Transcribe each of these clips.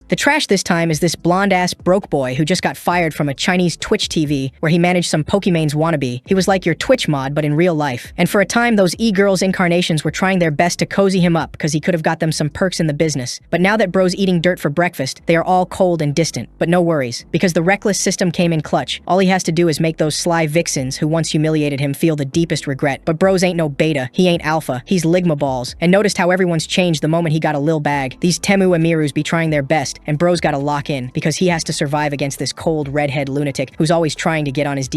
The trash this time is this blonde-ass broke boy who just got fired from a Chinese Twitch TV where he managed some Pokemon's wannabe. He was like your Twitch mod, but in real life. And for a time, those e-girls incarnations were trying their best to cozy him up because he could have got them some perks in the business. But now that bro's eating dirt for breakfast, they are all cold and distant. But no worries, because the reckless system came in clutch. All he has to do is make those sly vixens who once humiliated him feel the deepest regret. But bros ain't no beta, he ain't alpha, he's Ligma balls. And noticed how everyone's changed the moment he got a lil bag. These Temu Amirus be trying their best, and bro's gotta lock in, because he has to survive against this cold redhead lunatic who's always trying to get on his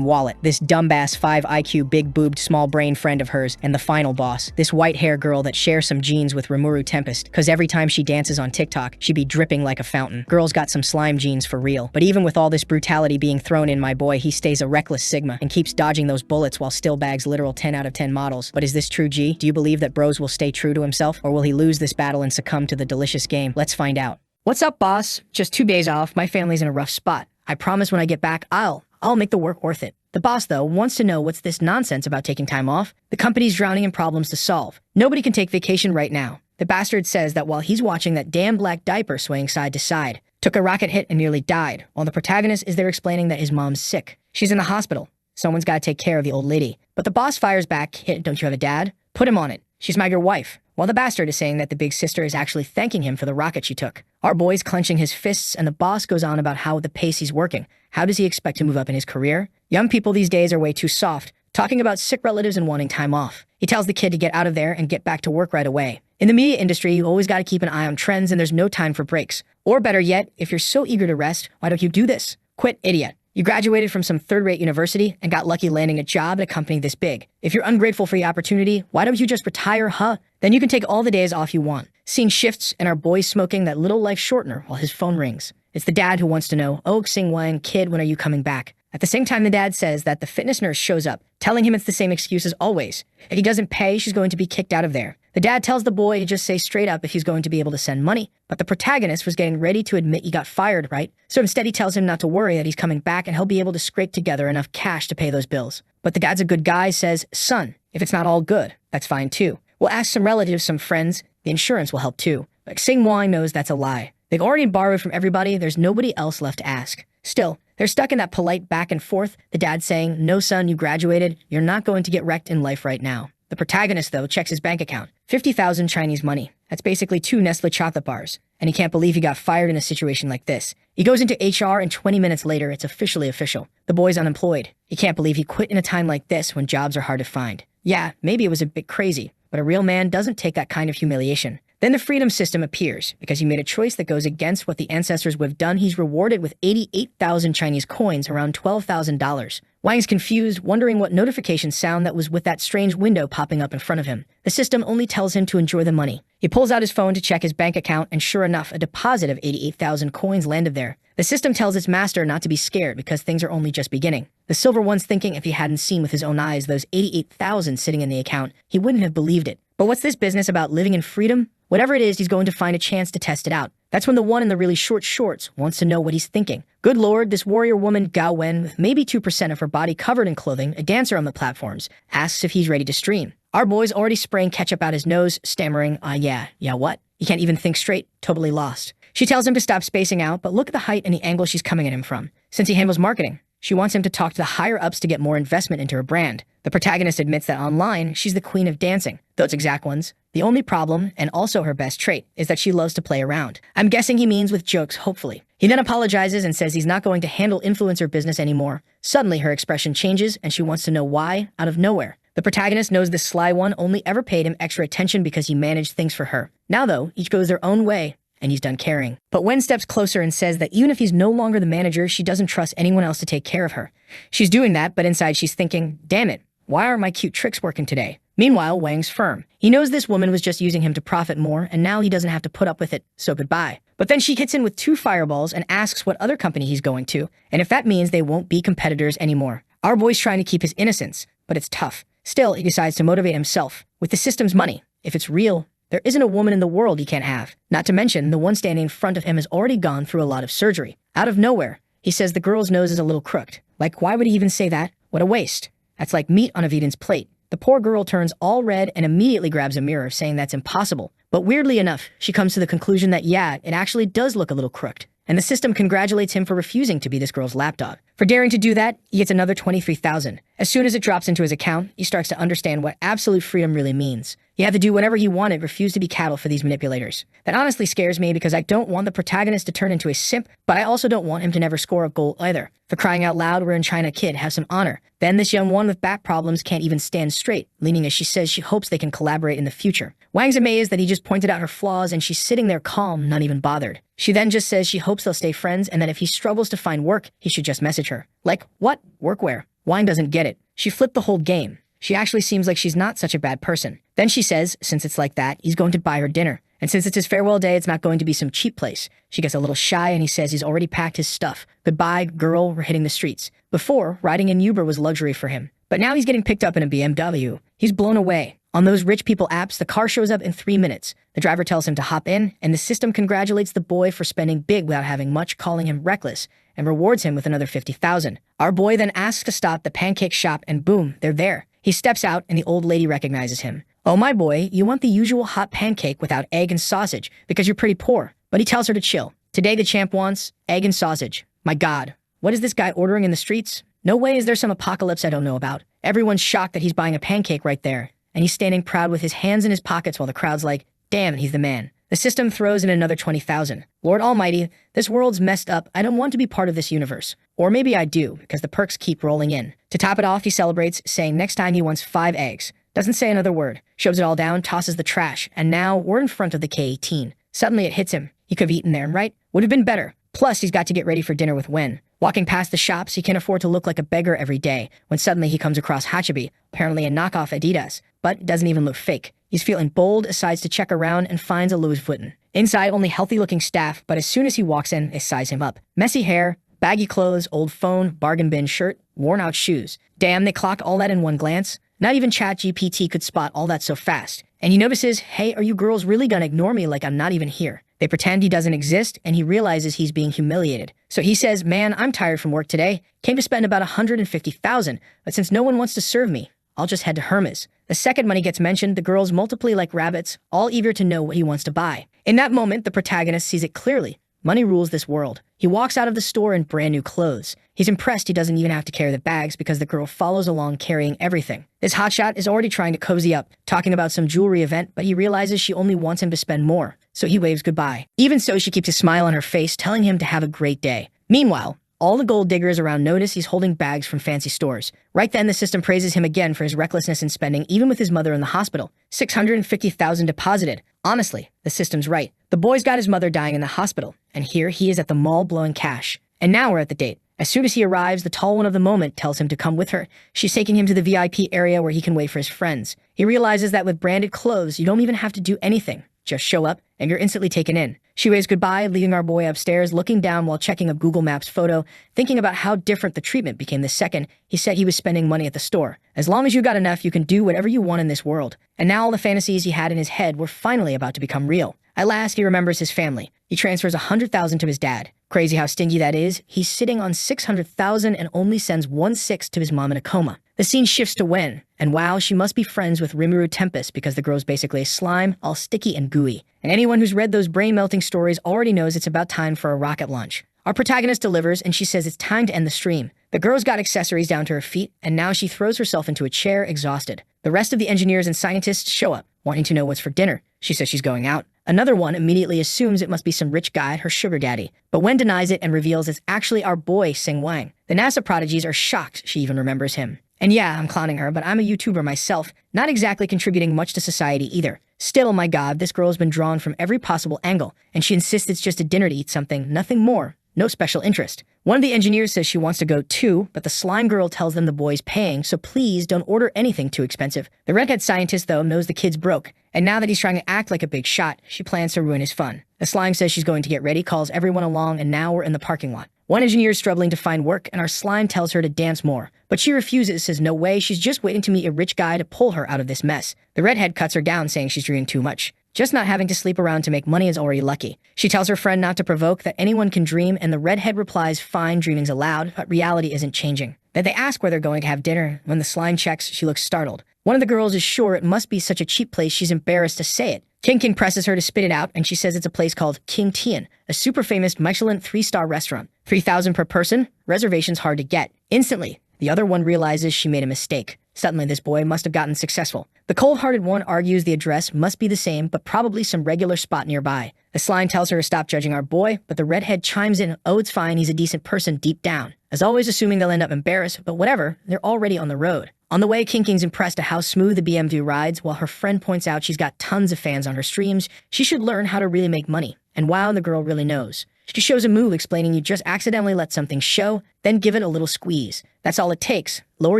wallet. This dumbass 5 IQ big boobed small brain friend of hers, and the final boss, this white hair girl that shares some genes with Rimuru Tempest, cause every time she dances on TikTok, she be dripping like a fountain. Girl's got some slime genes for real. But even with all this brutality being thrown in, my boy, he stays a reckless Sigma and keeps dodging those bullets while still bags literal 10 out of 10 models. But is this true, G? Do you believe that bros will stay true to himself, or will he lose this battle and succumb to the delicious game? Let's find out. What's up, boss? Just 2 days off. My family's in a rough spot. I promise when I get back, I'll make the work worth it. The boss, though, wants to know what's this nonsense about taking time off. The company's drowning in problems to solve. Nobody can take vacation right now. The bastard says that while he's watching that damn black diaper swaying side to side, took a rocket hit and nearly died, while the protagonist is there explaining that his mom's sick. She's in the hospital. Someone's gotta take care of the old lady. But the boss fires back, "Hit, don't you have a dad? Put him on it. She's my your wife." While the bastard is saying that the big sister is actually thanking him for the rocket she took. Our boy's clenching his fists, and the boss goes on about how at the pace he's working. How does he expect to move up in his career? Young people these days are way too soft, talking about sick relatives and wanting time off. He tells the kid to get out of there and get back to work right away. In the media industry, you always gotta keep an eye on trends, and there's no time for breaks. Or better yet, if you're so eager to rest, why don't you do this? Quit, idiot. You graduated from some third-rate university and got lucky landing a job at a company this big. If you're ungrateful for the opportunity, why don't you just retire, huh? Then you can take all the days off you want. Seeing shifts and our boy smoking that little life shortener while his phone rings. It's the dad who wants to know, "Oh, Xing Wang, kid, when are you coming back?" At the same time, the dad says that the fitness nurse shows up, telling him it's the same excuse as always. If he doesn't pay, she's going to be kicked out of there. The dad tells the boy to just say straight up if he's going to be able to send money. But the protagonist was getting ready to admit he got fired, right? So instead he tells him not to worry, that he's coming back and he'll be able to scrape together enough cash to pay those bills. But the dad's a good guy, says, "Son, if it's not all good, that's fine too. We'll ask some relatives, some friends. The insurance will help too." But Xing Wang knows that's a lie. They've already borrowed from everybody, there's nobody else left to ask. Still, they're stuck in that polite back and forth, the dad saying, "No son, you graduated, you're not going to get wrecked in life right now." The protagonist, though, checks his bank account. 50,000 Chinese money. That's basically 2 Nestle chocolate bars. And he can't believe he got fired in a situation like this. He goes into HR, and 20 minutes later, it's officially official. The boy's unemployed. He can't believe he quit in a time like this when jobs are hard to find. Yeah, maybe it was a bit crazy, but a real man doesn't take that kind of humiliation. Then the freedom system appears. Because he made a choice that goes against what the ancestors would have done, he's rewarded with 88,000 Chinese coins, around $12,000. Wang's confused, wondering what notification sound that was with that strange window popping up in front of him. The system only tells him to enjoy the money. He pulls out his phone to check his bank account, and sure enough, a deposit of 88,000 coins landed there. The system tells its master not to be scared because things are only just beginning. The silver one's thinking if he hadn't seen with his own eyes those 88,000 sitting in the account, he wouldn't have believed it. But what's this business about living in freedom? Whatever it is, he's going to find a chance to test it out. That's when the one in the really short shorts wants to know what he's thinking. Good lord, this warrior woman, Gao Wen, with maybe 2% of her body covered in clothing, a dancer on the platforms, asks if he's ready to stream. Our boy's already spraying ketchup out his nose, stammering, yeah, what? He can't even think straight, totally lost. She tells him to stop spacing out, but look at the height and the angle she's coming at him from. Since he handles marketing, she wants him to talk to the higher-ups to get more investment into her brand. The protagonist admits that online, she's the queen of dancing. Those exact ones. The only problem, and also her best trait, is that she loves to play around. I'm guessing he means with jokes, hopefully. He then apologizes and says he's not going to handle influencer business anymore. Suddenly, her expression changes, and she wants to know why, out of nowhere. The protagonist knows this sly one only ever paid him extra attention because he managed things for her. Now, though, each goes their own way, and he's done caring. But Wen steps closer and says that even if he's no longer the manager, she doesn't trust anyone else to take care of her. She's doing that, but inside she's thinking, damn it, why aren't my cute tricks working today? Meanwhile, Wang's firm. He knows this woman was just using him to profit more, and now he doesn't have to put up with it, so goodbye. But then she hits in with 2 fireballs and asks what other company he's going to, and if that means they won't be competitors anymore. Our boy's trying to keep his innocence, but it's tough. Still, he decides to motivate himself with the system's money. If it's real, there isn't a woman in the world he can't have. Not to mention, the one standing in front of him has already gone through a lot of surgery. Out of nowhere, he says the girl's nose is a little crooked. Like, why would he even say that? What a waste. That's like meat on a vegan's plate. The poor girl turns all red and immediately grabs a mirror, saying that's impossible. But weirdly enough, she comes to the conclusion that yeah, it actually does look a little crooked. And the system congratulates him for refusing to be this girl's lapdog. For daring to do that, he gets another 23,000. As soon as it drops into his account, he starts to understand what absolute freedom really means. He had to do whatever he wanted, refused to be cattle for these manipulators. That honestly scares me because I don't want the protagonist to turn into a simp, but I also don't want him to never score a goal either. For crying out loud, we're in China, kid, have some honor. Then this young one with back problems can't even stand straight, leaning as she says she hopes they can collaborate in the future. Wang's amazed that he just pointed out her flaws and she's sitting there calm, not even bothered. She then just says she hopes they'll stay friends and that if he struggles to find work, he should just message her. Like, what? Work where? Wang doesn't get it. She flipped the whole game. She actually seems like she's not such a bad person. Then she says, since it's like that, he's going to buy her dinner. And since it's his farewell day, it's not going to be some cheap place. She gets a little shy and he says he's already packed his stuff. Goodbye, girl, we're hitting the streets. Before, riding in Uber was luxury for him. But now he's getting picked up in a BMW. He's blown away. On those rich people apps, the car shows up in 3 minutes. The driver tells him to hop in, and the system congratulates the boy for spending big without having much, calling him reckless, and rewards him with another 50,000. Our boy then asks to stop the pancake shop, and boom, they're there. He steps out, and the old lady recognizes him. Oh my boy, you want the usual hot pancake without egg and sausage, because you're pretty poor. But he tells her to chill. Today the champ wants egg and sausage. My god, what is this guy ordering in the streets? No way is there some apocalypse I don't know about. Everyone's shocked that he's buying a pancake right there. And he's standing proud with his hands in his pockets while the crowd's like, damn, he's the man. The system throws in another 20,000. Lord Almighty, this world's messed up. I don't want to be part of this universe. Or maybe I do, because the perks keep rolling in. To top it off, he celebrates, saying next time he wants 5 eggs. Doesn't say another word. Shoves it all down, tosses the trash, and now we're in front of the K-18. Suddenly it hits him. He could have eaten there, right? Would have been better. Plus, he's got to get ready for dinner with Wen. Walking past the shops, he can afford to look like a beggar every day, when suddenly he comes across Hachibi, apparently a knockoff Adidas, but doesn't even look fake. He's feeling bold, decides to check around, and finds a Louis Vuitton. Inside, only healthy-looking staff, but as soon as he walks in, they size him up. Messy hair, baggy clothes, old phone, bargain bin shirt, worn-out shoes. Damn, they clock all that in one glance? Not even ChatGPT could spot all that so fast. And he notices, hey, are you girls really gonna ignore me like I'm not even here? They pretend he doesn't exist, and he realizes he's being humiliated. So he says, man, I'm tired from work today. Came to spend about 150,000, but since no one wants to serve me, I'll just head to Hermes. The second money gets mentioned, the girls multiply like rabbits, all eager to know what he wants to buy. In that moment, the protagonist sees it clearly. Money rules this world. He walks out of the store in brand new clothes. He's impressed he doesn't even have to carry the bags because the girl follows along carrying everything. This hotshot is already trying to cozy up, talking about some jewelry event, but he realizes she only wants him to spend more. So he waves goodbye. Even so, she keeps a smile on her face, telling him to have a great day. Meanwhile, all the gold diggers around notice he's holding bags from fancy stores. Right then, the system praises him again for his recklessness in spending, even with his mother in the hospital. 650,000 deposited. Honestly, the system's right. The boy's got his mother dying in the hospital, and here he is at the mall blowing cash. And now we're at the date. As soon as he arrives, the tall one of the moment tells him to come with her. She's taking him to the VIP area where he can wait for his friends. He realizes that with branded clothes, you don't even have to do anything. Just show up, and you're instantly taken in. She waves goodbye, leaving our boy upstairs, looking down while checking a Google Maps photo, thinking about how different the treatment became the second he said he was spending money at the store. As long as you got enough, you can do whatever you want in this world. And now all the fantasies he had in his head were finally about to become real. At last, he remembers his family. He transfers 100,000 to his dad. Crazy how stingy that is. He's sitting on 600,000 and only sends 1/6 to his mom in a coma. The scene shifts to Wen, and wow, she must be friends with Rimuru Tempest because the girl's basically a slime, all sticky and gooey. And anyone who's read those brain-melting stories already knows it's about time for a rocket launch. Our protagonist delivers, and she says it's time to end the stream. The girl's got accessories down to her feet, and now she throws herself into a chair, exhausted. The rest of the engineers and scientists show up, wanting to know what's for dinner. She says she's going out. Another one immediately assumes it must be some rich guy, her sugar daddy. But Wen denies it and reveals it's actually our boy, Sing Wang. The NASA prodigies are shocked she even remembers him. And yeah, I'm clowning her, but I'm a YouTuber myself, not exactly contributing much to society either. Still, my god, this girl's been drawn from every possible angle, and she insists it's just a dinner to eat something, nothing more. No special interest. One of the engineers says she wants to go too, but the slime girl tells them the boy's paying, so please don't order anything too expensive. The redhead scientist, though, knows the kid's broke, and now that he's trying to act like a big shot, she plans to ruin his fun. The slime says she's going to get ready, calls everyone along, and now we're in the parking lot. One engineer is struggling to find work, and our slime tells her to dance more. But she refuses, says no way, she's just waiting to meet a rich guy to pull her out of this mess. The redhead cuts her down, saying she's dreaming too much. Just not having to sleep around to make money is already lucky. She tells her friend not to provoke, that anyone can dream, and the redhead replies, fine, dreaming's allowed, but reality isn't changing. Then they ask where they're going to have dinner. When the slime checks, she looks startled. One of the girls is sure it must be such a cheap place she's embarrassed to say it. King presses her to spit it out, and she says it's a place called King Tian, a super famous Michelin 3-star restaurant. 3,000 per person? Reservations hard to get. Instantly, the other one realizes she made a mistake. Suddenly, this boy must have gotten successful. The cold-hearted one argues the address must be the same, but probably some regular spot nearby. The slime tells her to stop judging our boy, but the redhead chimes in, oh, it's fine, he's a decent person deep down. As always, assuming they'll end up embarrassed, but whatever, they're already on the road. On the way, King's impressed at how smooth the BMW rides, while her friend points out she's got tons of fans on her streams. She should learn how to really make money. And wow, the girl really knows. She shows a move explaining you just accidentally let something show, then give it a little squeeze. That's all it takes. Lower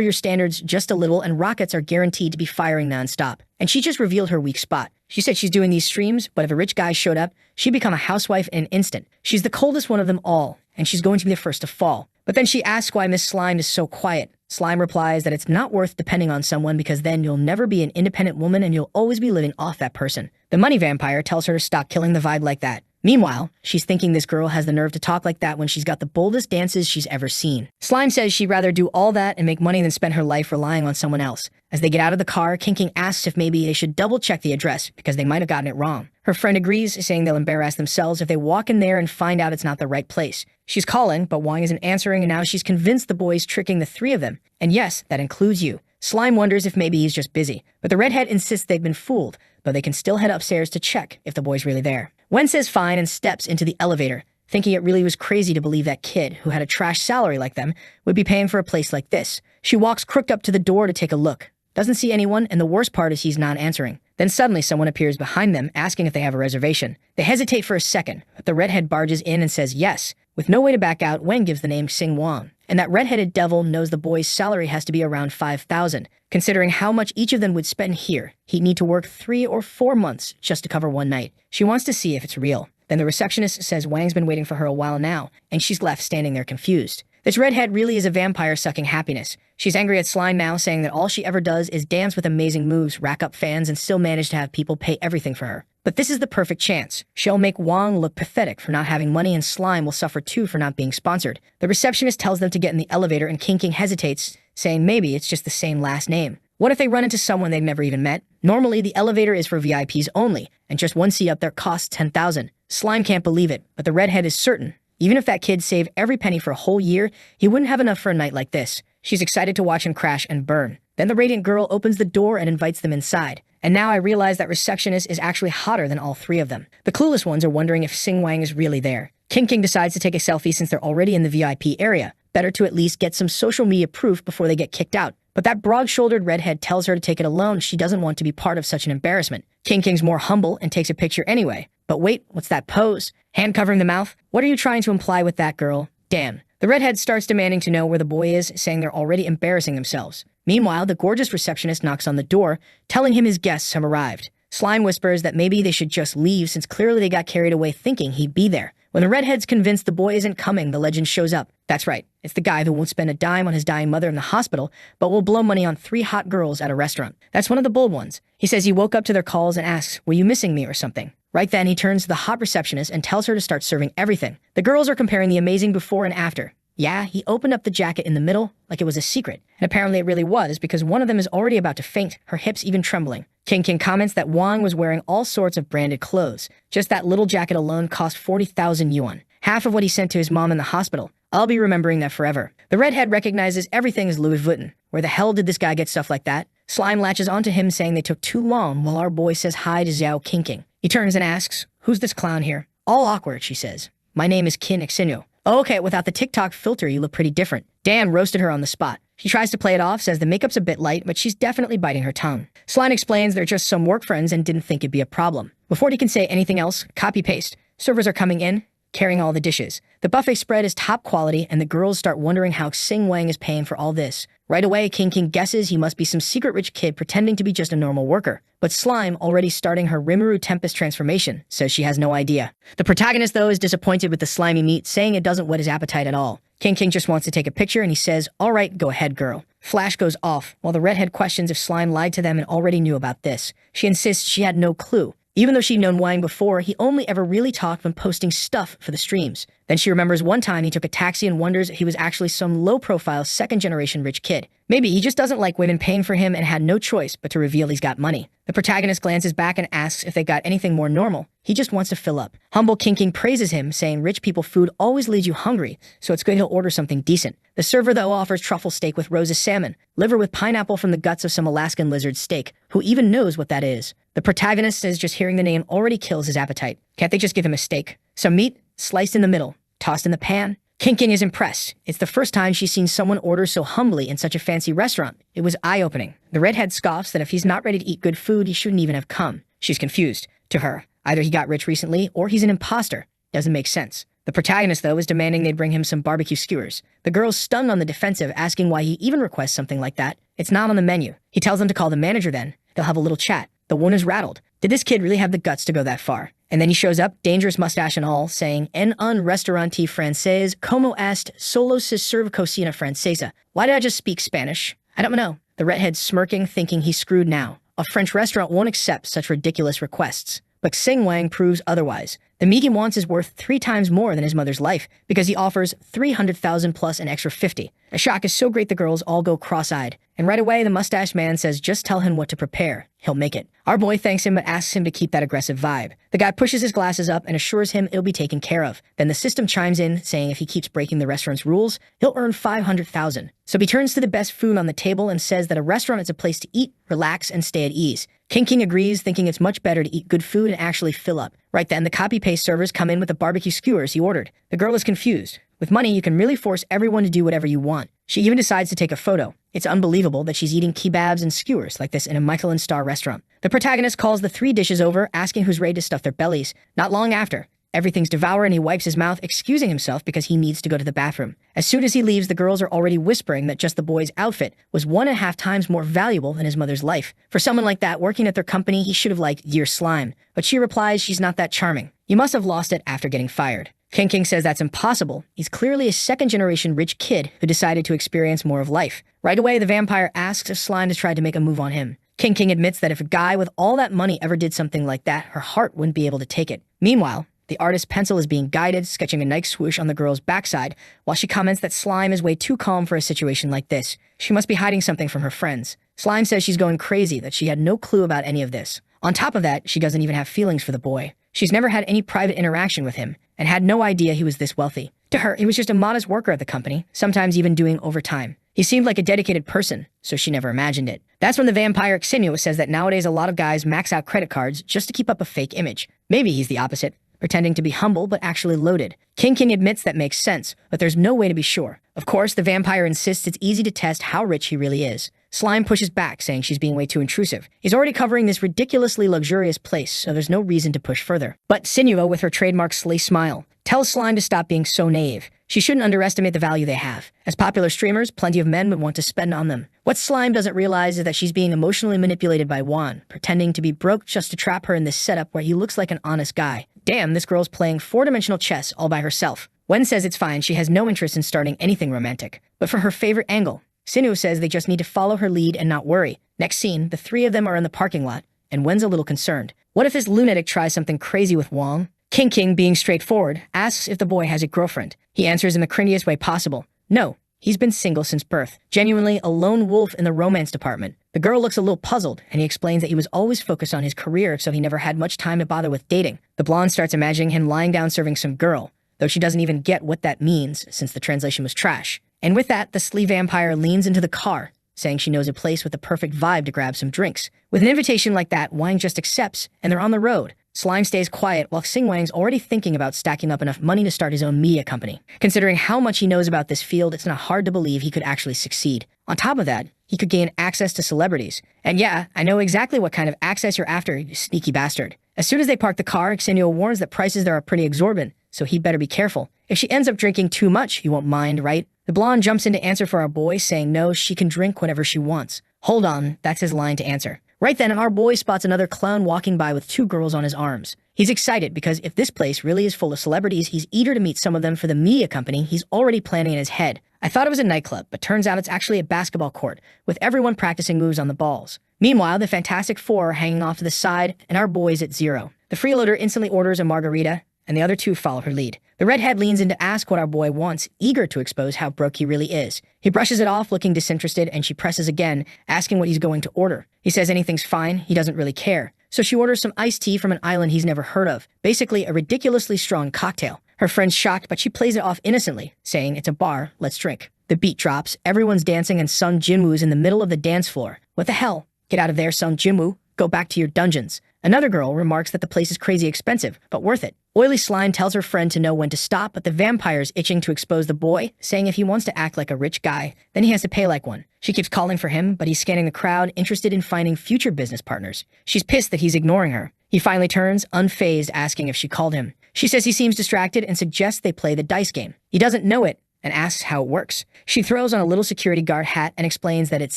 your standards just a little and rockets are guaranteed to be firing nonstop. And she just revealed her weak spot. She said she's doing these streams, but if a rich guy showed up, she'd become a housewife in an instant. She's the coldest one of them all, and she's going to be the first to fall. But then she asks why Miss Slime is so quiet. Slime replies that it's not worth depending on someone because then you'll never be an independent woman and you'll always be living off that person. The money vampire tells her to stop killing the vibe like that. Meanwhile, she's thinking this girl has the nerve to talk like that when she's got the boldest dances she's ever seen. Slime says she'd rather do all that and make money than spend her life relying on someone else. As they get out of the car, King asks if maybe they should double-check the address because they might have gotten it wrong. Her friend agrees, saying they'll embarrass themselves if they walk in there and find out it's not the right place. She's calling, but Wang isn't answering, and now she's convinced the boy's tricking the three of them. And yes, that includes you. Slime wonders if maybe he's just busy, but the redhead insists they've been fooled, though they can still head upstairs to check if the boy's really there. Wen says fine and steps into the elevator, thinking it really was crazy to believe that kid, who had a trash salary like them, would be paying for a place like this. She walks crooked up to the door to take a look. Doesn't see anyone, and the worst part is he's not answering. Then suddenly someone appears behind them, asking if they have a reservation. They hesitate for a second, but the redhead barges in and says yes. With no way to back out, Wen gives the name Xing Wang, and that redheaded devil knows the boy's salary has to be around 5,000. Considering how much each of them would spend here, he'd need to work 3 or 4 months just to cover one night. She wants to see if it's real. Then the receptionist says Wang's been waiting for her a while now, and she's left standing there confused. This redhead really is a vampire sucking happiness. She's angry at Slime now, saying that all she ever does is dance with amazing moves, rack up fans, and still manage to have people pay everything for her. But this is the perfect chance. She'll make Wang look pathetic for not having money, and Slime will suffer too for not being sponsored. The receptionist tells them to get in the elevator, and King hesitates, saying maybe it's just the same last name. What if they run into someone they've never even met? Normally, the elevator is for VIPs only, and just one seat up there costs 10,000. Slime can't believe it, but the redhead is certain. Even if that kid saved every penny for a whole year, he wouldn't have enough for a night like this. She's excited to watch him crash and burn. Then the radiant girl opens the door and invites them inside. And now I realize that receptionist is actually hotter than all three of them. The clueless ones are wondering if Xing Wang is really there. King decides to take a selfie since they're already in the VIP area. Better to at least get some social media proof before they get kicked out. But that broad-shouldered redhead tells her to take it alone. She doesn't want to be part of such an embarrassment. King's more humble and takes a picture anyway. But wait, what's that pose? Hand covering the mouth? What are you trying to imply with that, girl? Damn. The redhead starts demanding to know where the boy is, saying they're already embarrassing themselves. Meanwhile, the gorgeous receptionist knocks on the door, telling him his guests have arrived. Slime whispers that maybe they should just leave since clearly they got carried away thinking he'd be there. When the redhead's convinced the boy isn't coming, the legend shows up. That's right, it's the guy who won't spend a dime on his dying mother in the hospital, but will blow money on 3 hot girls at a restaurant. That's one of the bold ones. He says he woke up to their calls and asks, were you missing me or something? Right then, he turns to the hot receptionist and tells her to start serving everything. The girls are comparing the amazing before and after. Yeah, he opened up the jacket in the middle like it was a secret. And apparently it really was, because one of them is already about to faint, her hips even trembling. King comments that Wang was wearing all sorts of branded clothes. Just that little jacket alone cost 40,000 yuan, half of what he sent to his mom in the hospital. I'll be remembering that forever. The redhead recognizes everything as Louis Vuitton. Where the hell did this guy get stuff like that? Slime latches onto him, saying they took too long, while our boy says hi to Xiao King. He turns and asks, who's this clown here? All awkward, she says. My name is Qin Xinyu. Oh, okay, without the TikTok filter, you look pretty different. Dan roasted her on the spot. She tries to play it off, says the makeup's a bit light, but she's definitely biting her tongue. Slime explains they're just some work friends and didn't think it'd be a problem. Before he can say anything else, copy-paste. Servers are coming in, carrying all the dishes. The buffet spread is top quality, and the girls start wondering how Xing Wang is paying for all this. Right away, King guesses he must be some secret rich kid pretending to be just a normal worker. But Slime, already starting her Rimuru Tempest transformation, says she has no idea. The protagonist, though, is disappointed with the slimy meat, saying it doesn't whet his appetite at all. King just wants to take a picture, and he says, all right, go ahead, girl. Flash goes off, while the redhead questions if Slime lied to them and already knew about this. She insists she had no clue. Even though she'd known Wang before, he only ever really talked when posting stuff for the streams. Then she remembers one time he took a taxi and wonders if he was actually some low-profile second-generation rich kid. Maybe he just doesn't like women paying for him and had no choice but to reveal he's got money. The protagonist glances back and asks if they got anything more normal. He just wants to fill up. Humble King praises him, saying rich people food always leaves you hungry, so it's good he'll order something decent. The server, though, offers truffle steak with roast salmon, liver with pineapple from the guts of some Alaskan lizard steak. Who even knows what that is? The protagonist says just hearing the name already kills his appetite. Can't they just give him a steak? Some meat, sliced in the middle, tossed in the pan? King is impressed. It's the first time she's seen someone order so humbly in such a fancy restaurant. It was eye-opening. The redhead scoffs that if he's not ready to eat good food, he shouldn't even have come. She's confused. To her, either he got rich recently or he's an imposter. Doesn't make sense. The protagonist, though, is demanding they bring him some barbecue skewers. The girl's stunned on the defensive, asking why he even requests something like that. It's not on the menu. He tells them to call the manager then. They'll have a little chat. The one is rattled. Did this kid really have the guts to go that far? And then he shows up, dangerous mustache and all, saying, "En un restaurante francés, como est, solo se serve cocina francesa." Why did I just speak Spanish? I don't know. The redhead's smirking, thinking he's screwed now. A French restaurant won't accept such ridiculous requests. But Xing Wang proves otherwise. The meat he wants is worth 3 times more than his mother's life, because he offers 300,000 plus an extra 50. The shock is so great the girls all go cross-eyed. And right away, the mustache man says just tell him what to prepare. He'll make it. Our boy thanks him but asks him to keep that aggressive vibe. The guy pushes his glasses up and assures him it'll be taken care of. Then the system chimes in, saying if he keeps breaking the restaurant's rules, he'll earn 500,000. So he turns to the best food on the table and says that a restaurant is a place to eat, relax, and stay at ease. King agrees, thinking it's much better to eat good food and actually fill up. Right then, the copy-paste servers come in with the barbecue skewers he ordered. The girl is confused. With money, you can really force everyone to do whatever you want. She even decides to take a photo. It's unbelievable that she's eating kebabs and skewers like this in a Michelin star restaurant. The protagonist calls the 3 dishes over, asking who's ready to stuff their bellies. Not long after, everything's devoured and he wipes his mouth, excusing himself because he needs to go to the bathroom. As soon as he leaves, the girls are already whispering that just the boy's outfit was 1.5 times more valuable than his mother's life. For someone like that working at their company, he should have liked Year Slime. But she replies she's not that charming. You must have lost it after getting fired. King says that's impossible. He's clearly a second-generation rich kid who decided to experience more of life. Right away, the vampire asks if Slime has tried to make a move on him. King admits that if a guy with all that money ever did something like that, her heart wouldn't be able to take it. Meanwhile, the artist's pencil is being guided, sketching a nice swoosh on the girl's backside, while she comments that Slime is way too calm for a situation like this. She must be hiding something from her friends. Slime says she's going crazy, that she had no clue about any of this. On top of that, she doesn't even have feelings for the boy. She's never had any private interaction with him, and had no idea he was this wealthy. To her, he was just a modest worker at the company, sometimes even doing overtime. He seemed like a dedicated person, so she never imagined it. That's when the vampire Xinyu says that nowadays a lot of guys max out credit cards just to keep up a fake image. Maybe he's the opposite, pretending to be humble but actually loaded. King admits that makes sense, but there's no way to be sure. Of course, the vampire insists it's easy to test how rich he really is. Slime pushes back, saying she's being way too intrusive. He's already covering this ridiculously luxurious place, so there's no reason to push further. But Xinyu, with her trademark slay smile, tells Slime to stop being so naive. She shouldn't underestimate the value they have. As popular streamers, plenty of men would want to spend on them. What Slime doesn't realize is that she's being emotionally manipulated by Juan, pretending to be broke just to trap her in this setup where he looks like an honest guy. Damn, this girl's playing 4-dimensional chess all by herself. Wen says it's fine, she has no interest in starting anything romantic. But for her favorite angle, Xinyu says they just need to follow her lead and not worry. Next scene, the 3 of them are in the parking lot, and Wen's a little concerned. What if this lunatic tries something crazy with Wang? King, being straightforward, asks if the boy has a girlfriend. He answers in the cringiest way possible. No, he's been single since birth. Genuinely a lone wolf in the romance department. The girl looks a little puzzled, and he explains that he was always focused on his career, so he never had much time to bother with dating. The blonde starts imagining him lying down serving some girl, though she doesn't even get what that means, since the translation was trash. And with that, the sleeve vampire leans into the car, saying she knows a place with the perfect vibe to grab some drinks. With an invitation like that, Wang just accepts, and they're on the road. Slime stays quiet while Xing Wang's already thinking about stacking up enough money to start his own media company. Considering how much he knows about this field, it's not hard to believe he could actually succeed. On top of that, he could gain access to celebrities. And yeah, I know exactly what kind of access you're after, you sneaky bastard. As soon as they park the car, Xinyu warns that prices there are pretty exorbitant, so he'd better be careful. If she ends up drinking too much, he won't mind, right? The blonde jumps in to answer for our boy, saying no, she can drink whenever she wants. Hold on, that's his line to answer. Right then, our boy spots another clown walking by with 2 girls on his arms. He's excited because if this place really is full of celebrities, he's eager to meet some of them for the media company he's already planning in his head. I thought it was a nightclub, but turns out it's actually a basketball court, with everyone practicing moves on the balls. Meanwhile, the Fantastic Four are hanging off to the side, and our boy's at zero. The freeloader instantly orders a margarita, and the other two follow her lead. The redhead leans in to ask what our boy wants, eager to expose how broke he really is. He brushes it off, looking disinterested, and she presses again, asking what he's going to order. He says anything's fine, he doesn't really care. So she orders some iced tea from an island he's never heard of, basically a ridiculously strong cocktail. Her friend's shocked, but she plays it off innocently, saying, "It's a bar, let's drink." The beat drops, everyone's dancing, and Sung Jinwoo's in the middle of the dance floor. What the hell? Get out of there, Sung Jinwoo. Go back to your dungeons. Another girl remarks that the place is crazy expensive, but worth it. Oily Slime tells her friend to know when to stop, but the vampire's itching to expose the boy, saying if he wants to act like a rich guy, then he has to pay like one. She keeps calling for him, but he's scanning the crowd, interested in finding future business partners. She's pissed that he's ignoring her. He finally turns, unfazed, asking if she called him. She says he seems distracted and suggests they play the dice game. He doesn't know it and asks how it works. She throws on a little security guard hat and explains that it's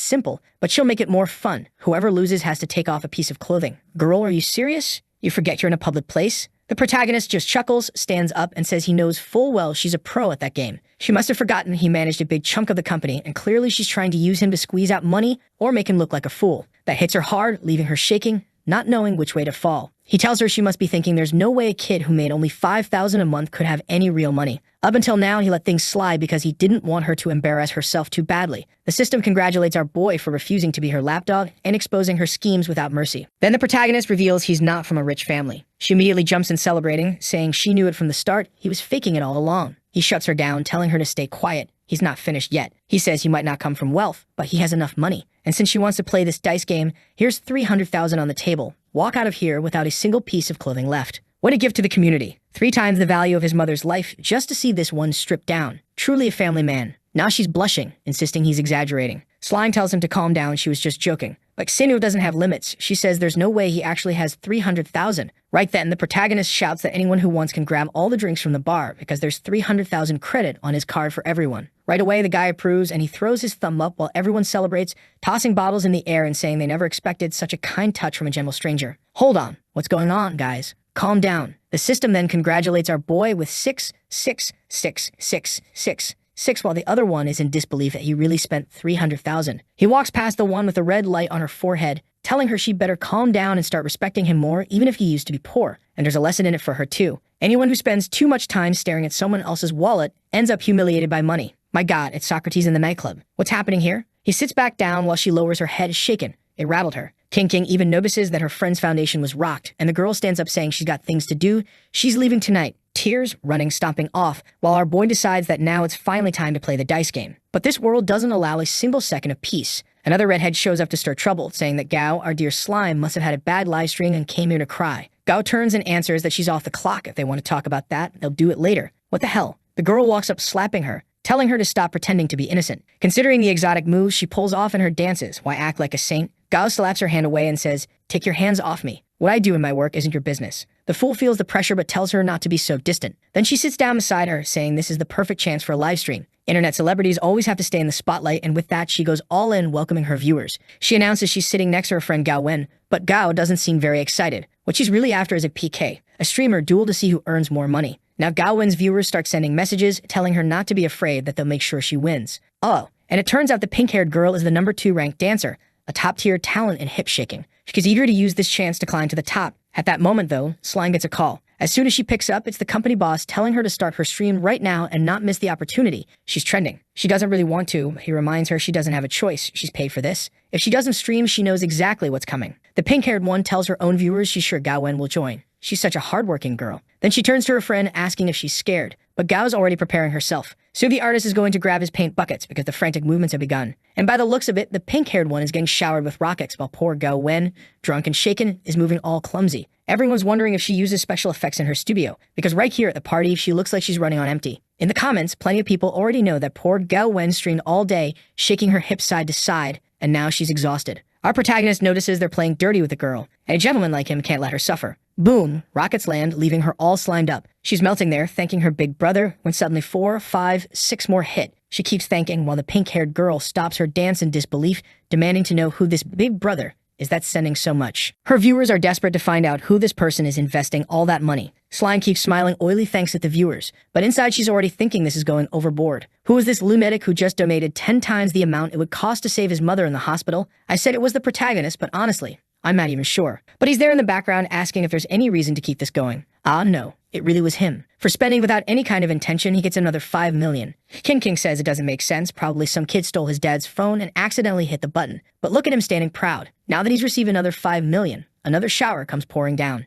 simple, but she'll make it more fun. Whoever loses has to take off a piece of clothing. Girl, are you serious? You forget you're in a public place? The protagonist just chuckles, stands up, and says he knows full well she's a pro at that game. She must have forgotten he managed a big chunk of the company, and clearly she's trying to use him to squeeze out money or make him look like a fool. That hits her hard, leaving her shaking, not knowing which way to fall. He tells her she must be thinking there's no way a kid who made only $5,000 a month could have any real money. Up until now, he let things slide because he didn't want her to embarrass herself too badly. The system congratulates our boy for refusing to be her lapdog and exposing her schemes without mercy. Then the protagonist reveals he's not from a rich family. She immediately jumps in celebrating, saying she knew it from the start, he was faking it all along. He shuts her down, telling her to stay quiet. He's not finished yet. He says he might not come from wealth, but he has enough money. And since she wants to play this dice game, here's $300,000 on the table. Walk out of here without a single piece of clothing left. What a gift to the community. 3 times the value of his mother's life just to see this one stripped down. Truly a family man. Now she's blushing, insisting he's exaggerating. Slime tells him to calm down, she was just joking. But Xenu doesn't have limits. She says there's no way he actually has 300,000. Right then, the protagonist shouts that anyone who wants can grab all the drinks from the bar because there's 300,000 credit on his card for everyone. Right away, the guy approves and he throws his thumb up while everyone celebrates, tossing bottles in the air and saying they never expected such a kind touch from a gentle stranger. Hold on. What's going on, guys? Calm down. The system then congratulates our boy with 6, 6, 6, 6, 6. 6, while the other one is in disbelief that he really spent 300,000. He walks past the one with the red light on her forehead, telling her she'd better calm down and start respecting him more, even if he used to be poor. And there's a lesson in it for her too. Anyone who spends too much time staring at someone else's wallet ends up humiliated by money. My God, it's Socrates in the nightclub. What's happening here? He sits back down while she lowers her head, shaken. It rattled her. King King even notices that her friend's foundation was rocked, and the girl stands up saying she's got things to do. She's leaving tonight. Tears running, stomping off, while our boy decides that now it's finally time to play the dice game. But this world doesn't allow a single second of peace. Another redhead shows up to stir trouble, saying that Gao, our dear slime, must have had a bad live stream and came here to cry. Gao turns and answers that she's off the clock. If they want to talk about that, they'll do it later. What the hell? The girl walks up slapping her, telling her to stop pretending to be innocent. Considering the exotic moves she pulls off in her dances, why act like a saint? Gao slaps her hand away and says, "Take your hands off me. What I do in my work isn't your business." The fool feels the pressure but tells her not to be so distant. Then she sits down beside her, saying this is the perfect chance for a live stream. Internet celebrities always have to stay in the spotlight, and with that she goes all in, welcoming her viewers. She announces she's sitting next to her friend Gao Wen, but Gao doesn't seem very excited. What she's really after is a PK, a streamer duel to see who earns more money. Now Gao Wen's viewers start sending messages, telling her not to be afraid, that they'll make sure she wins. Oh, and it turns out the pink-haired girl is the number 2 ranked dancer, a top-tier talent in hip shaking. She's eager to use this chance to climb to the top. At that moment, though, Slime gets a call. As soon as she picks up, it's the company boss telling her to start her stream right now and not miss the opportunity. She's trending. She doesn't really want to. He reminds her she doesn't have a choice. She's paid for this. If she doesn't stream, she knows exactly what's coming. The pink-haired one tells her own viewers she's sure Gao Wen will join. She's such a hardworking girl. Then she turns to her friend asking if she's scared, but Gao's already preparing herself. Soon the artist is going to grab his paint buckets because the frantic movements have begun. And by the looks of it, the pink-haired one is getting showered with rockets while poor Gao Wen, drunk and shaken, is moving all clumsy. Everyone's wondering if she uses special effects in her studio, because right here at the party, she looks like she's running on empty. In the comments, plenty of people already know that poor Gao Wen streamed all day, shaking her hips side to side, and now she's exhausted. Our protagonist notices they're playing dirty with the girl, and a gentleman like him can't let her suffer. Boom! Rockets land, leaving her all slimed up. She's melting there, thanking her big brother, when suddenly 4, 5, 6 more hit. She keeps thanking while the pink-haired girl stops her dance in disbelief, demanding to know who this big brother Is that sending so much? Her viewers are desperate to find out who this person is investing all that money. Slime keeps smiling oily thanks at the viewers, but inside she's already thinking this is going overboard. Who is this lunatic who just donated 10 times the amount it would cost to save his mother in the hospital? I said it was the protagonist, but honestly, I'm not even sure. But he's there in the background asking if there's any reason to keep this going. Ah, no. It really was him. For spending without any kind of intention, he gets another 5 million. King says it doesn't make sense. Probably some kid stole his dad's phone and accidentally hit the button. But look at him standing proud. Now that he's received another 5 million, another shower comes pouring down.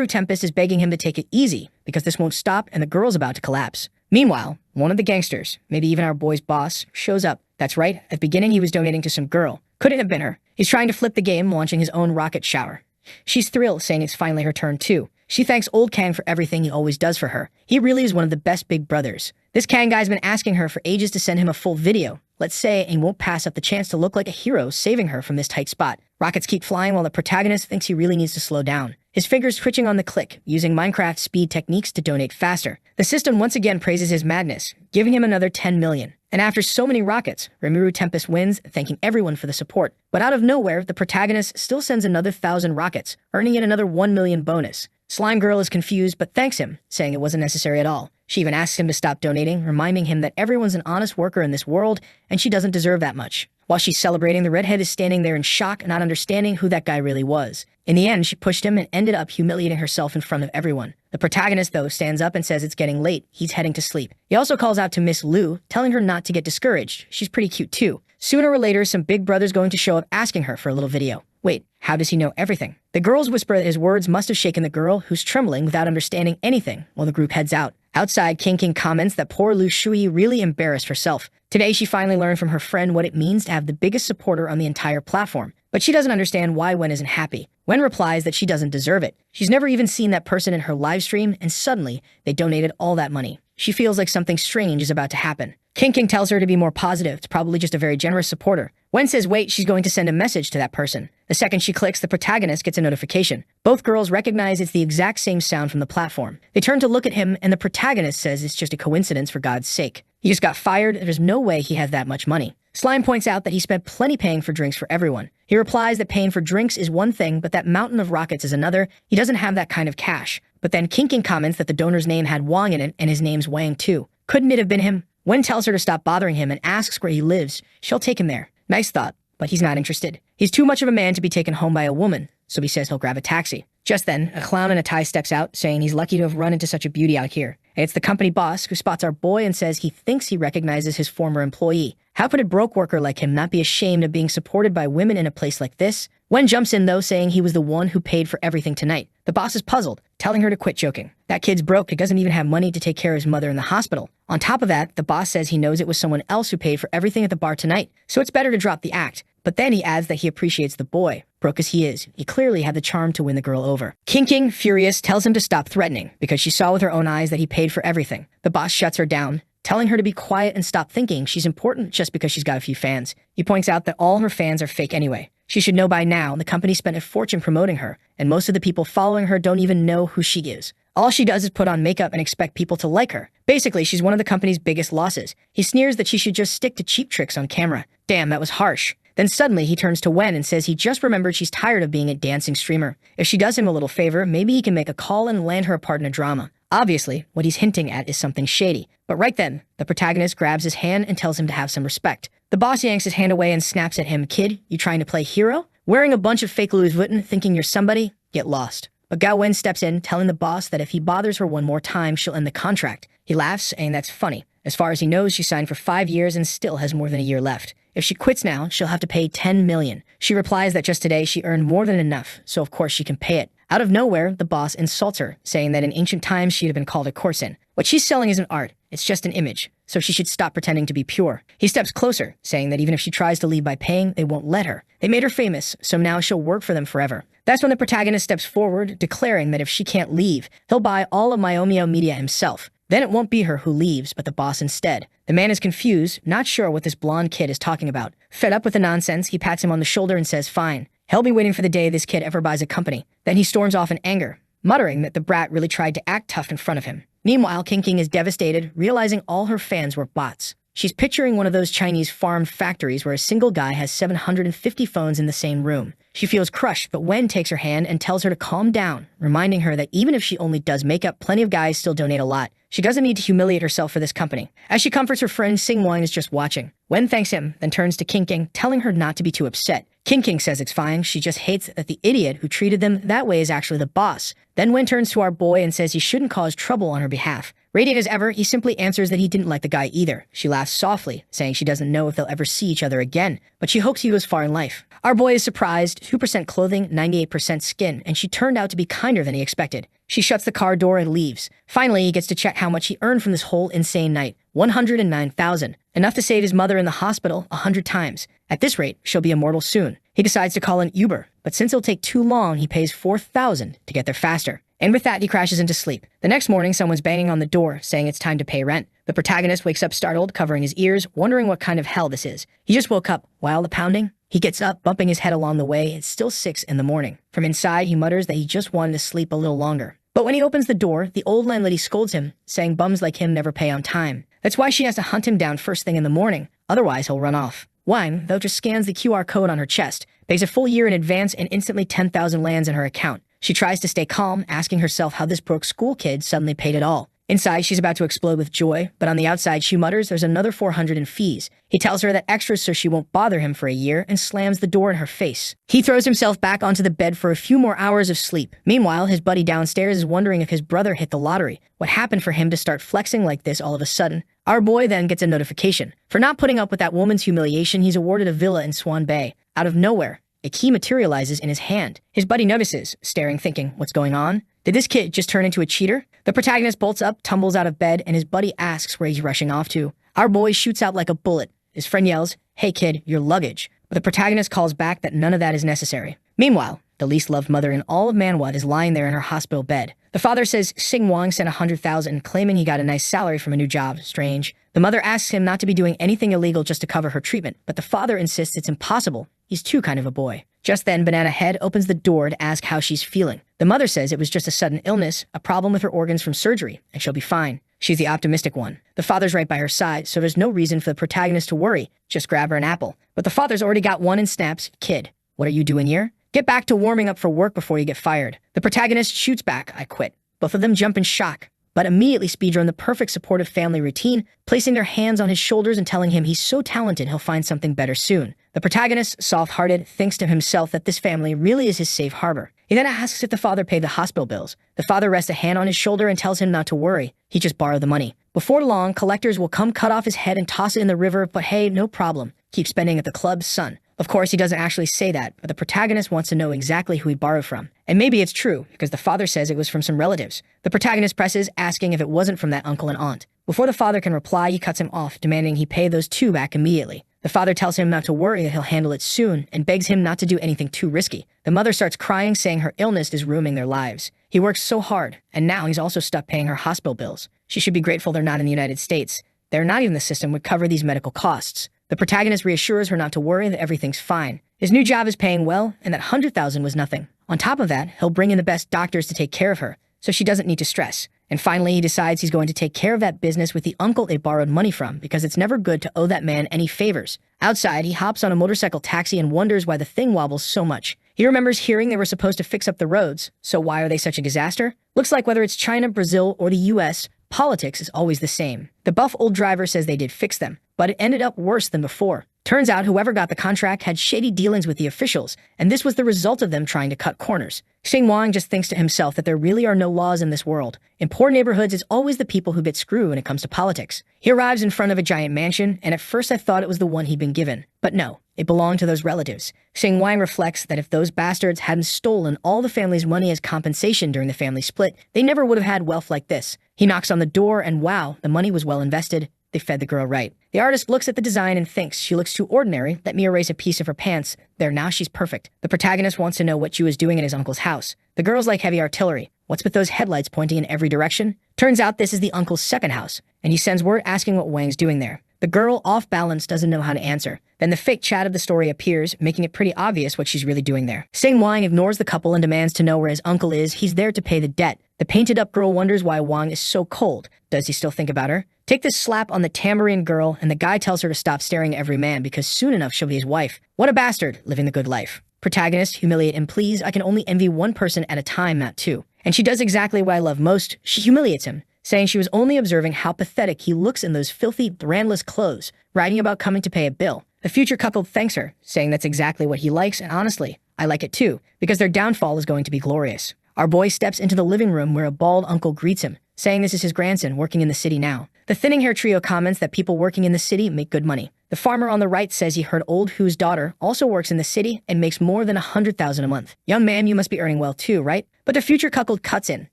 Tempest is begging him to take it easy because this won't stop and the girl's about to collapse. Meanwhile, one of the gangsters, maybe even our boy's boss, shows up. That's right, at the beginning he was donating to some girl. Couldn't have been her. He's trying to flip the game, launching his own rocket shower. She's thrilled, saying it's finally her turn too. She thanks old Kang for everything he always does for her. He really is one of the best big brothers. This Kang guy's been asking her for ages to send him a full video, let's say, and won't pass up the chance to look like a hero saving her from this tight spot. Rockets keep flying while the protagonist thinks he really needs to slow down. His fingers twitching on the click, using Minecraft speed techniques to donate faster. The system once again praises his madness, giving him another 10 million. And after so many rockets, Tempest wins, thanking everyone for the support. But out of nowhere, the protagonist still sends another 1,000 rockets, earning yet another 1 million bonus. Slime Girl is confused but thanks him, saying it wasn't necessary at all. She even asks him to stop donating, reminding him that everyone's an honest worker in this world and she doesn't deserve that much. While she's celebrating, the redhead is standing there in shock, not understanding who that guy really was. In the end, she pushed him and ended up humiliating herself in front of everyone. The protagonist, though, stands up and says it's getting late. He's heading to sleep. He also calls out to Miss Lu, telling her not to get discouraged. She's pretty cute too. Sooner or later, some big brother's going to show up asking her for a little video. Wait, how does he know everything? The girls whisper that his words must have shaken the girl, who's trembling without understanding anything, while the group heads out. Outside, King comments that poor Lu Shui really embarrassed herself. Today, she finally learned from her friend what it means to have the biggest supporter on the entire platform. But she doesn't understand why Wen isn't happy. Wen replies that she doesn't deserve it. She's never even seen that person in her live stream, and suddenly, they donated all that money. She feels like something strange is about to happen. King tells her to be more positive. It's probably just a very generous supporter. Wen says wait, she's going to send a message to that person. The second she clicks, the protagonist gets a notification. Both girls recognize it's the exact same sound from the platform. They turn to look at him, and the protagonist says it's just a coincidence, for God's sake. He just got fired, and there's no way he has that much money. Slime points out that he spent plenty paying for drinks for everyone. He replies that paying for drinks is one thing, but that mountain of rockets is another. He doesn't have that kind of cash. But then King comments that the donor's name had Wang in it, and his name's Wang too. Couldn't it have been him? Wen tells her to stop bothering him and asks where he lives. She'll take him there. Nice thought, but he's not interested. He's too much of a man to be taken home by a woman, so he says he'll grab a taxi. Just then, a clown in a tie steps out, saying he's lucky to have run into such a beauty out here. And it's the company boss who spots our boy and says he thinks he recognizes his former employee. How could a broke worker like him not be ashamed of being supported by women in a place like this? Wen jumps in, though, saying he was the one who paid for everything tonight. The boss is puzzled, telling her to quit joking. That kid's broke. He doesn't even have money to take care of his mother in the hospital. On top of that, the boss says he knows it was someone else who paid for everything at the bar tonight, so it's better to drop the act. But then he adds that he appreciates the boy. Broke as he is, he clearly had the charm to win the girl over. King, furious, tells him to stop threatening, because she saw with her own eyes that he paid for everything. The boss shuts her down, telling her to be quiet and stop thinking she's important just because she's got a few fans. He points out that all her fans are fake anyway. She should know by now the company spent a fortune promoting her, and most of the people following her don't even know who she is. All she does is put on makeup and expect people to like her. Basically, she's one of the company's biggest losses. He sneers that she should just stick to cheap tricks on camera. Damn, that was harsh. Then suddenly he turns to Wen and says he just remembered she's tired of being a dancing streamer. If she does him a little favor, maybe he can make a call and land her a part in a drama. Obviously, what he's hinting at is something shady. But right then, the protagonist grabs his hand and tells him to have some respect. The boss yanks his hand away and snaps at him. Kid, you trying to play hero? Wearing a bunch of fake Louis Vuitton, thinking you're somebody? Get lost. But Gao Wen steps in, telling the boss that if he bothers her one more time, she'll end the contract. He laughs, saying that's funny. As far as he knows, she signed for 5 years and still has more than a year left. If she quits now, she'll have to pay 10 million. She replies that just today she earned more than enough, so of course she can pay it. Out of nowhere, the boss insults her, saying that in ancient times she'd have been called a courtesan. What she's selling isn't art, it's just an image, so she should stop pretending to be pure. He steps closer, saying that even if she tries to leave by paying, they won't let her. They made her famous, so now she'll work for them forever. That's when the protagonist steps forward, declaring that if she can't leave, he'll buy all of Myomio Media himself. Then it won't be her who leaves, but the boss instead. The man is confused, not sure what this blonde kid is talking about. Fed up with the nonsense, he pats him on the shoulder and says, fine. He'll be waiting for the day this kid ever buys a company. Then he storms off in anger, muttering that the brat really tried to act tough in front of him. Meanwhile, King is devastated, realizing all her fans were bots. She's picturing one of those Chinese farm factories where a single guy has 750 phones in the same room. She feels crushed, but Wen takes her hand and tells her to calm down, reminding her that even if she only does makeup, plenty of guys still donate a lot. She doesn't need to humiliate herself for this company. As she comforts her friend, Sing-Wang is just watching. Wen thanks him, then turns to King, telling her not to be too upset. King says it's fine, she just hates that the idiot who treated them that way is actually the boss. Then Wen turns to our boy and says he shouldn't cause trouble on her behalf. Radiant as ever, he simply answers that he didn't like the guy either. She laughs softly, saying she doesn't know if they'll ever see each other again, but she hopes he goes far in life. Our boy is surprised, 2% clothing, 98% skin, and she turned out to be kinder than he expected. She shuts the car door and leaves. Finally, he gets to check how much he earned from this whole insane night. 109,000. Enough to save his mother in the hospital 100 times. At this rate, she'll be immortal soon. He decides to call an Uber, but since it'll take too long, he pays 4,000 to get there faster. And with that, he crashes into sleep. The next morning, someone's banging on the door, saying it's time to pay rent. The protagonist wakes up startled, covering his ears, wondering what kind of hell this is. He just woke up. While the pounding, he gets up, bumping his head along the way. It's still 6 in the morning. From inside, he mutters that he just wanted to sleep a little longer. But when he opens the door, the old landlady scolds him, saying bums like him never pay on time. That's why she has to hunt him down first thing in the morning, otherwise he'll run off. Wang, though, just scans the QR code on her chest, pays a full year in advance, and instantly 10,000 lands in her account. She tries to stay calm, asking herself how this broke school kid suddenly paid it all. Inside, she's about to explode with joy, but on the outside, she mutters there's another 400 in fees. He tells her that extras so she won't bother him for a year and slams the door in her face. He throws himself back onto the bed for a few more hours of sleep. Meanwhile, his buddy downstairs is wondering if his brother hit the lottery. What happened for him to start flexing like this all of a sudden? Our boy then gets a notification. For not putting up with that woman's humiliation, he's awarded a villa in Swan Bay. Out of nowhere, a key materializes in his hand. His buddy notices, staring, thinking, what's going on? Did this kid just turn into a cheater? The protagonist bolts up, tumbles out of bed, and his buddy asks where he's rushing off to. Our boy shoots out like a bullet. His friend yells, "Hey kid, your luggage." But the protagonist calls back that none of that is necessary. Meanwhile, the least loved mother in all of Manhwa is lying there in her hospital bed. The father says Sing-Wang sent 100,000, claiming he got a nice salary from a new job. Strange. The mother asks him not to be doing anything illegal just to cover her treatment, but the father insists it's impossible. He's too kind of a boy. Just then, Banana Head opens the door to ask how she's feeling. The mother says it was just a sudden illness, a problem with her organs from surgery, and she'll be fine. She's the optimistic one. The father's right by her side, so there's no reason for the protagonist to worry. Just grab her an apple. But the father's already got one and snaps, "Kid, what are you doing here? Get back to warming up for work before you get fired." The protagonist shoots back, "I quit." Both of them jump in shock, but immediately speedrun the perfect supportive family routine, placing their hands on his shoulders and telling him he's so talented he'll find something better soon. The protagonist, soft-hearted, thinks to himself that this family really is his safe harbor. He then asks if the father paid the hospital bills. The father rests a hand on his shoulder and tells him not to worry. He just borrowed the money. Before long, collectors will come cut off his head and toss it in the river, but hey, no problem. Keep spending at the club, son. Of course, he doesn't actually say that, but the protagonist wants to know exactly who he borrowed from. And maybe it's true, because the father says it was from some relatives. The protagonist presses, asking if it wasn't from that uncle and aunt. Before the father can reply, he cuts him off, demanding he pay those two back immediately. The father tells him not to worry, that he'll handle it soon, and begs him not to do anything too risky. The mother starts crying, saying her illness is ruining their lives. He works so hard, and now he's also stuck paying her hospital bills. She should be grateful they're not in the United States. They're not even the system would cover these medical costs. The protagonist reassures her not to worry, that everything's fine. His new job is paying well, and that 100,000 was nothing. On top of that, he'll bring in the best doctors to take care of her, so she doesn't need to stress. And finally, he decides he's going to take care of that business with the uncle they borrowed money from, because it's never good to owe that man any favors. Outside, he hops on a motorcycle taxi and wonders why the thing wobbles so much. He remembers hearing they were supposed to fix up the roads, so why are they such a disaster? Looks like whether it's China, Brazil, or the US, politics is always the same. The buff old driver says they did fix them, but it ended up worse than before. Turns out whoever got the contract had shady dealings with the officials, and this was the result of them trying to cut corners. Sing-Wang just thinks to himself that there really are no laws in this world. In poor neighborhoods, it's always the people who get screwed when it comes to politics. He arrives in front of a giant mansion, and at first I thought it was the one he'd been given. But no, it belonged to those relatives. Sing-Wang reflects that if those bastards hadn't stolen all the family's money as compensation during the family split, they never would have had wealth like this. He knocks on the door, and wow, the money was well invested. They fed the girl right. The artist looks at the design and thinks she looks too ordinary. Let me erase a piece of her pants. There, now she's perfect. The protagonist wants to know what she was doing in his uncle's house. The girl's like heavy artillery. What's with those headlights pointing in every direction? Turns out this is the uncle's second house, and he sends word asking what Wang's doing there. The girl, off balance, doesn't know how to answer. Then the fake chat of the story appears, making it pretty obvious what she's really doing there. Sing-Wang ignores the couple and demands to know where his uncle is. He's there to pay the debt. The painted-up girl wonders why Wang is so cold. Does he still think about her? Take this slap on the tambourine girl, and the guy tells her to stop staring at every man because soon enough she'll be his wife. What a bastard, living the good life. Protagonist, humiliate him please, I can only envy one person at a time, not two. And she does exactly what I love most, she humiliates him, saying she was only observing how pathetic he looks in those filthy, brandless clothes, writing about coming to pay a bill. The future cuckold thanks her, saying that's exactly what he likes, and honestly, I like it too, because their downfall is going to be glorious. Our boy steps into the living room where a bald uncle greets him, saying this is his grandson working in the city now. The thinning hair trio comments that people working in the city make good money. The farmer on the right says he heard old Who's daughter also works in the city and makes more than $100,000 a month. Young man, you must be earning well too, right? But the future cuckold cuts in,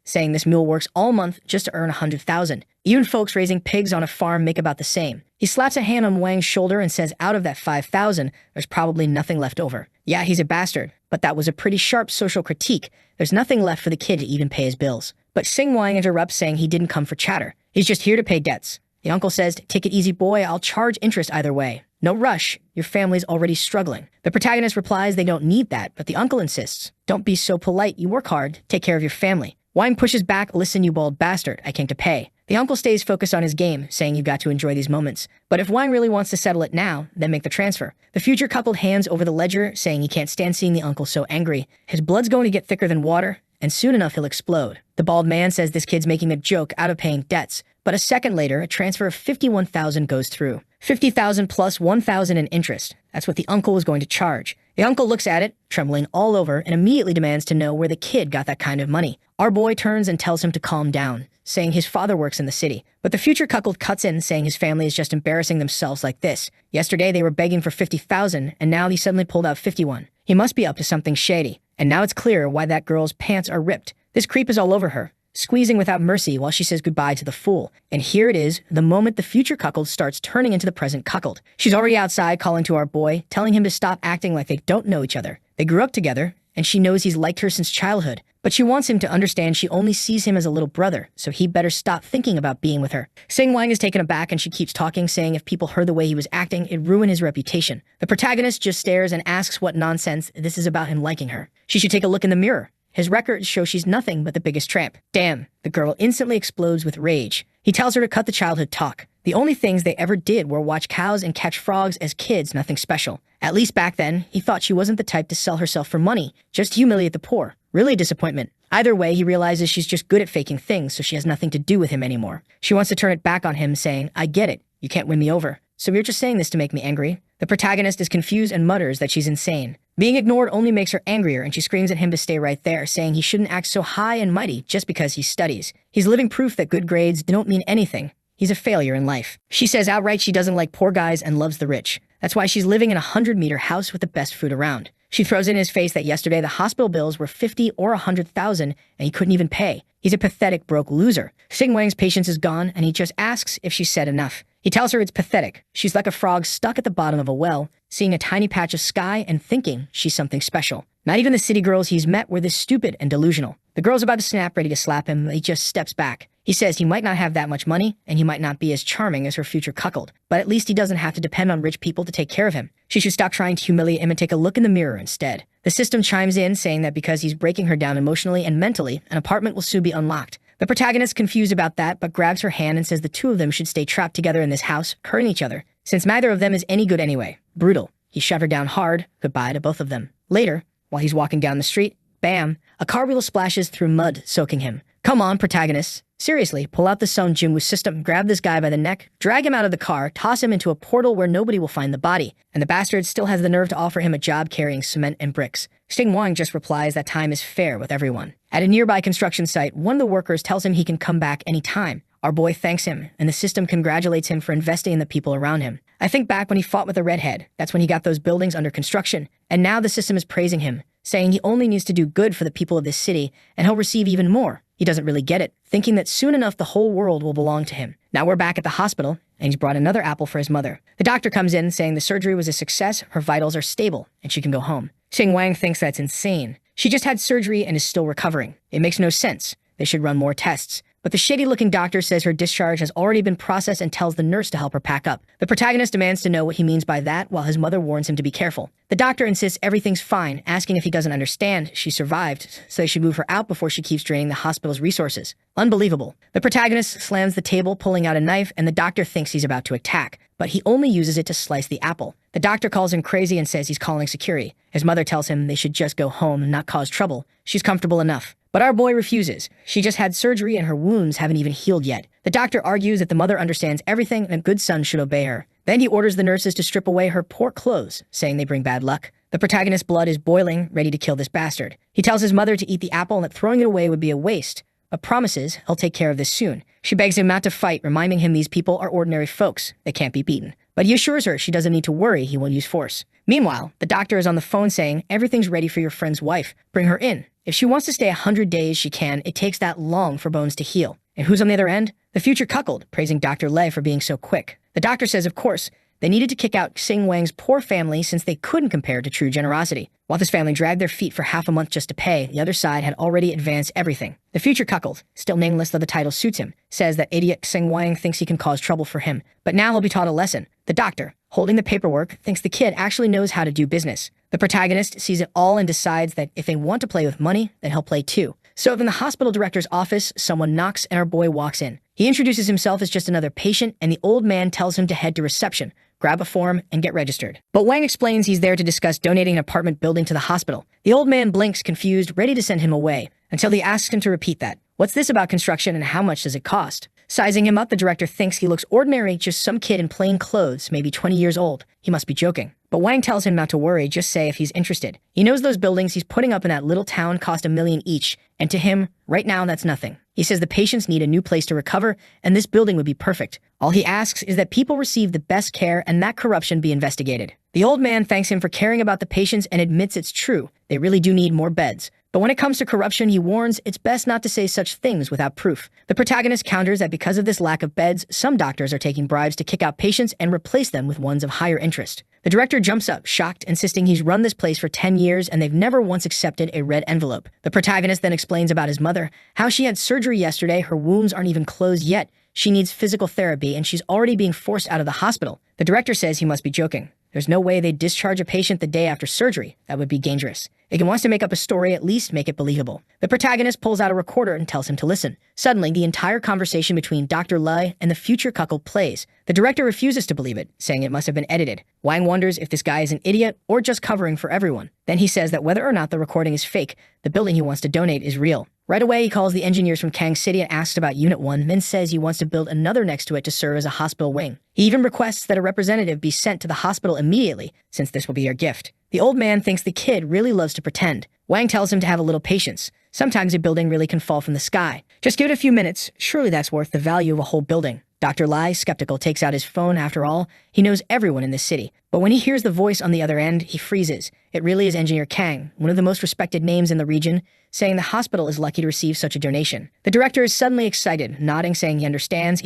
saying this mule works all month just to earn $100,000. Even folks raising pigs on a farm make about the same. He slaps a hand on Wang's shoulder and says out of that $5,000, there's probably nothing left over. Yeah, he's a bastard, but that was a pretty sharp social critique. There's nothing left for the kid to even pay his bills. But Sing Wang interrupts, saying he didn't come for chatter. He's just here to pay debts. The uncle says, take it easy boy, I'll charge interest either way. No rush, your family's already struggling. The protagonist replies they don't need that, but the uncle insists. Don't be so polite, you work hard, take care of your family. Wang pushes back, listen you bald bastard, I came to pay. The uncle stays focused on his game, saying you've got to enjoy these moments. But if Wang really wants to settle it now, then make the transfer. The future couple hands over the ledger, saying he can't stand seeing the uncle so angry. His blood's going to get thicker than water, and soon enough he'll explode. The bald man says this kid's making a joke out of paying debts, but a second later, a transfer of $51,000 goes through. $50,000 plus $1,000 in interest. That's what the uncle was going to charge. The uncle looks at it, trembling all over, and immediately demands to know where the kid got that kind of money. Our boy turns and tells him to calm down, saying his father works in the city. But the future cuckold cuts in, saying his family is just embarrassing themselves like this. Yesterday they were begging for $50,000, and now he suddenly pulled out $51,000. He must be up to something shady. And now it's clear why that girl's pants are ripped. This creep is all over her, squeezing without mercy while she says goodbye to the fool. And here it is, the moment the future cuckold starts turning into the present cuckold. She's already outside calling to our boy, telling him to stop acting like they don't know each other. They grew up together, and she knows he's liked her since childhood. But she wants him to understand she only sees him as a little brother, so he better stop thinking about being with her. Sing Wang is taken aback and she keeps talking, saying if people heard the way he was acting, it'd ruin his reputation. The protagonist just stares and asks what nonsense this is about him liking her. She should take a look in the mirror. His records show she's nothing but the biggest tramp. Damn, the girl instantly explodes with rage. He tells her to cut the childhood talk. The only things they ever did were watch cows and catch frogs as kids, nothing special. At least back then, he thought she wasn't the type to sell herself for money, just to humiliate the poor. Really a disappointment. Either way, he realizes she's just good at faking things, so she has nothing to do with him anymore. She wants to turn it back on him, saying, I get it, you can't win me over. So you're just saying this to make me angry? The protagonist is confused and mutters that she's insane. Being ignored only makes her angrier, and she screams at him to stay right there, saying he shouldn't act so high and mighty just because he studies. He's living proof that good grades don't mean anything. He's a failure in life. She says outright she doesn't like poor guys and loves the rich. That's why she's living in a 100-meter house with the best food around. She throws in his face that yesterday the hospital bills were $50,000 or $100,000 and he couldn't even pay. He's a pathetic, broke loser. Sing Wang's patience is gone and he just asks if she said enough. He tells her it's pathetic. She's like a frog stuck at the bottom of a well, seeing a tiny patch of sky and thinking she's something special. Not even the city girls he's met were this stupid and delusional. The girl's about to snap, ready to slap him, but he just steps back. He says he might not have that much money, and he might not be as charming as her future cuckold, but at least he doesn't have to depend on rich people to take care of him. She should stop trying to humiliate him and take a look in the mirror instead. The system chimes in, saying that because he's breaking her down emotionally and mentally, an apartment will soon be unlocked. The protagonist's confused about that, but grabs her hand and says the two of them should stay trapped together in this house, hurting each other, since neither of them is any good anyway. Brutal. He shoved her down hard, goodbye to both of them. Later, while he's walking down the street, bam, a car wheel splashes through mud, soaking him. Come on, protagonist. Seriously, pull out the Song Jinwoo system, grab this guy by the neck, drag him out of the car, toss him into a portal where nobody will find the body, and the bastard still has the nerve to offer him a job carrying cement and bricks. Sing Wang just replies that time is fair with everyone. At a nearby construction site, one of the workers tells him he can come back anytime. Our boy thanks him, and the system congratulates him for investing in the people around him. I think back when he fought with a redhead, that's when he got those buildings under construction, and now the system is praising him, saying he only needs to do good for the people of this city, and he'll receive even more. He doesn't really get it, thinking that soon enough the whole world will belong to him. Now we're back at the hospital, and he's brought another apple for his mother. The doctor comes in, saying the surgery was a success, her vitals are stable, and she can go home. Sing Wang thinks that's insane. She just had surgery and is still recovering. It makes no sense. They should run more tests. but the shady-looking doctor says her discharge has already been processed and tells the nurse to help her pack up. The protagonist demands to know what he means by that, while his mother warns him to be careful. The doctor insists everything's fine, asking if he doesn't understand she survived, so they should move her out before she keeps draining the hospital's resources. Unbelievable. The protagonist slams the table, pulling out a knife, and the doctor thinks he's about to attack, but he only uses it to slice the apple. The doctor calls him crazy and says he's calling security. His mother tells him they should just go home and not cause trouble. She's comfortable enough. But our boy refuses. She just had surgery and her wounds haven't even healed yet. The doctor argues that the mother understands everything and a good son should obey her. Then he orders the nurses to strip away her poor clothes, saying they bring bad luck. The protagonist's blood is boiling, ready to kill this bastard. He tells his mother to eat the apple and that throwing it away would be a waste, but promises he'll take care of this soon. She begs him not to fight, reminding him these people are ordinary folks. They can't be beaten. But he assures her she doesn't need to worry, he won't use force. Meanwhile, the doctor is on the phone saying, everything's ready for your friend's wife. Bring her in. If she wants to stay 100 days, she can. It takes that long for bones to heal. And who's on the other end? The future cuckold, praising Dr. Lei for being so quick. The doctor says, of course, they needed to kick out Xing Wang's poor family since they couldn't compare to true generosity. While this family dragged their feet for half a month just to pay, the other side had already advanced everything. The future cuckold, still nameless though the title suits him, says that idiot Xing Wang thinks he can cause trouble for him, but now he'll be taught a lesson. The doctor, holding the paperwork, thinks the kid actually knows how to do business. The protagonist sees it all and decides that if they want to play with money, then he'll play too. So in the hospital director's office, someone knocks and our boy walks in. He introduces himself as just another patient, and the old man tells him to head to reception, grab a form, and get registered. But Wang explains he's there to discuss donating an apartment building to the hospital. The old man blinks, confused, ready to send him away, until he asks him to repeat that. What's this about construction and how much does it cost? Sizing him up, the director thinks he looks ordinary, just some kid in plain clothes, maybe 20 years old. He must be joking. But Wang tells him not to worry, just say if he's interested. He knows those buildings he's putting up in that little town cost $1 million each, and to him, right now, that's nothing. He says the patients need a new place to recover, and this building would be perfect. All he asks is that people receive the best care and that corruption be investigated. The old man thanks him for caring about the patients and admits it's true. They really do need more beds. But when it comes to corruption, he warns it's best not to say such things without proof. The protagonist counters that because of this lack of beds, some doctors are taking bribes to kick out patients and replace them with ones of higher interest. The director jumps up, shocked, insisting he's run this place for 10 years and they've never once accepted a red envelope. The protagonist then explains about his mother, how she had surgery yesterday, her wounds aren't even closed yet, she needs physical therapy, and she's already being forced out of the hospital. The director says he must be joking. There's no way they'd discharge a patient the day after surgery. That would be dangerous. If he wants to make up a story, at least make it believable. The protagonist pulls out a recorder and tells him to listen. Suddenly, the entire conversation between Dr. Lei and the future cuckold plays. The director refuses to believe it, saying it must have been edited. Wang wonders if this guy is an idiot or just covering for everyone. Then he says that whether or not the recording is fake, the building he wants to donate is real. Right away, he calls the engineers from Kang City and asks about Unit 1, then says he wants to build another next to it to serve as a hospital wing. He even requests that a representative be sent to the hospital immediately, since this will be their gift. The old man thinks the kid really loves to pretend. Wang tells him to have a little patience. Sometimes a building really can fall from the sky. Just give it a few minutes, surely that's worth the value of a whole building. Dr. Lai, skeptical, takes out his phone. After all, he knows everyone in this city. But when he hears the voice on the other end, he freezes. It really is Engineer Kang, one of the most respected names in the region, saying the hospital is lucky to receive such a donation. The director is suddenly excited, nodding, saying he understands,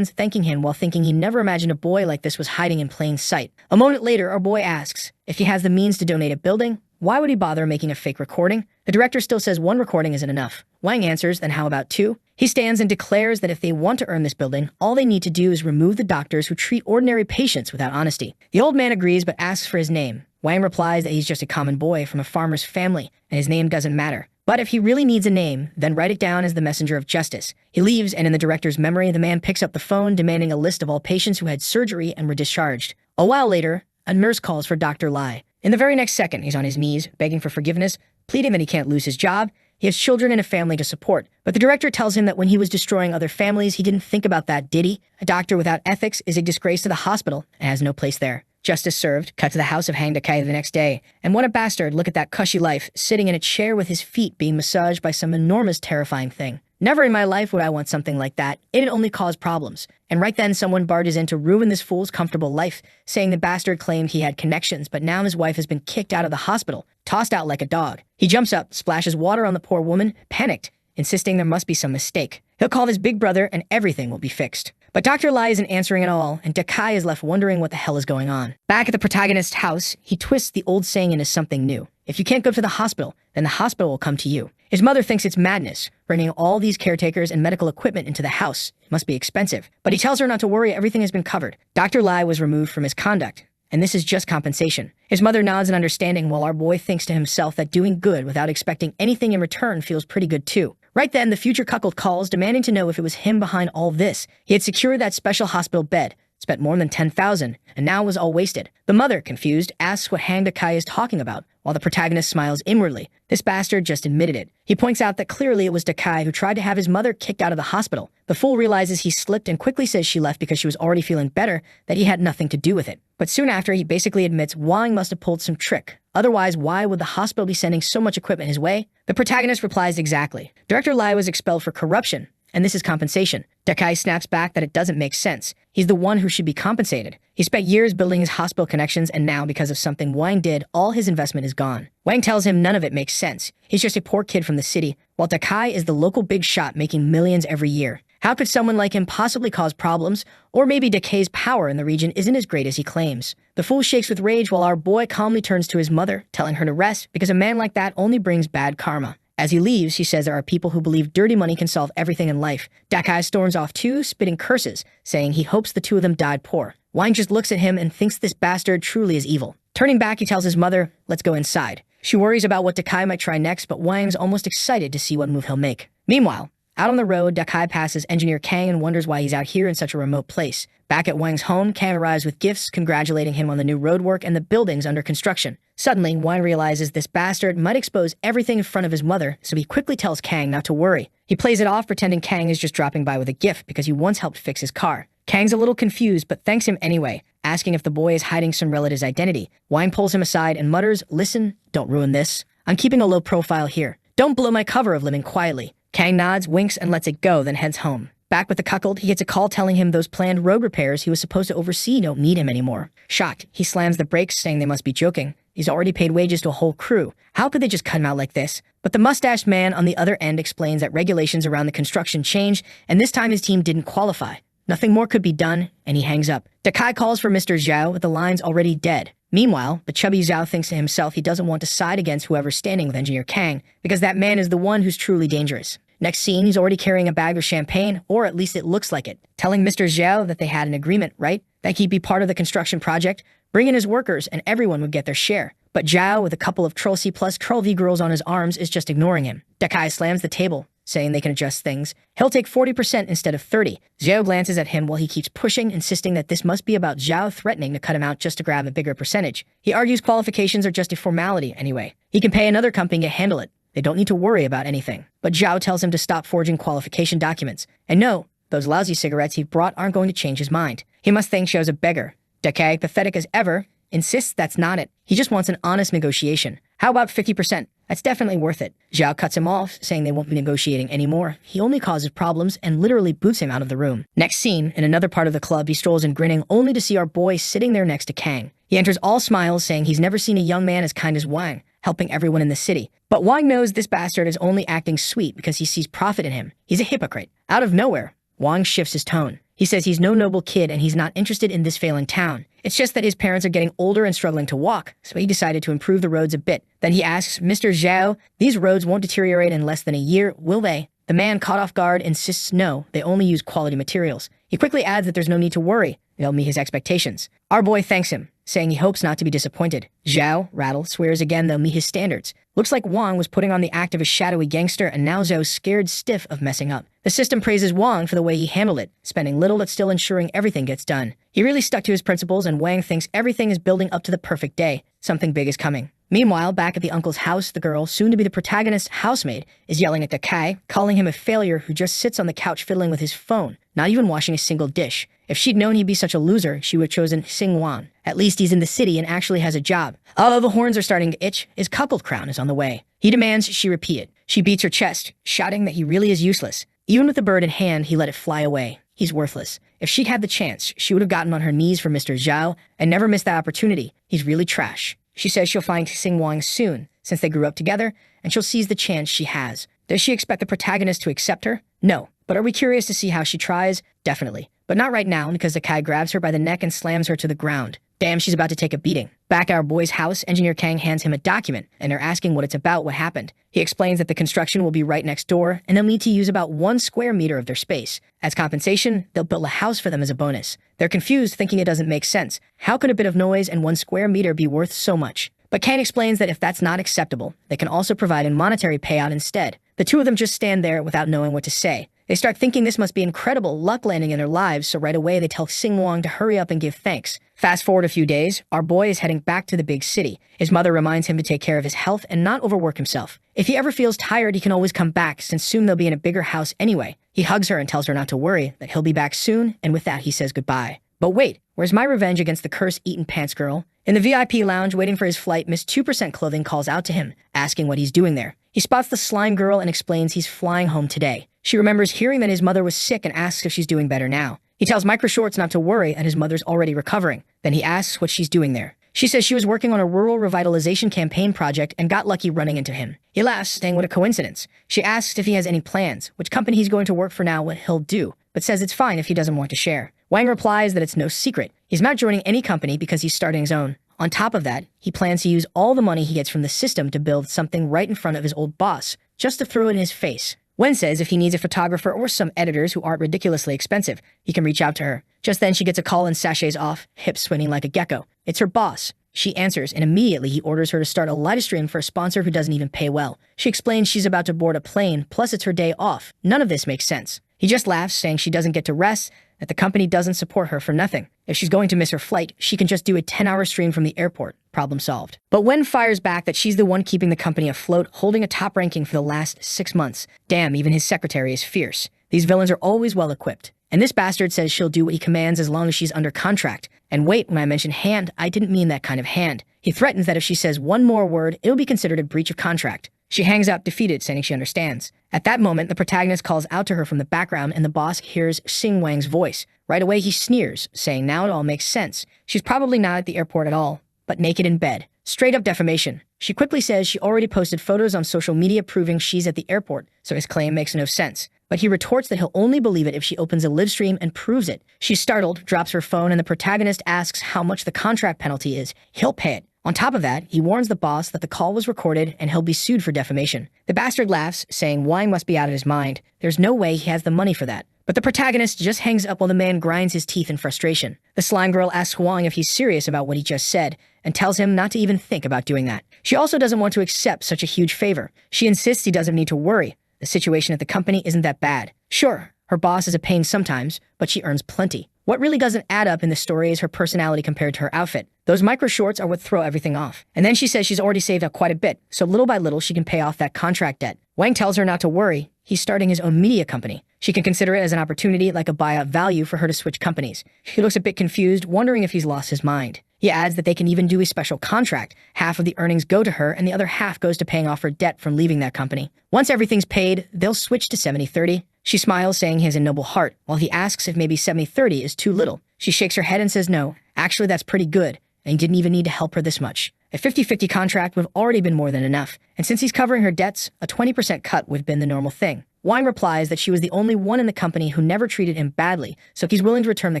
thanking him while thinking he never imagined a boy like this was hiding in plain sight. A moment later, our boy asks if he has the means to donate a building. Why would he bother making a fake recording? The director still says one recording isn't enough. Wang answers, then how about 2? He stands and declares that if they want to earn this building, all they need to do is remove the doctors who treat ordinary patients without honesty. The old man agrees but asks for his name. Wang replies that he's just a common boy from a farmer's family, and his name doesn't matter. But if he really needs a name, then write it down as the messenger of justice. He leaves, and in the director's memory, the man picks up the phone, demanding a list of all patients who had surgery and were discharged. A while later, a nurse calls for Dr. Lai. In the very next second, he's on his knees, begging for forgiveness, pleading that he can't lose his job. He has children and a family to support. But the director tells him that when he was destroying other families, he didn't think about that, did he? A doctor without ethics is a disgrace to the hospital and has no place there. Justice served, cut to the house of Hang Dakai the next day. And what a bastard, look at that cushy life, sitting in a chair with his feet being massaged by some enormous terrifying thing. Never in my life would I want something like that. It'd only cause problems. And right then, someone barges in to ruin this fool's comfortable life, saying the bastard claimed he had connections, but now his wife has been kicked out of the hospital, tossed out like a dog. He jumps up, splashes water on the poor woman, panicked, insisting there must be some mistake. He'll call his big brother and everything will be fixed. But Dr. Lai isn't answering at all, and Dakai is left wondering what the hell is going on. Back at the protagonist's house, he twists the old saying into something new. If you can't go to the hospital, then the hospital will come to you. His mother thinks it's madness, bringing all these caretakers and medical equipment into the house. It must be expensive. But he tells her not to worry, everything has been covered. Dr. Lai was removed from his conduct, and this is just compensation. His mother nods in understanding while our boy thinks to himself that doing good without expecting anything in return feels pretty good too. Right then, the future cuckold calls, demanding to know if it was him behind all this. He had secured that special hospital bed, spent more than 10,000, and now was all wasted. The mother, confused, asks what Hang Dakai is talking about, while the protagonist smiles inwardly. This bastard just admitted it. He points out that clearly it was Dakai who tried to have his mother kicked out of the hospital. The fool realizes he slipped and quickly says she left because she was already feeling better, that he had nothing to do with it. But soon after, he basically admits Wang must have pulled some trick. Otherwise, why would the hospital be sending so much equipment his way? The protagonist replies exactly. Director Lai was expelled for corruption, and this is compensation. Dakai snaps back that it doesn't make sense. He's the one who should be compensated. He spent years building his hospital connections, and now, because of something Wang did, all his investment is gone. Wang tells him none of it makes sense. He's just a poor kid from the city, while Dakai is the local big shot making millions every year. How could someone like him possibly cause problems? Or maybe Dakai's power in the region isn't as great as he claims. The fool shakes with rage while our boy calmly turns to his mother, telling her to rest because a man like that only brings bad karma. As he leaves, he says there are people who believe dirty money can solve everything in life. Dakai storms off too, spitting curses, saying he hopes the two of them died poor. Wang just looks at him and thinks this bastard truly is evil. Turning back, he tells his mother, let's go inside. She worries about what Dakai might try next, but Wang's almost excited to see what move he'll make. Meanwhile, out on the road, Dakai passes Engineer Kang and wonders why he's out here in such a remote place. Back at Wang's home, Kang arrives with gifts, congratulating him on the new roadwork and the buildings under construction. Suddenly, Wang realizes this bastard might expose everything in front of his mother, so he quickly tells Kang not to worry. He plays it off, pretending Kang is just dropping by with a gift because he once helped fix his car. Kang's a little confused, but thanks him anyway, asking if the boy is hiding some relative's identity. Wang pulls him aside and mutters, listen, don't ruin this. I'm keeping a low profile here. Don't blow my cover of living quietly. Kang nods, winks, and lets it go, then heads home. Back with the cuckold, he gets a call telling him those planned road repairs he was supposed to oversee don't need him anymore. Shocked, he slams the brakes, saying they must be joking. He's already paid wages to a whole crew. How could they just cut him out like this? But the mustached man on the other end explains that regulations around the construction changed, and this time his team didn't qualify. Nothing more could be done, and he hangs up. Dakai calls for Mr. Zhao with the lines already dead. Meanwhile, the chubby Zhao thinks to himself he doesn't want to side against whoever's standing with Engineer Kang, because that man is the one who's truly dangerous. Next scene, he's already carrying a bag of champagne, or at least it looks like it, telling Mr. Zhao that they had an agreement, right? That he'd be part of the construction project, bring in his workers, and everyone would get their share. But Zhao, with a couple of Troll C plus Troll V girls on his arms, is just ignoring him. Dakai slams the table, saying they can adjust things. He'll take 40% instead of 30%. Zhao glances at him while he keeps pushing, insisting that this must be about Zhao threatening to cut him out just to grab a bigger percentage. He argues qualifications are just a formality anyway. He can pay another company to handle it. They don't need to worry about anything. But Zhao tells him to stop forging qualification documents. And no, those lousy cigarettes he brought aren't going to change his mind. He must think Zhao's a beggar. Dakai, pathetic as ever, insists that's not it. He just wants an honest negotiation. How about 50%? That's definitely worth it. Zhao cuts him off, saying they won't be negotiating anymore. He only causes problems and literally boots him out of the room. Next scene, in another part of the club, he strolls in grinning, only to see our boy sitting there next to Kang. He enters all smiles, saying he's never seen a young man as kind as Wang, helping everyone in the city. But Wang knows this bastard is only acting sweet because he sees profit in him. He's a hypocrite. Out of nowhere, Wang shifts his tone. He says he's no noble kid and he's not interested in this failing town. It's just that his parents are getting older and struggling to walk, so he decided to improve the roads a bit. Then he asks, Mr. Zhao, these roads won't deteriorate in less than a year, will they? The man, caught off guard, insists no, they only use quality materials. He quickly adds that there's no need to worry. They'll meet his expectations. Our boy thanks him, saying he hopes not to be disappointed. Zhao, rattled, swears again they'll meet his standards. Looks like Wang was putting on the act of a shadowy gangster, and now Zhou's scared stiff of messing up. The system praises Wang for the way he handled it, spending little but still ensuring everything gets done. He really stuck to his principles, and Wang thinks everything is building up to the perfect day. Something big is coming. Meanwhile, back at the uncle's house, the girl, soon to be the protagonist's housemaid, is yelling at Dakai, calling him a failure who just sits on the couch fiddling with his phone, not even washing a single dish. If she'd known he'd be such a loser, she would have chosen Xingwan. At least he's in the city and actually has a job. Although the horns are starting to itch, his cuckold crown is on the way. He demands she repeat it. She beats her chest, shouting that he really is useless. Even with the bird in hand, he let it fly away. He's worthless. If she'd had the chance, she would have gotten on her knees for Mr. Zhao and never missed that opportunity. He's really trash. She says she'll find Xingwang soon, since they grew up together, and she'll seize the chance she has. Does she expect the protagonist to accept her? No. But are we curious to see how she tries? Definitely. But not right now, because the Kai grabs her by the neck and slams her to the ground. Damn, she's about to take a beating. Back at our boy's house, Engineer Kang hands him a document, and they're asking what it's about, what happened. He explains that the construction will be right next door, and they'll need to use about 1 square meter of their space. As compensation, they'll build a house for them as a bonus. They're confused, thinking it doesn't make sense. How could a bit of noise and 1 square meter be worth so much? But Kang explains that if that's not acceptable, they can also provide a monetary payout instead. The two of them just stand there without knowing what to say. They start thinking this must be incredible luck landing in their lives, so right away they tell Sing-Wong to hurry up and give thanks. Fast forward a few days, our boy is heading back to the big city. His mother reminds him to take care of his health and not overwork himself. If he ever feels tired, he can always come back, since soon they'll be in a bigger house anyway. He hugs her and tells her not to worry, that he'll be back soon, and with that he says goodbye. But wait, where's my revenge against the curse-eaten pants girl? In the VIP lounge waiting for his flight, Miss 2% Clothing calls out to him, asking what he's doing there. He spots the slime girl and explains he's flying home today. She remembers hearing that his mother was sick and asks if she's doing better now. He tells Micro Shorts not to worry and his mother's already recovering. Then he asks what she's doing there. She says she was working on a rural revitalization campaign project and got lucky running into him. He laughs, saying what a coincidence. She asks if he has any plans, which company he's going to work for now, what he'll do, but says it's fine if he doesn't want to share. Wang replies that it's no secret. He's not joining any company because he's starting his own. On top of that, he plans to use all the money he gets from the system to build something right in front of his old boss, just to throw it in his face. Wen says if he needs a photographer or some editors who aren't ridiculously expensive, he can reach out to her. Just then she gets a call and sachets off, hips swinging like a gecko. It's her boss. She answers, and immediately he orders her to start a live stream for a sponsor who doesn't even pay well. She explains she's about to board a plane, plus it's her day off. None of this makes sense. He just laughs, saying she doesn't get to rest, that the company doesn't support her for nothing. If she's going to miss her flight, she can just do a 10-hour stream from the airport. Problem solved. But Wen fires back that she's the one keeping the company afloat, holding a top ranking for the last 6 months. Damn, even his secretary is fierce. These villains are always well equipped. And this bastard says she'll do what he commands as long as she's under contract. And wait, when I mentioned hand, I didn't mean that kind of hand. He threatens that if she says one more word, it'll be considered a breach of contract. She hangs up, defeated, saying she understands. At that moment, the protagonist calls out to her from the background and the boss hears Sing Wang's voice. Right away, he sneers, saying now it all makes sense. She's probably not at the airport at all, but naked in bed. Straight up defamation. She quickly says she already posted photos on social media proving she's at the airport, so his claim makes no sense. But he retorts that he'll only believe it if she opens a live stream and proves it. She's startled, drops her phone, and the protagonist asks how much the contract penalty is. He'll pay it. On top of that, he warns the boss that the call was recorded and he'll be sued for defamation. The bastard laughs, saying Wang must be out of his mind. There's no way he has the money for that. But the protagonist just hangs up while the man grinds his teeth in frustration. The slime girl asks Wang if he's serious about what he just said, and tells him not to even think about doing that. She also doesn't want to accept such a huge favor. She insists he doesn't need to worry. The situation at the company isn't that bad. Sure, her boss is a pain sometimes, but she earns plenty. What really doesn't add up in the story is her personality compared to her outfit. Those micro shorts are what throw everything off. And then she says she's already saved up quite a bit, so little by little she can pay off that contract debt. Wang tells her not to worry. He's starting his own media company. She can consider it as an opportunity, like a buyout value for her to switch companies. She looks a bit confused, wondering if he's lost his mind. He adds that they can even do a special contract. Half of the earnings go to her, and the other half goes to paying off her debt from leaving that company. Once everything's paid, they'll switch to 70-30. She smiles, saying he has a noble heart, while he asks if maybe 70-30 is too little. She shakes her head and says no. Actually, that's pretty good, and he didn't even need to help her this much. A 50-50 contract would have already been more than enough, and since he's covering her debts, a 20% cut would have been the normal thing. Wang replies that she was the only one in the company who never treated him badly, so he's willing to return the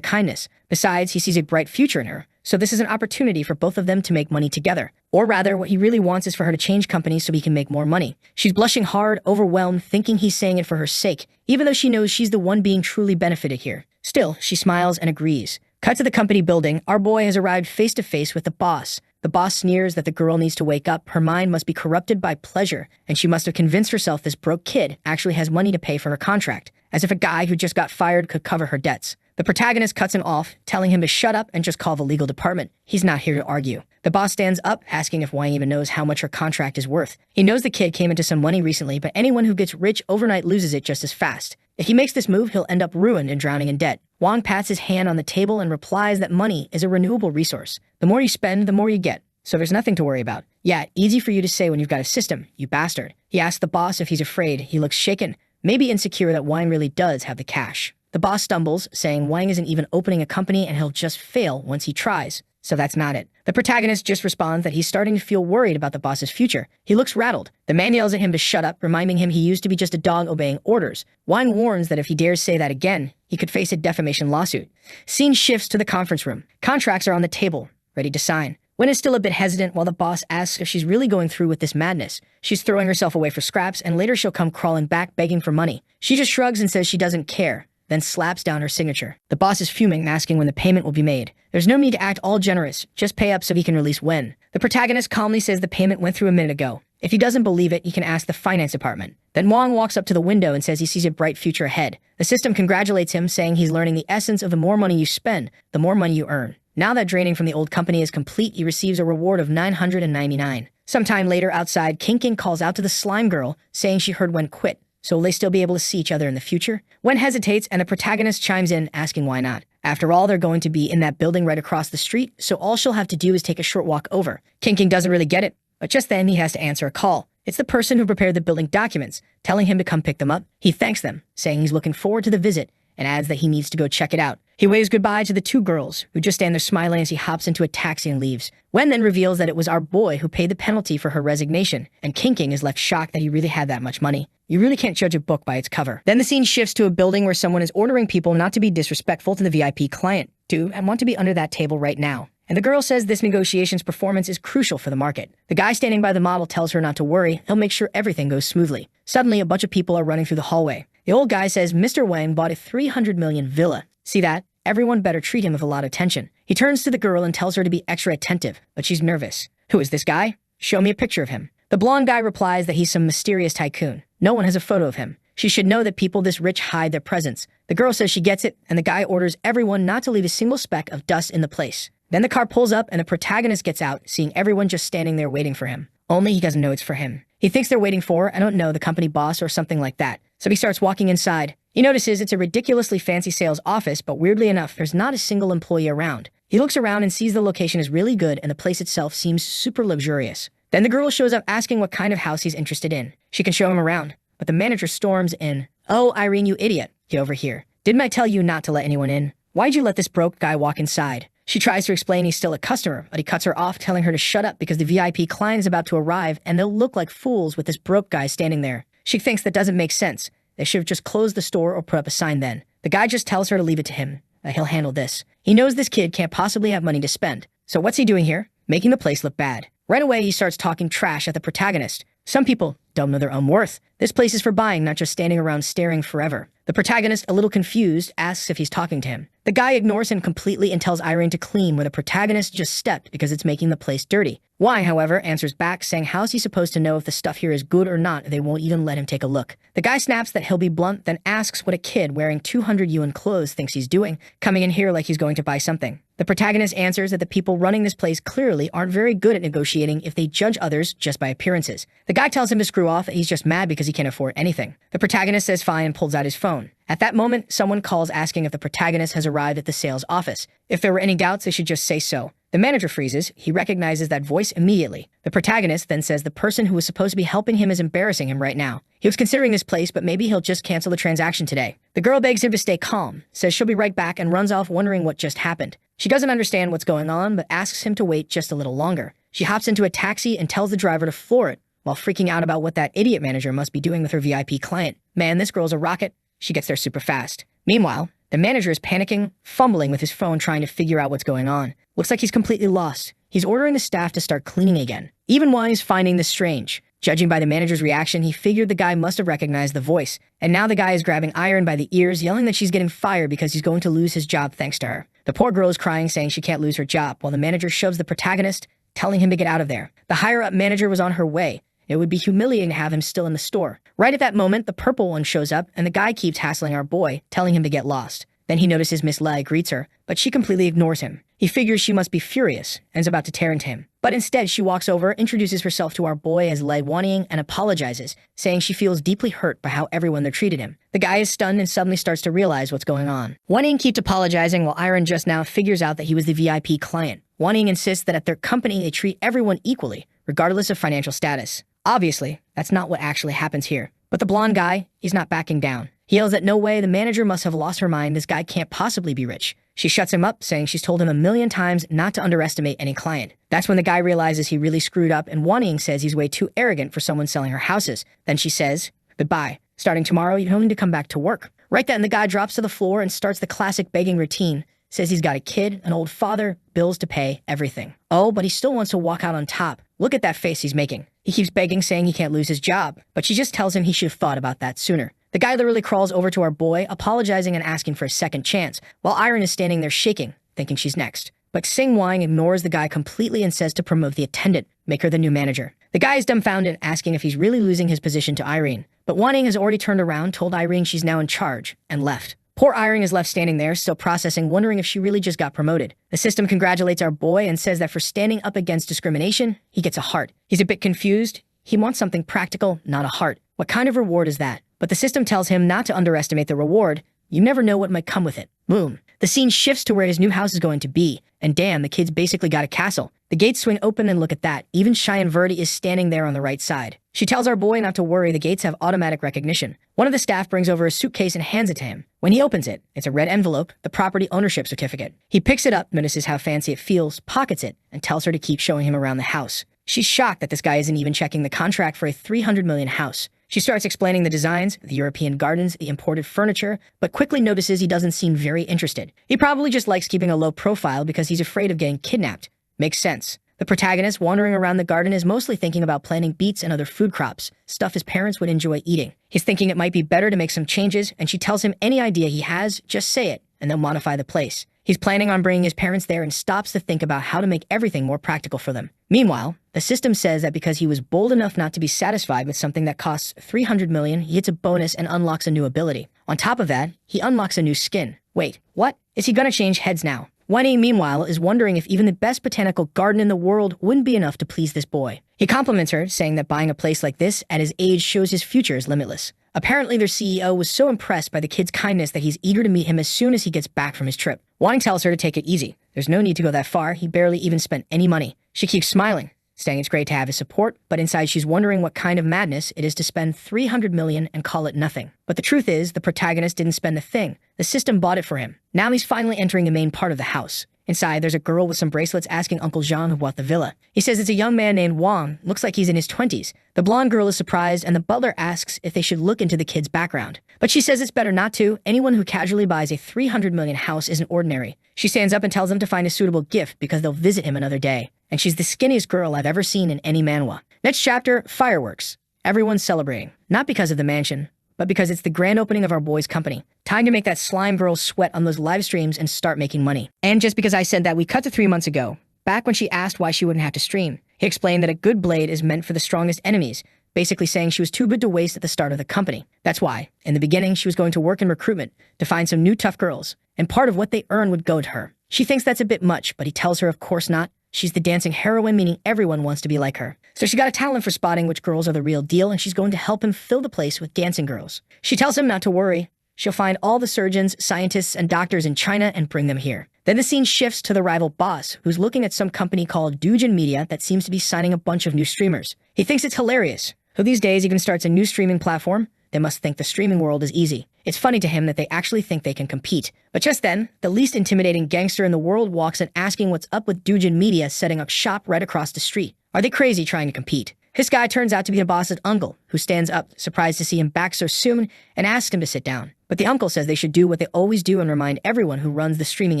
kindness. Besides, he sees a bright future in her, so this is an opportunity for both of them to make money together. Or rather, what he really wants is for her to change companies so he can make more money. She's blushing hard, overwhelmed, thinking he's saying it for her sake, even though she knows she's the one being truly benefited here. Still, she smiles and agrees. Cut to the company building, our boy has arrived face to face with the boss. The boss sneers that the girl needs to wake up, her mind must be corrupted by pleasure, and she must have convinced herself this broke kid actually has money to pay for her contract, as if a guy who just got fired could cover her debts. The protagonist cuts him off, telling him to shut up and just call the legal department. He's not here to argue. The boss stands up, asking if Wang even knows how much her contract is worth. He knows the kid came into some money recently, but anyone who gets rich overnight loses it just as fast. If he makes this move, he'll end up ruined and drowning in debt. Wang pats his hand on the table and replies that money is a renewable resource. The more you spend, the more you get. So there's nothing to worry about. Yeah, easy for you to say when you've got a system, you bastard. He asks the boss if he's afraid. He looks shaken, maybe insecure that Wang really does have the cash. The boss stumbles, saying Wang isn't even opening a company and he'll just fail once he tries. So that's not it. The protagonist just responds that he's starting to feel worried about the boss's future. He looks rattled. The man yells at him to shut up, reminding him he used to be just a dog obeying orders. Wang warns that if he dares say that again, he could face a defamation lawsuit. Scene shifts to the conference room. Contracts are on the table. ready to sign. Wen is still a bit hesitant while the boss asks if she's really going through with this madness. She's throwing herself away for scraps, and later she'll come crawling back begging for money. She just shrugs and says she doesn't care, then slaps down her signature. The boss is fuming, asking when the payment will be made. There's no need to act all generous, just pay up so he can release Wen. The protagonist calmly says the payment went through a minute ago. If he doesn't believe it, he can ask the finance department. Then Wong walks up to the window and says he sees a bright future ahead. The system congratulates him, saying he's learning the essence of the more money you spend, the more money you earn. Now that draining from the old company is complete, he receives a reward of 999. Sometime later outside, King calls out to the slime girl, saying she heard Wen quit. So will they still be able to see each other in the future? Wen hesitates, and the protagonist chimes in, asking why not. After all, they're going to be in that building right across the street, so all she'll have to do is take a short walk over. King doesn't really get it, but just then he has to answer a call. It's the person who prepared the building documents, telling him to come pick them up. He thanks them, saying he's looking forward to the visit, and adds that he needs to go check it out. He waves goodbye to the two girls, who just stand there smiling as he hops into a taxi and leaves. Wen then reveals that it was our boy who paid the penalty for her resignation, and King is left shocked that he really had that much money. You really can't judge a book by its cover. Then the scene shifts to a building where someone is ordering people not to be disrespectful to the VIP client, and want to be under that table right now. And the girl says this negotiation's performance is crucial for the market. The guy standing by the model tells her not to worry, he'll make sure everything goes smoothly. Suddenly, a bunch of people are running through the hallway. The old guy says Mr. Wang bought a 300 million villa. See that? Everyone better treat him with a lot of attention. He turns to the girl and tells her to be extra attentive, but she's nervous. Who is this guy? Show me a picture of him. The blonde guy replies that he's some mysterious tycoon. No one has a photo of him. She should know that people this rich hide their presence. The girl says she gets it, and the guy orders everyone not to leave a single speck of dust in the place. Then the car pulls up and the protagonist gets out, seeing everyone just standing there waiting for him. Only he doesn't know it's for him. He thinks they're waiting for, I don't know, the company boss or something like that. So he starts walking inside. He notices it's a ridiculously fancy sales office, but weirdly enough, there's not a single employee around. He looks around and sees the location is really good and the place itself seems super luxurious. Then the girl shows up asking what kind of house he's interested in. She can show him around, but the manager storms in. Oh, Irene, you idiot. Get over here. Didn't I tell you not to let anyone in? Why'd you let this broke guy walk inside? She tries to explain he's still a customer, but he cuts her off, telling her to shut up because the VIP client is about to arrive and they'll look like fools with this broke guy standing there. She thinks that doesn't make sense. They should have just closed the store or put up a sign then. The guy just tells her to leave it to him, that he'll handle this. He knows this kid can't possibly have money to spend. So what's he doing here? Making the place look bad. Right away, he starts talking trash at the protagonist. Some people don't know their own worth. This place is for buying, not just standing around staring forever. The protagonist, a little confused, asks if he's talking to him. The guy ignores him completely and tells Irene to clean where the protagonist just stepped because it's making the place dirty. Why, however, answers back, saying how's he supposed to know if the stuff here is good or not if they won't even let him take a look. The guy snaps that he'll be blunt, then asks what a kid wearing 200 yuan clothes thinks he's doing, coming in here like he's going to buy something. The protagonist answers that the people running this place clearly aren't very good at negotiating if they judge others just by appearances. The guy tells him to screw off, he's just mad because he can't afford anything. The protagonist says fine and pulls out his phone. At that moment, someone calls asking if the protagonist has arrived at the sales office. If there were any doubts, they should just say so. The manager freezes. He recognizes that voice immediately. The protagonist then says the person who was supposed to be helping him is embarrassing him right now. He was considering this place, but maybe he'll just cancel the transaction today. The girl begs him to stay calm, says she'll be right back, and runs off wondering what just happened. She doesn't understand what's going on, but asks him to wait just a little longer. She hops into a taxi and tells the driver to floor it, while freaking out about what that idiot manager must be doing with her VIP client. Man, this girl's a rocket. She gets there super fast. Meanwhile, the manager is panicking, fumbling with his phone trying to figure out what's going on. Looks like he's completely lost. He's ordering the staff to start cleaning again. Even Wang is finding this strange. Judging by the manager's reaction, he figured the guy must have recognized the voice. And now the guy is grabbing Irene by the ears, yelling that she's getting fired because he's going to lose his job thanks to her. The poor girl is crying, saying she can't lose her job, while the manager shoves the protagonist, telling him to get out of there. The higher-up manager was on her way. It would be humiliating to have him still in the store. Right at that moment, the purple one shows up, and the guy keeps hassling our boy, telling him to get lost. Then he notices Miss Lai greets her, but she completely ignores him. He figures she must be furious and is about to tear into him. But instead, she walks over, introduces herself to our boy as Lai Wanying, and apologizes, saying she feels deeply hurt by how everyone there treated him. The guy is stunned and suddenly starts to realize what's going on. Wanying keeps apologizing while Irene just now figures out that he was the VIP client. Wanying insists that at their company they treat everyone equally, regardless of financial status. Obviously, that's not what actually happens here. But the blonde guy, he's not backing down. He yells that no way, the manager must have lost her mind, this guy can't possibly be rich. She shuts him up, saying she's told him 1,000,000 times not to underestimate any client. That's when the guy realizes he really screwed up, and Wanying says he's way too arrogant for someone selling her houses. Then she says, goodbye. Starting tomorrow, you don't need to come back to work. Right then, the guy drops to the floor and starts the classic begging routine, says he's got a kid, an old father, bills to pay, everything. Oh, but he still wants to walk out on top. Look at that face he's making. He keeps begging, saying he can't lose his job, but she just tells him he should have thought about that sooner. The guy literally crawls over to our boy, apologizing and asking for a second chance, while Irene is standing there shaking, thinking she's next. But Sing Wang ignores the guy completely and says to promote the attendant, make her the new manager. The guy is dumbfounded, asking if he's really losing his position to Irene. But Wanning has already turned around, told Irene she's now in charge, and left. Poor Irene is left standing there, still processing, wondering if she really just got promoted. The system congratulates our boy and says that for standing up against discrimination, he gets a heart. He's a bit confused. He wants something practical, not a heart. What kind of reward is that? But the system tells him not to underestimate the reward. You never know what might come with it. Boom. The scene shifts to where his new house is going to be. And damn, the kid's basically got a castle. The gates swing open and look at that. Even Cheyenne Verdi is standing there on the right side. She tells our boy not to worry, the gates have automatic recognition. One of the staff brings over a suitcase and hands it to him. When he opens it, it's a red envelope, the property ownership certificate. He picks it up, notices how fancy it feels, pockets it, and tells her to keep showing him around the house. She's shocked that this guy isn't even checking the contract for a 300 million house. She starts explaining the designs, the European gardens, the imported furniture, but quickly notices he doesn't seem very interested. He probably just likes keeping a low profile because he's afraid of getting kidnapped. Makes sense. The protagonist, wandering around the garden, is mostly thinking about planting beets and other food crops, stuff his parents would enjoy eating. He's thinking it might be better to make some changes, and she tells him any idea he has, just say it, and they'll modify the place. He's planning on bringing his parents there and stops to think about how to make everything more practical for them. Meanwhile, the system says that because he was bold enough not to be satisfied with something that costs 300 million, he gets a bonus and unlocks a new ability. On top of that, he unlocks a new skin. Wait, what? Is he gonna change heads now? Winnie, meanwhile, is wondering if even the best botanical garden in the world wouldn't be enough to please this boy. He compliments her, saying that buying a place like this at his age shows his future is limitless. Apparently, their CEO was so impressed by the kid's kindness that he's eager to meet him as soon as he gets back from his trip. Wanting tells her to take it easy. There's no need to go that far, he barely even spent any money. She keeps smiling, saying it's great to have his support, but inside she's wondering what kind of madness it is to spend 300 million and call it nothing. But the truth is, the protagonist didn't spend a thing. The system bought it for him. Now he's finally entering the main part of the house. Inside, there's a girl with some bracelets asking Uncle Jean who bought the villa. He says it's a young man named Wang, looks like he's in his 20s. The blonde girl is surprised, and the butler asks if they should look into the kid's background. But she says it's better not to. Anyone who casually buys a 300 million house isn't ordinary. She stands up and tells them to find a suitable gift because they'll visit him another day. And she's the skinniest girl I've ever seen in any manhwa. Next chapter, fireworks. Everyone's celebrating. Not because of the mansion, but because it's the grand opening of our boy's company. Time to make that slime girl sweat on those live streams and start making money. And just because I said that, we cut to 3 months ago, back when she asked why she wouldn't have to stream. He explained that a good blade is meant for the strongest enemies, basically saying she was too good to waste at the start of the company. That's why, in the beginning, she was going to work in recruitment to find some new tough girls, and part of what they earn would go to her. She thinks that's a bit much, but he tells her of course not. She's the dancing heroine, meaning everyone wants to be like her. So she got a talent for spotting which girls are the real deal, and she's going to help him fill the place with dancing girls. She tells him not to worry. She'll find all the surgeons, scientists, and doctors in China and bring them here. Then the scene shifts to the rival boss, who's looking at some company called Dujin Media that seems to be signing a bunch of new streamers. He thinks it's hilarious. Who these days even starts a new streaming platform? They must think the streaming world is easy. It's funny to him that they actually think they can compete. But just then, the least intimidating gangster in the world walks in asking what's up with Dujin Media setting up shop right across the street. Are they crazy trying to compete? This guy turns out to be the boss's uncle, who stands up, surprised to see him back so soon, and asks him to sit down. But the uncle says they should do what they always do and remind everyone who runs the streaming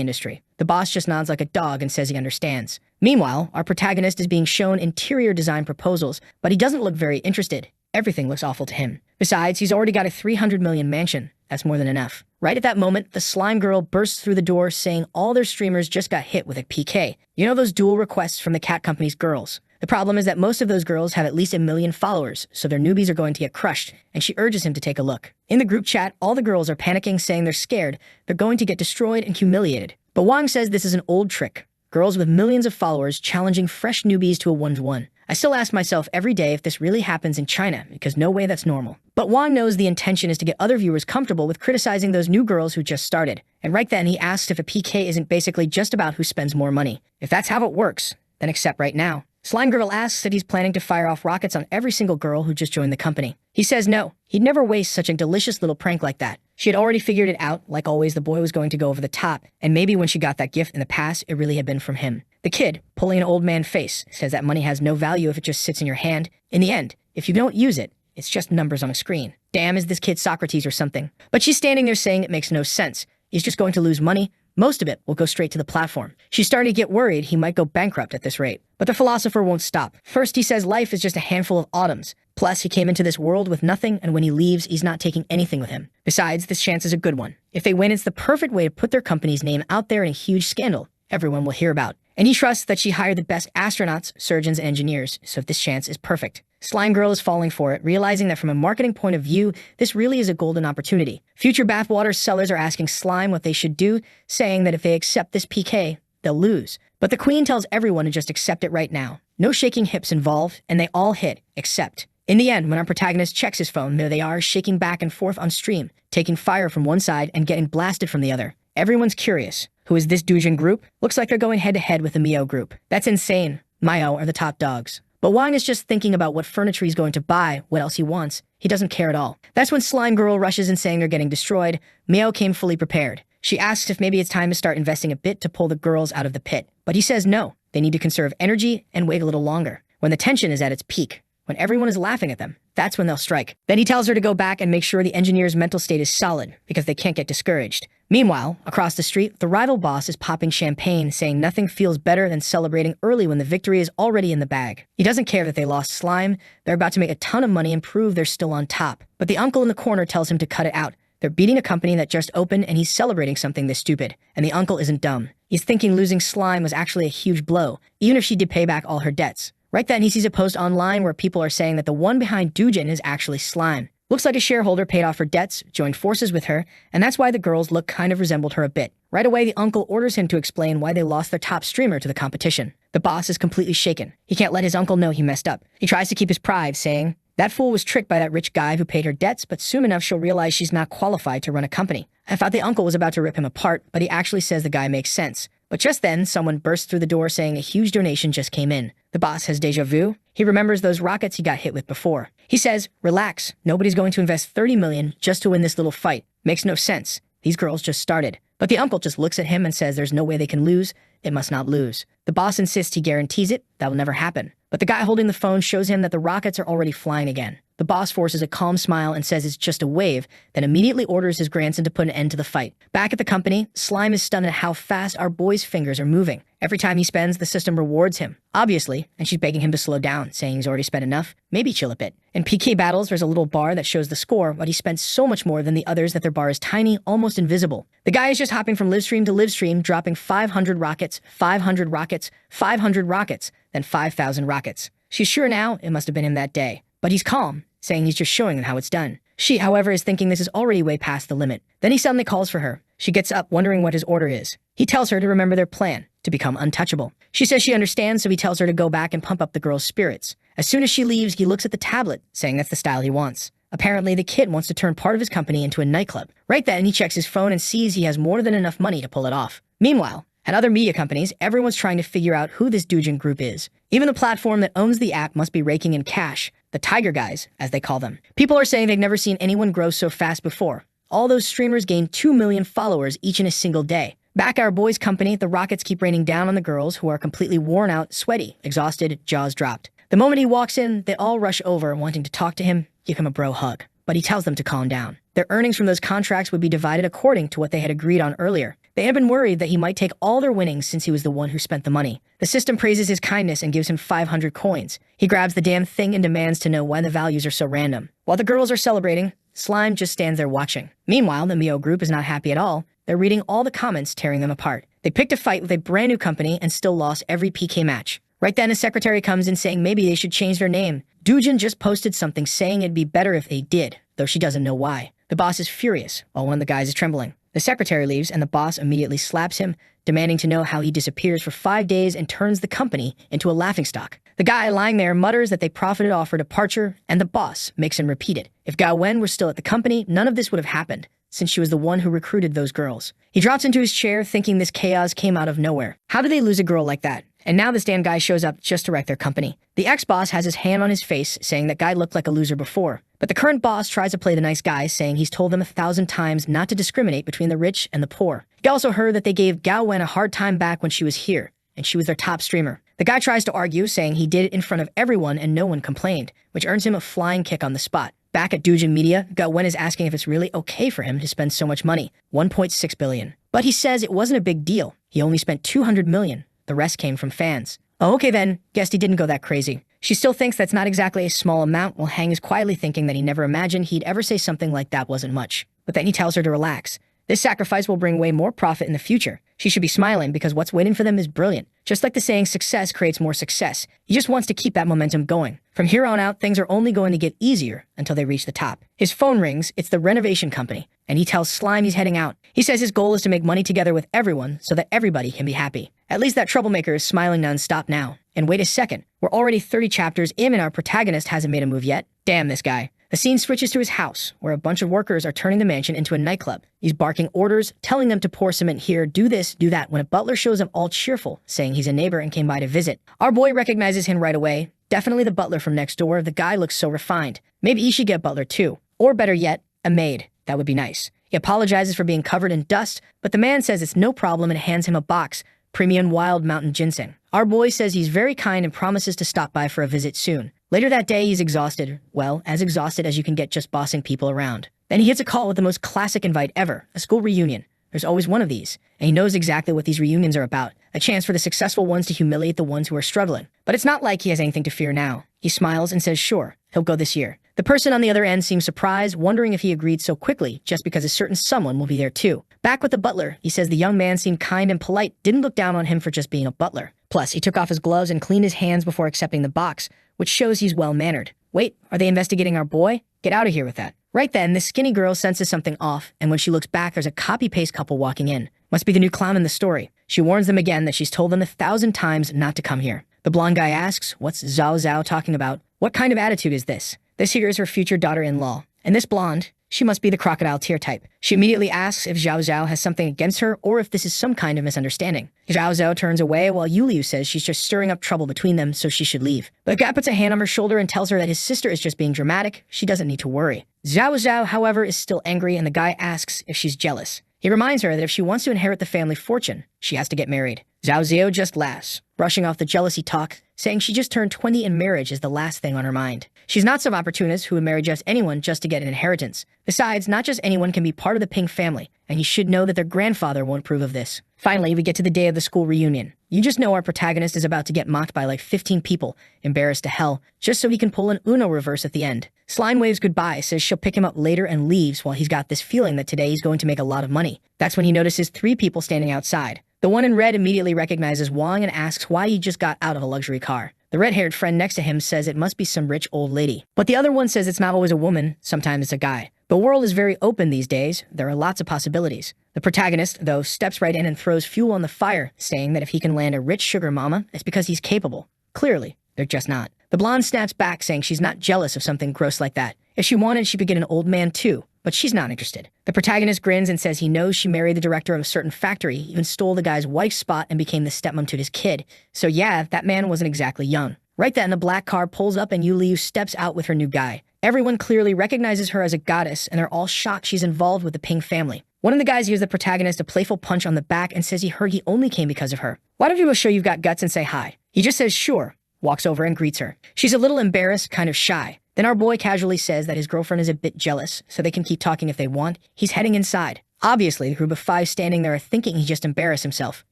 industry. The boss just nods like a dog and says he understands. Meanwhile, our protagonist is being shown interior design proposals, but he doesn't look very interested. Everything looks awful to him. Besides, he's already got a 300 million mansion. That's more than enough. Right at that moment, the slime girl bursts through the door saying all their streamers just got hit with a PK. You know those dual requests from the cat company's girls? The problem is that most of those girls have at least 1 million followers, so their newbies are going to get crushed, and she urges him to take a look. In the group chat, all the girls are panicking, saying they're scared, they're going to get destroyed and humiliated. But Wang says this is an old trick. Girls with millions of followers challenging fresh newbies to a 1-to-1. I still ask myself every day if this really happens in China, because no way that's normal. But Wang knows the intention is to get other viewers comfortable with criticizing those new girls who just started. And right then he asks if a PK isn't basically just about who spends more money. If that's how it works, then accept right now. Slime Girl asks if he's planning to fire off rockets on every single girl who just joined the company. He says no, he'd never waste such a delicious little prank like that. She had already figured it out, like always the boy was going to go over the top, and maybe when she got that gift in the past, it really had been from him. The kid, pulling an old man face, says that money has no value if it just sits in your hand. In the end, if you don't use it, it's just numbers on a screen. Damn, is this kid Socrates or something? But she's standing there saying it makes no sense. He's just going to lose money. Most of it will go straight to the platform. She's starting to get worried he might go bankrupt at this rate. But the philosopher won't stop. First, he says life is just a handful of autumns. Plus, he came into this world with nothing, and when he leaves, he's not taking anything with him. Besides, this chance is a good one. If they win, it's the perfect way to put their company's name out there in a huge scandal everyone will hear about. And he trusts that she hired the best astronauts, surgeons, and engineers, so this chance is perfect. Slime Girl is falling for it, realizing that from a marketing point of view, this really is a golden opportunity. Future bathwater sellers are asking Slime what they should do, saying that if they accept this PK, they'll lose. But the queen tells everyone to just accept it right now. No shaking hips involved, and they all hit, accept. In the end, when our protagonist checks his phone, there they are, shaking back and forth on stream, taking fire from one side and getting blasted from the other. Everyone's curious. Who is this Doujin group? Looks like they're going head-to-head with the Mio group. That's insane. Mio are the top dogs. But Wang is just thinking about what furniture he's going to buy, what else he wants. He doesn't care at all. That's when Slime Girl rushes in saying they're getting destroyed. Mio came fully prepared. She asks if maybe it's time to start investing a bit to pull the girls out of the pit. But he says no. They need to conserve energy and wait a little longer. When the tension is at its peak, when everyone is laughing at them, that's when they'll strike. Then he tells her to go back and make sure the engineer's mental state is solid, because they can't get discouraged. Meanwhile, across the street, the rival boss is popping champagne, saying nothing feels better than celebrating early when the victory is already in the bag. He doesn't care that they lost Slime. They're about to make a ton of money and prove they're still on top. But the uncle in the corner tells him to cut it out. They're beating a company that just opened, and he's celebrating something this stupid. And the uncle isn't dumb. He's thinking losing Slime was actually a huge blow, even if she did pay back all her debts. Right then, he sees a post online where people are saying that the one behind Doujin is actually Slime. Looks like a shareholder paid off her debts, joined forces with her, and that's why the girls look kind of resembled her a bit. Right away, the uncle orders him to explain why they lost their top streamer to the competition. The boss is completely shaken. He can't let his uncle know he messed up. He tries to keep his pride, saying, "That fool was tricked by that rich guy who paid her debts, but soon enough she'll realize she's not qualified to run a company." I thought the uncle was about to rip him apart, but he actually says the guy makes sense. But just then, someone bursts through the door saying a huge donation just came in. The boss has déjà vu. He remembers those rockets he got hit with before. He says, "Relax, nobody's going to invest 30 million just to win this little fight. Makes no sense. These girls just started." But the uncle just looks at him and says there's no way they can lose. It must not lose. The boss insists he guarantees it. That will never happen. But the guy holding the phone shows him that the rockets are already flying again. The boss forces a calm smile and says it's just a wave, then immediately orders his grandson to put an end to the fight. Back at the company, Slime is stunned at how fast our boy's fingers are moving. Every time he spends, the system rewards him, obviously, and she's begging him to slow down, saying he's already spent enough, maybe chill a bit. In PK battles, there's a little bar that shows the score, but he spent so much more than the others that their bar is tiny, almost invisible. The guy is just hopping from livestream to livestream, dropping 500 rockets, 500 rockets, 500 rockets, then 5,000 rockets. She's sure now it must have been him that day. But he's calm, saying he's just showing them how it's done. She, however, is thinking this is already way past the limit. Then he suddenly calls for her. She gets up, wondering what his order is. He tells her to remember their plan, to become untouchable. She says she understands, so he tells her to go back and pump up the girl's spirits. As soon as she leaves, he looks at the tablet, saying that's the style he wants. Apparently, the kid wants to turn part of his company into a nightclub. Right then, he checks his phone and sees he has more than enough money to pull it off. Meanwhile, at other media companies, everyone's trying to figure out who this Doujin group is. Even the platform that owns the app must be raking in cash. The Tiger Guys, as they call them. People are saying they've never seen anyone grow so fast before. All those streamers gain 2 million followers each in a single day. Back at our boys' company, the rockets keep raining down on the girls, who are completely worn out, sweaty, exhausted, jaws dropped. The moment he walks in, they all rush over, wanting to talk to him, give him a bro hug. But he tells them to calm down. Their earnings from those contracts would be divided according to what they had agreed on earlier. They had been worried that he might take all their winnings since he was the one who spent the money. The system praises his kindness and gives him 500 coins. He grabs the damn thing and demands to know why the values are so random. While the girls are celebrating, Slime just stands there watching. Meanwhile, the Mio group is not happy at all. They're reading all the comments, tearing them apart. They picked a fight with a brand new company and still lost every PK match. Right then, a secretary comes in saying maybe they should change their name. Doujin just posted something saying it'd be better if they did, though she doesn't know why. The boss is furious, while one of the guys is trembling. The secretary leaves, and the boss immediately slaps him, demanding to know how he disappears for 5 days and turns the company into a laughingstock. The guy lying there mutters that they profited off her departure, and the boss makes him repeat it. If Gao Wen were still at the company, none of this would have happened, since she was the one who recruited those girls. He drops into his chair, thinking this chaos came out of nowhere. How did they lose a girl like that? And now this damn guy shows up just to wreck their company. The ex-boss has his hand on his face, saying that guy looked like a loser before. But the current boss tries to play the nice guy, saying he's told them 1,000 times not to discriminate between the rich and the poor. He also heard that they gave Gao Wen a hard time back when she was here, and she was their top streamer. The guy tries to argue, saying he did it in front of everyone and no one complained, which earns him a flying kick on the spot. Back at Doujin Media, Wen is asking if it's really okay for him to spend so much money, 1.6 billion. But he says it wasn't a big deal. He only spent 200 million. The rest came from fans. Oh, okay then. Guessed he didn't go that crazy. She still thinks that's not exactly a small amount, while Hang is quietly thinking that he never imagined he'd ever say something like that wasn't much. But then he tells her to relax. This sacrifice will bring way more profit in the future. She should be smiling because what's waiting for them is brilliant. Just like the saying, success creates more success. He just wants to keep that momentum going. From here on out, things are only going to get easier until they reach the top. His phone rings, it's the renovation company, and he tells Slime he's heading out. He says his goal is to make money together with everyone so that everybody can be happy. At least that troublemaker is smiling non-stop now. And wait a second, we're already 30 chapters in and our protagonist hasn't made a move yet. Damn this guy. The scene switches to his house, where a bunch of workers are turning the mansion into a nightclub. He's barking orders, telling them to pour cement here, do this, do that, when a butler shows up all cheerful, saying he's a neighbor and came by to visit. Our boy recognizes him right away. Definitely the butler from next door. The guy looks so refined. Maybe he should get butler too. Or better yet, a maid. That would be nice. He apologizes for being covered in dust, but the man says it's no problem and hands him a box, premium wild mountain ginseng. Our boy says he's very kind and promises to stop by for a visit soon. Later that day, he's exhausted. Well, as exhausted as you can get just bossing people around. Then he gets a call with the most classic invite ever, a school reunion. There's always one of these, and he knows exactly what these reunions are about, a chance for the successful ones to humiliate the ones who are struggling. But it's not like he has anything to fear now. He smiles and says sure, he'll go this year. The person on the other end seems surprised, wondering if he agreed so quickly just because a certain someone will be there too. Back with the butler, he says the young man seemed kind and polite, didn't look down on him for just being a butler. Plus, he took off his gloves and cleaned his hands before accepting the box, which shows he's well-mannered. Wait, are they investigating our boy? Get out of here with that. Right then, the skinny girl senses something off, and when she looks back, there's a copy-paste couple walking in. Must be the new clown in the story. She warns them again that she's told them 1,000 times not to come here. The blonde guy asks, what's Zhao Zhao talking about? What kind of attitude is this? This here is her future daughter-in-law. And this blonde, she must be the crocodile tear type. She immediately asks if Zhao Zhao has something against her or if this is some kind of misunderstanding. Zhao Zhao turns away while Yuliu says she's just stirring up trouble between them, so she should leave. But the guy puts a hand on her shoulder and tells her that his sister is just being dramatic. She doesn't need to worry. Zhao Zhao, however, is still angry, and the guy asks if she's jealous. He reminds her that if she wants to inherit the family fortune, she has to get married. Zhao Zhao just laughs, brushing off the jealousy talk, saying she just turned 20 and marriage is the last thing on her mind. She's not some opportunist who would marry just anyone just to get an inheritance. Besides, not just anyone can be part of the Ping family, and he should know that their grandfather won't approve of this. Finally, we get to the day of the school reunion. You just know our protagonist is about to get mocked by like 15 people, embarrassed to hell, just so he can pull an Uno reverse at the end. Slime waves goodbye, says she'll pick him up later and leaves while he's got this feeling that today he's going to make a lot of money. That's when he notices 3 people standing outside. The one in red immediately recognizes Wang and asks why he just got out of a luxury car. The red-haired friend next to him says it must be some rich old lady. But the other one says it's not always a woman, sometimes it's a guy. The world is very open these days. There are lots of possibilities. The protagonist, though, steps right in and throws fuel on the fire, saying that if he can land a rich sugar mama, it's because he's capable. Clearly, they're just not. The blonde snaps back, saying she's not jealous of something gross like that. If she wanted, she could get an old man too, but she's not interested. The protagonist grins and says he knows she married the director of a certain factory, even stole the guy's wife's spot and became the stepmom to his kid. So yeah, that man wasn't exactly young. Right then, the black car pulls up and Yu Liu steps out with her new guy. Everyone clearly recognizes her as a goddess, and they're all shocked she's involved with the Ping family. One of the guys gives the protagonist a playful punch on the back and says he heard he only came because of her. Why don't you go show you've got guts and say hi? He just says sure, walks over and greets her. She's a little embarrassed, kind of shy. Then our boy casually says that his girlfriend is a bit jealous, so they can keep talking if they want. He's heading inside. Obviously, the group of 5 standing there are thinking he just embarrassed himself.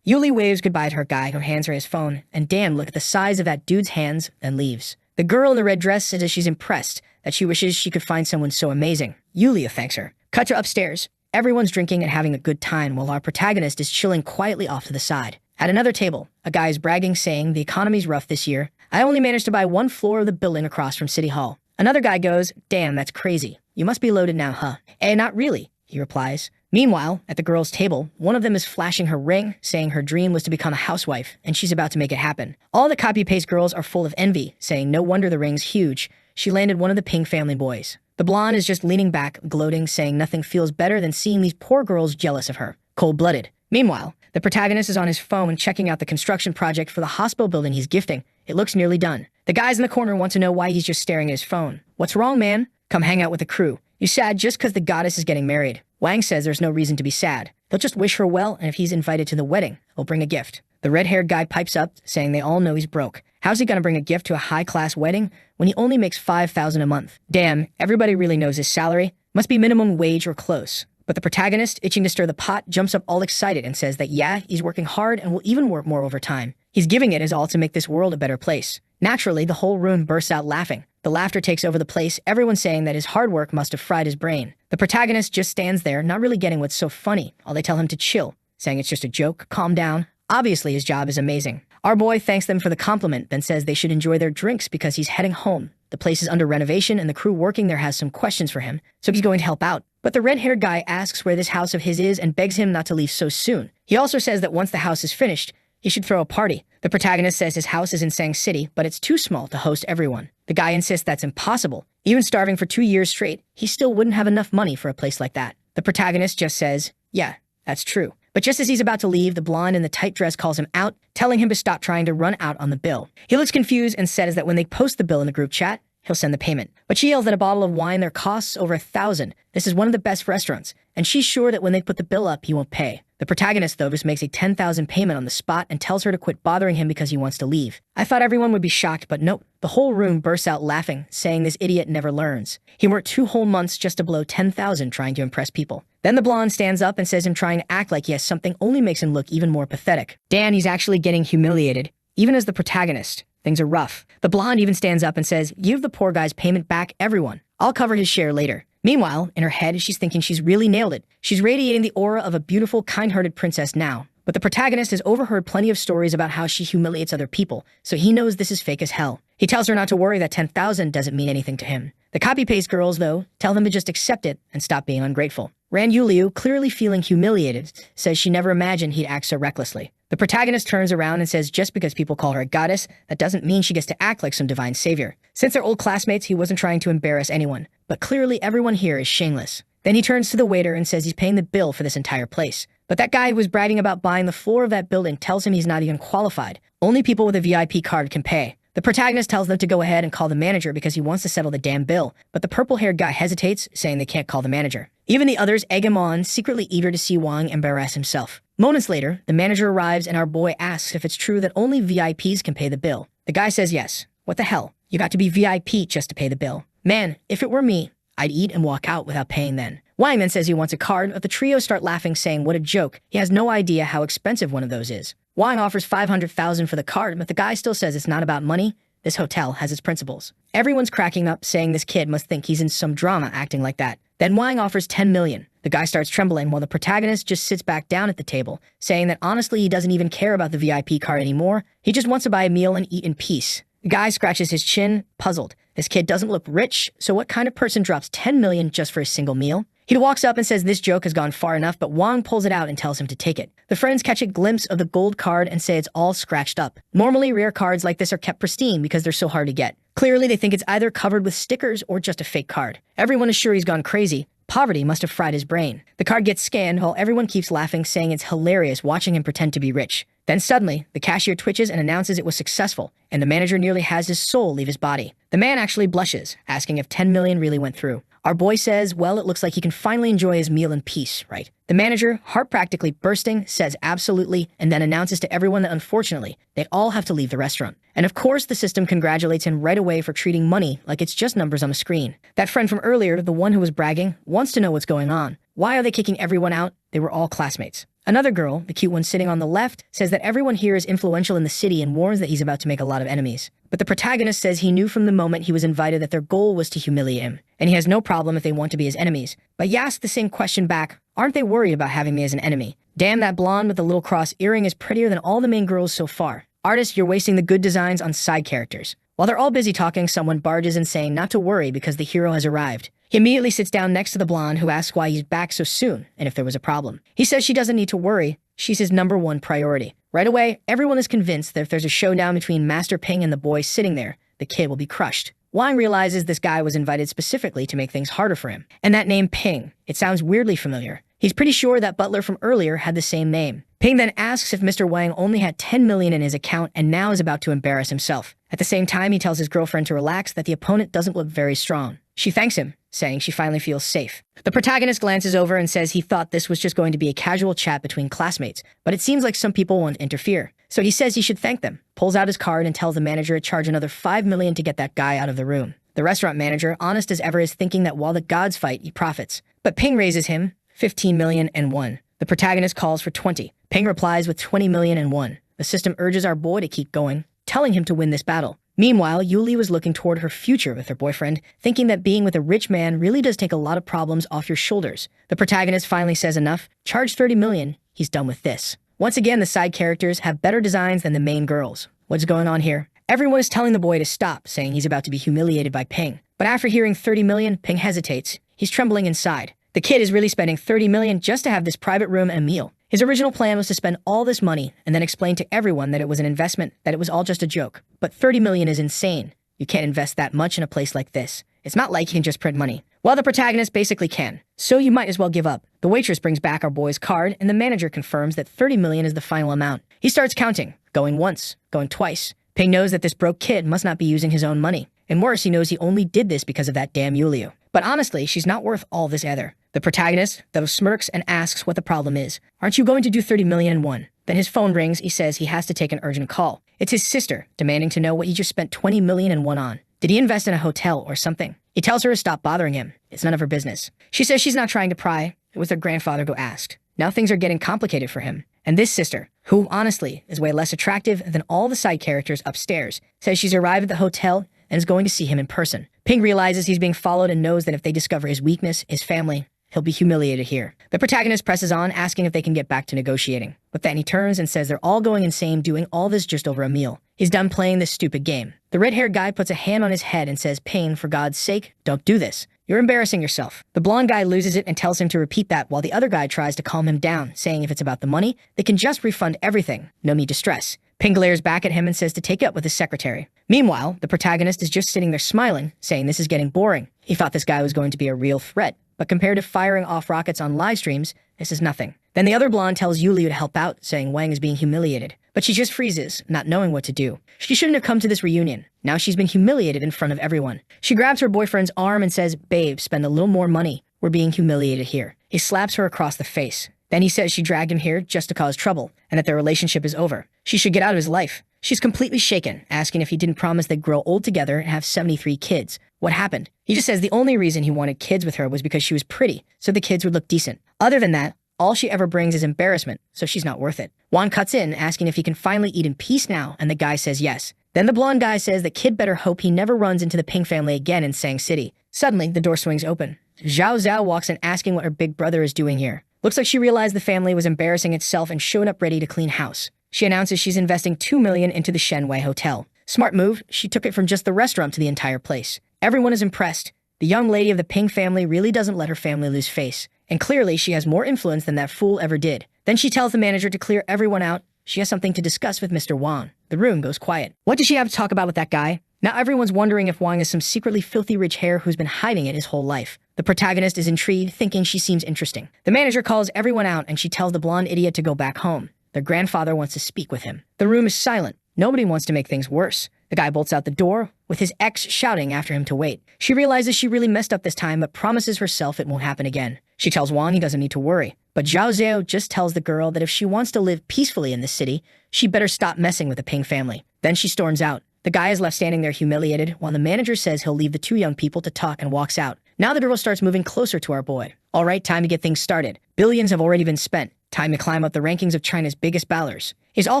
Yuli waves goodbye to her guy, who hands her his phone, and damn, look at the size of that dude's hands, and leaves. The girl in the red dress says that she's impressed, that she wishes she could find someone so amazing. Yulia thanks her. Cut to upstairs. Everyone's drinking and having a good time, while our protagonist is chilling quietly off to the side. At another table, a guy is bragging, saying the economy's rough this year. I only managed to buy 1 floor of the building across from City Hall. Another guy goes, damn, that's crazy. You must be loaded now, huh? Eh, not really, he replies. Meanwhile, at the girls' table, one of them is flashing her ring, saying her dream was to become a housewife, and she's about to make it happen. All the copy-paste girls are full of envy, saying no wonder the ring's huge. She landed one of the Ping family boys. The blonde is just leaning back, gloating, saying nothing feels better than seeing these poor girls jealous of her. Cold-blooded. Meanwhile, the protagonist is on his phone checking out the construction project for the hospital building he's gifting. It looks nearly done. The guys in the corner want to know why he's just staring at his phone. What's wrong, man? Come hang out with the crew. You sad just because the goddess is getting married. Wang says there's no reason to be sad. They'll just wish her well, and if he's invited to the wedding, he'll bring a gift. The red-haired guy pipes up, saying they all know he's broke. How's he gonna bring a gift to a high-class wedding when he only makes $5,000 a month? Damn, everybody really knows his salary. Must be minimum wage or close. But the protagonist, itching to stir the pot, jumps up all excited and says that yeah, he's working hard and will even work more overtime. He's giving it his all to make this world a better place. Naturally, the whole room bursts out laughing. The laughter takes over the place, everyone saying that his hard work must have fried his brain. The protagonist just stands there, not really getting what's so funny. All they tell him to chill, saying it's just a joke, calm down. Obviously, his job is amazing. Our boy thanks them for the compliment, then says they should enjoy their drinks because he's heading home. The place is under renovation and the crew working there has some questions for him, so he's going to help out. But the red-haired guy asks where this house of his is and begs him not to leave so soon. He also says that once the house is finished, he should throw a party. The protagonist says his house is in Sang City, but it's too small to host everyone. The guy insists that's impossible. Even starving for 2 years straight, he still wouldn't have enough money for a place like that. The protagonist just says, yeah, that's true. But just as he's about to leave, the blonde in the tight dress calls him out, telling him to stop trying to run out on the bill. He looks confused and says that when they post the bill in the group chat, he'll send the payment. But she yells that a bottle of wine there costs over $1,000. This is one of the best restaurants, and she's sure that when they put the bill up, he won't pay. The protagonist, though, just makes a $10,000 payment on the spot and tells her to quit bothering him because he wants to leave. I thought everyone would be shocked, but nope. The whole room bursts out laughing, saying this idiot never learns. He worked 2 whole months just to blow $10,000 trying to impress people. Then the blonde stands up and says him trying to act like he has something only makes him look even more pathetic. Dan, he's actually getting humiliated, even as the protagonist. Things are rough. The blonde even stands up and says, give the poor guy's payment back, everyone. I'll cover his share later. Meanwhile, in her head, she's thinking she's really nailed it. She's radiating the aura of a beautiful, kind-hearted princess now. But the protagonist has overheard plenty of stories about how she humiliates other people, so he knows this is fake as hell. He tells her not to worry that $10,000 doesn't mean anything to him. The copy-paste girls, though, tell them to just accept it and stop being ungrateful. Ran Yuliu, clearly feeling humiliated, says she never imagined he'd act so recklessly. The protagonist turns around and says just because people call her a goddess, that doesn't mean she gets to act like some divine savior. Since they're old classmates, he wasn't trying to embarrass anyone, but clearly everyone here is shameless. Then he turns to the waiter and says he's paying the bill for this entire place. But that guy who was bragging about buying the floor of that building tells him he's not even qualified. Only people with a VIP card can pay. The protagonist tells them to go ahead and call the manager because he wants to settle the damn bill, but the purple-haired guy hesitates, saying they can't call the manager. Even the others egg him on, secretly eager to see Wang embarrass himself. Moments later, the manager arrives and our boy asks if it's true that only VIPs can pay the bill. The guy says yes. What the hell? You got to be VIP just to pay the bill. Man, if it were me, I'd eat and walk out without paying then. Wang then says he wants a card, but the trio start laughing, saying what a joke. He has no idea how expensive one of those is. Wang offers $500,000 for the card, but the guy still says it's not about money. This hotel has its principles. Everyone's cracking up, saying this kid must think he's in some drama acting like that. Then Wang offers $10 million. The guy starts trembling while the protagonist just sits back down at the table, saying that honestly he doesn't even care about the VIP card anymore. He just wants to buy a meal and eat in peace. The guy scratches his chin, puzzled. This kid doesn't look rich, so what kind of person drops $10 million just for a single meal? He walks up and says this joke has gone far enough, but Wang pulls it out and tells him to take it. The friends catch a glimpse of the gold card and say it's all scratched up. Normally, rare cards like this are kept pristine because they're so hard to get. Clearly, they think it's either covered with stickers or just a fake card. Everyone is sure he's gone crazy. Poverty must have fried his brain. The card gets scanned while everyone keeps laughing, saying it's hilarious watching him pretend to be rich. Then suddenly, the cashier twitches and announces it was successful, and the manager nearly has his soul leave his body. The man actually blushes, asking if $10 million really went through. Our boy says, well, it looks like he can finally enjoy his meal in peace, right? The manager, heart practically bursting, says absolutely, and then announces to everyone that unfortunately, they all have to leave the restaurant. And of course, the system congratulates him right away for treating money like it's just numbers on the screen. That friend from earlier, the one who was bragging, wants to know what's going on. Why are they kicking everyone out? They were all classmates. Another girl, the cute one sitting on the left, says that everyone here is influential in the city and warns that he's about to make a lot of enemies. But the protagonist says he knew from the moment he was invited that their goal was to humiliate him, and he has no problem if they want to be his enemies. But he asks the same question back, aren't they worried about having me as an enemy? Damn, that blonde with the little cross earring is prettier than all the main girls so far. Artists, you're wasting the good designs on side characters. While they're all busy talking, someone barges in saying not to worry because the hero has arrived. He immediately sits down next to the blonde who asks why he's back so soon and if there was a problem. He says she doesn't need to worry. She's his #1 priority. Right away, everyone is convinced that if there's a showdown between Master Ping and the boy sitting there, the kid will be crushed. Wang realizes this guy was invited specifically to make things harder for him. And that name Ping, it sounds weirdly familiar. He's pretty sure that butler from earlier had the same name. Ping then asks if Mr. Wang only had $10 million in his account and now is about to embarrass himself. At the same time, he tells his girlfriend to relax, that the opponent doesn't look very strong. She thanks him, saying she finally feels safe. The protagonist glances over and says he thought this was just going to be a casual chat between classmates, but it seems like some people want to interfere. So he says he should thank them. pulls out his card and tells the manager to charge another 5 million to get that guy out of the room. The restaurant manager, honest as ever, is thinking that while the gods fight, he profits. But Ping raises him 15 million and 1. The protagonist calls for 20. Ping replies with 20 million and 1. The system urges our boy to keep going, telling him to win this battle. Meanwhile, Yuli was looking toward her future with her boyfriend, thinking that being with a rich man really does take a lot of problems off your shoulders. The protagonist finally says enough, charge 30 million, he's done with this. Once again, the side characters have better designs than the main girls. What's going on here? Everyone is telling the boy to stop, saying he's about to be humiliated by Ping. But after hearing 30 million, Ping hesitates. He's trembling inside. The kid is really spending 30 million just to have this private room and a meal. His original plan was to spend all this money and then explain to everyone that it was an investment, that it was all just a joke. But 30 million is insane. You can't invest that much in a place like this. It's not like you can just print money. Well, the protagonist basically can. So you might as well give up. The waitress brings back our boy's card and the manager confirms that 30 million is the final amount. He starts counting, going once, going twice. Ping knows that this broke kid must not be using his own money. And worse, he knows he only did this because of that damn Yuliu. But honestly, she's not worth all this either. The protagonist, though, smirks and asks what the problem is. Aren't you going to do 30 million and 1? Then his phone rings. He says he has to take an urgent call. It's his sister, demanding to know what he just spent 20 million and 1 on. Did he invest in a hotel or something? He tells her to stop bothering him. It's none of her business. She says she's not trying to pry. It was their grandfather who asked. Now things are getting complicated for him. And this sister, who honestly is way less attractive than all the side characters upstairs, says she's arrived at the hotel and is going to see him in person. Ping realizes he's being followed and knows that if they discover his weakness, his family, he'll be humiliated here. The protagonist presses on, asking if they can get back to negotiating. But then he turns and says they're all going insane doing all this just over a meal. He's done playing this stupid game. The red-haired guy puts a hand on his head and says, Ping, for God's sake, don't do this. You're embarrassing yourself. The blonde guy loses it and tells him to repeat that while the other guy tries to calm him down, saying if it's about the money, they can just refund everything. No need to stress. Ping glares back at him and says to take it up with his secretary. Meanwhile, the protagonist is just sitting there smiling, saying this is getting boring. He thought this guy was going to be a real threat, but compared to firing off rockets on live streams, this is nothing. Then the other blonde tells Yuliu to help out, saying Wang is being humiliated. But she just freezes, not knowing what to do. She shouldn't have come to this reunion. Now she's been humiliated in front of everyone. She grabs her boyfriend's arm and says, babe, spend a little more money. We're being humiliated here. He slaps her across the face. Then he says she dragged him here just to cause trouble, and that their relationship is over. She should get out of his life. She's completely shaken, asking if he didn't promise they'd grow old together and have 73 kids. What happened? He just says the only reason he wanted kids with her was because she was pretty, so the kids would look decent. Other than that, all she ever brings is embarrassment, so she's not worth it. Juan cuts in, asking if he can finally eat in peace now, and the guy says yes. Then the blonde guy says the kid better hope he never runs into the Ping family again in Sang City. Suddenly, the door swings open. Zhao Zhao walks in asking what her big brother is doing here. Looks like she realized the family was embarrassing itself and showed up ready to clean house. She announces she's investing 2 million into the Shenwei Hotel. Smart move, she took it from just the restaurant to the entire place. Everyone is impressed. The young lady of the Ping family really doesn't let her family lose face. And clearly, she has more influence than that fool ever did. Then she tells the manager to clear everyone out. She has something to discuss with Mr. Wang. The room goes quiet. What does she have to talk about with that guy? Now everyone's wondering if Wang is some secretly filthy rich hare who's been hiding it his whole life. The protagonist is intrigued, thinking she seems interesting. The manager calls everyone out and she tells the blonde idiot to go back home. Their grandfather wants to speak with him. The room is silent. Nobody wants to make things worse. The guy bolts out the door, with his ex shouting after him to wait. She realizes she really messed up this time, but promises herself it won't happen again. She tells Wang he doesn't need to worry. But Zhao Zhao just tells the girl that if she wants to live peacefully in this city, she better stop messing with the Ping family. Then she storms out. The guy is left standing there humiliated, while the manager says he'll leave the two young people to talk and walks out. Now the girl starts moving closer to our boy. All right, time to get things started. Billions have already been spent. Time to climb up the rankings of China's biggest ballers. He's all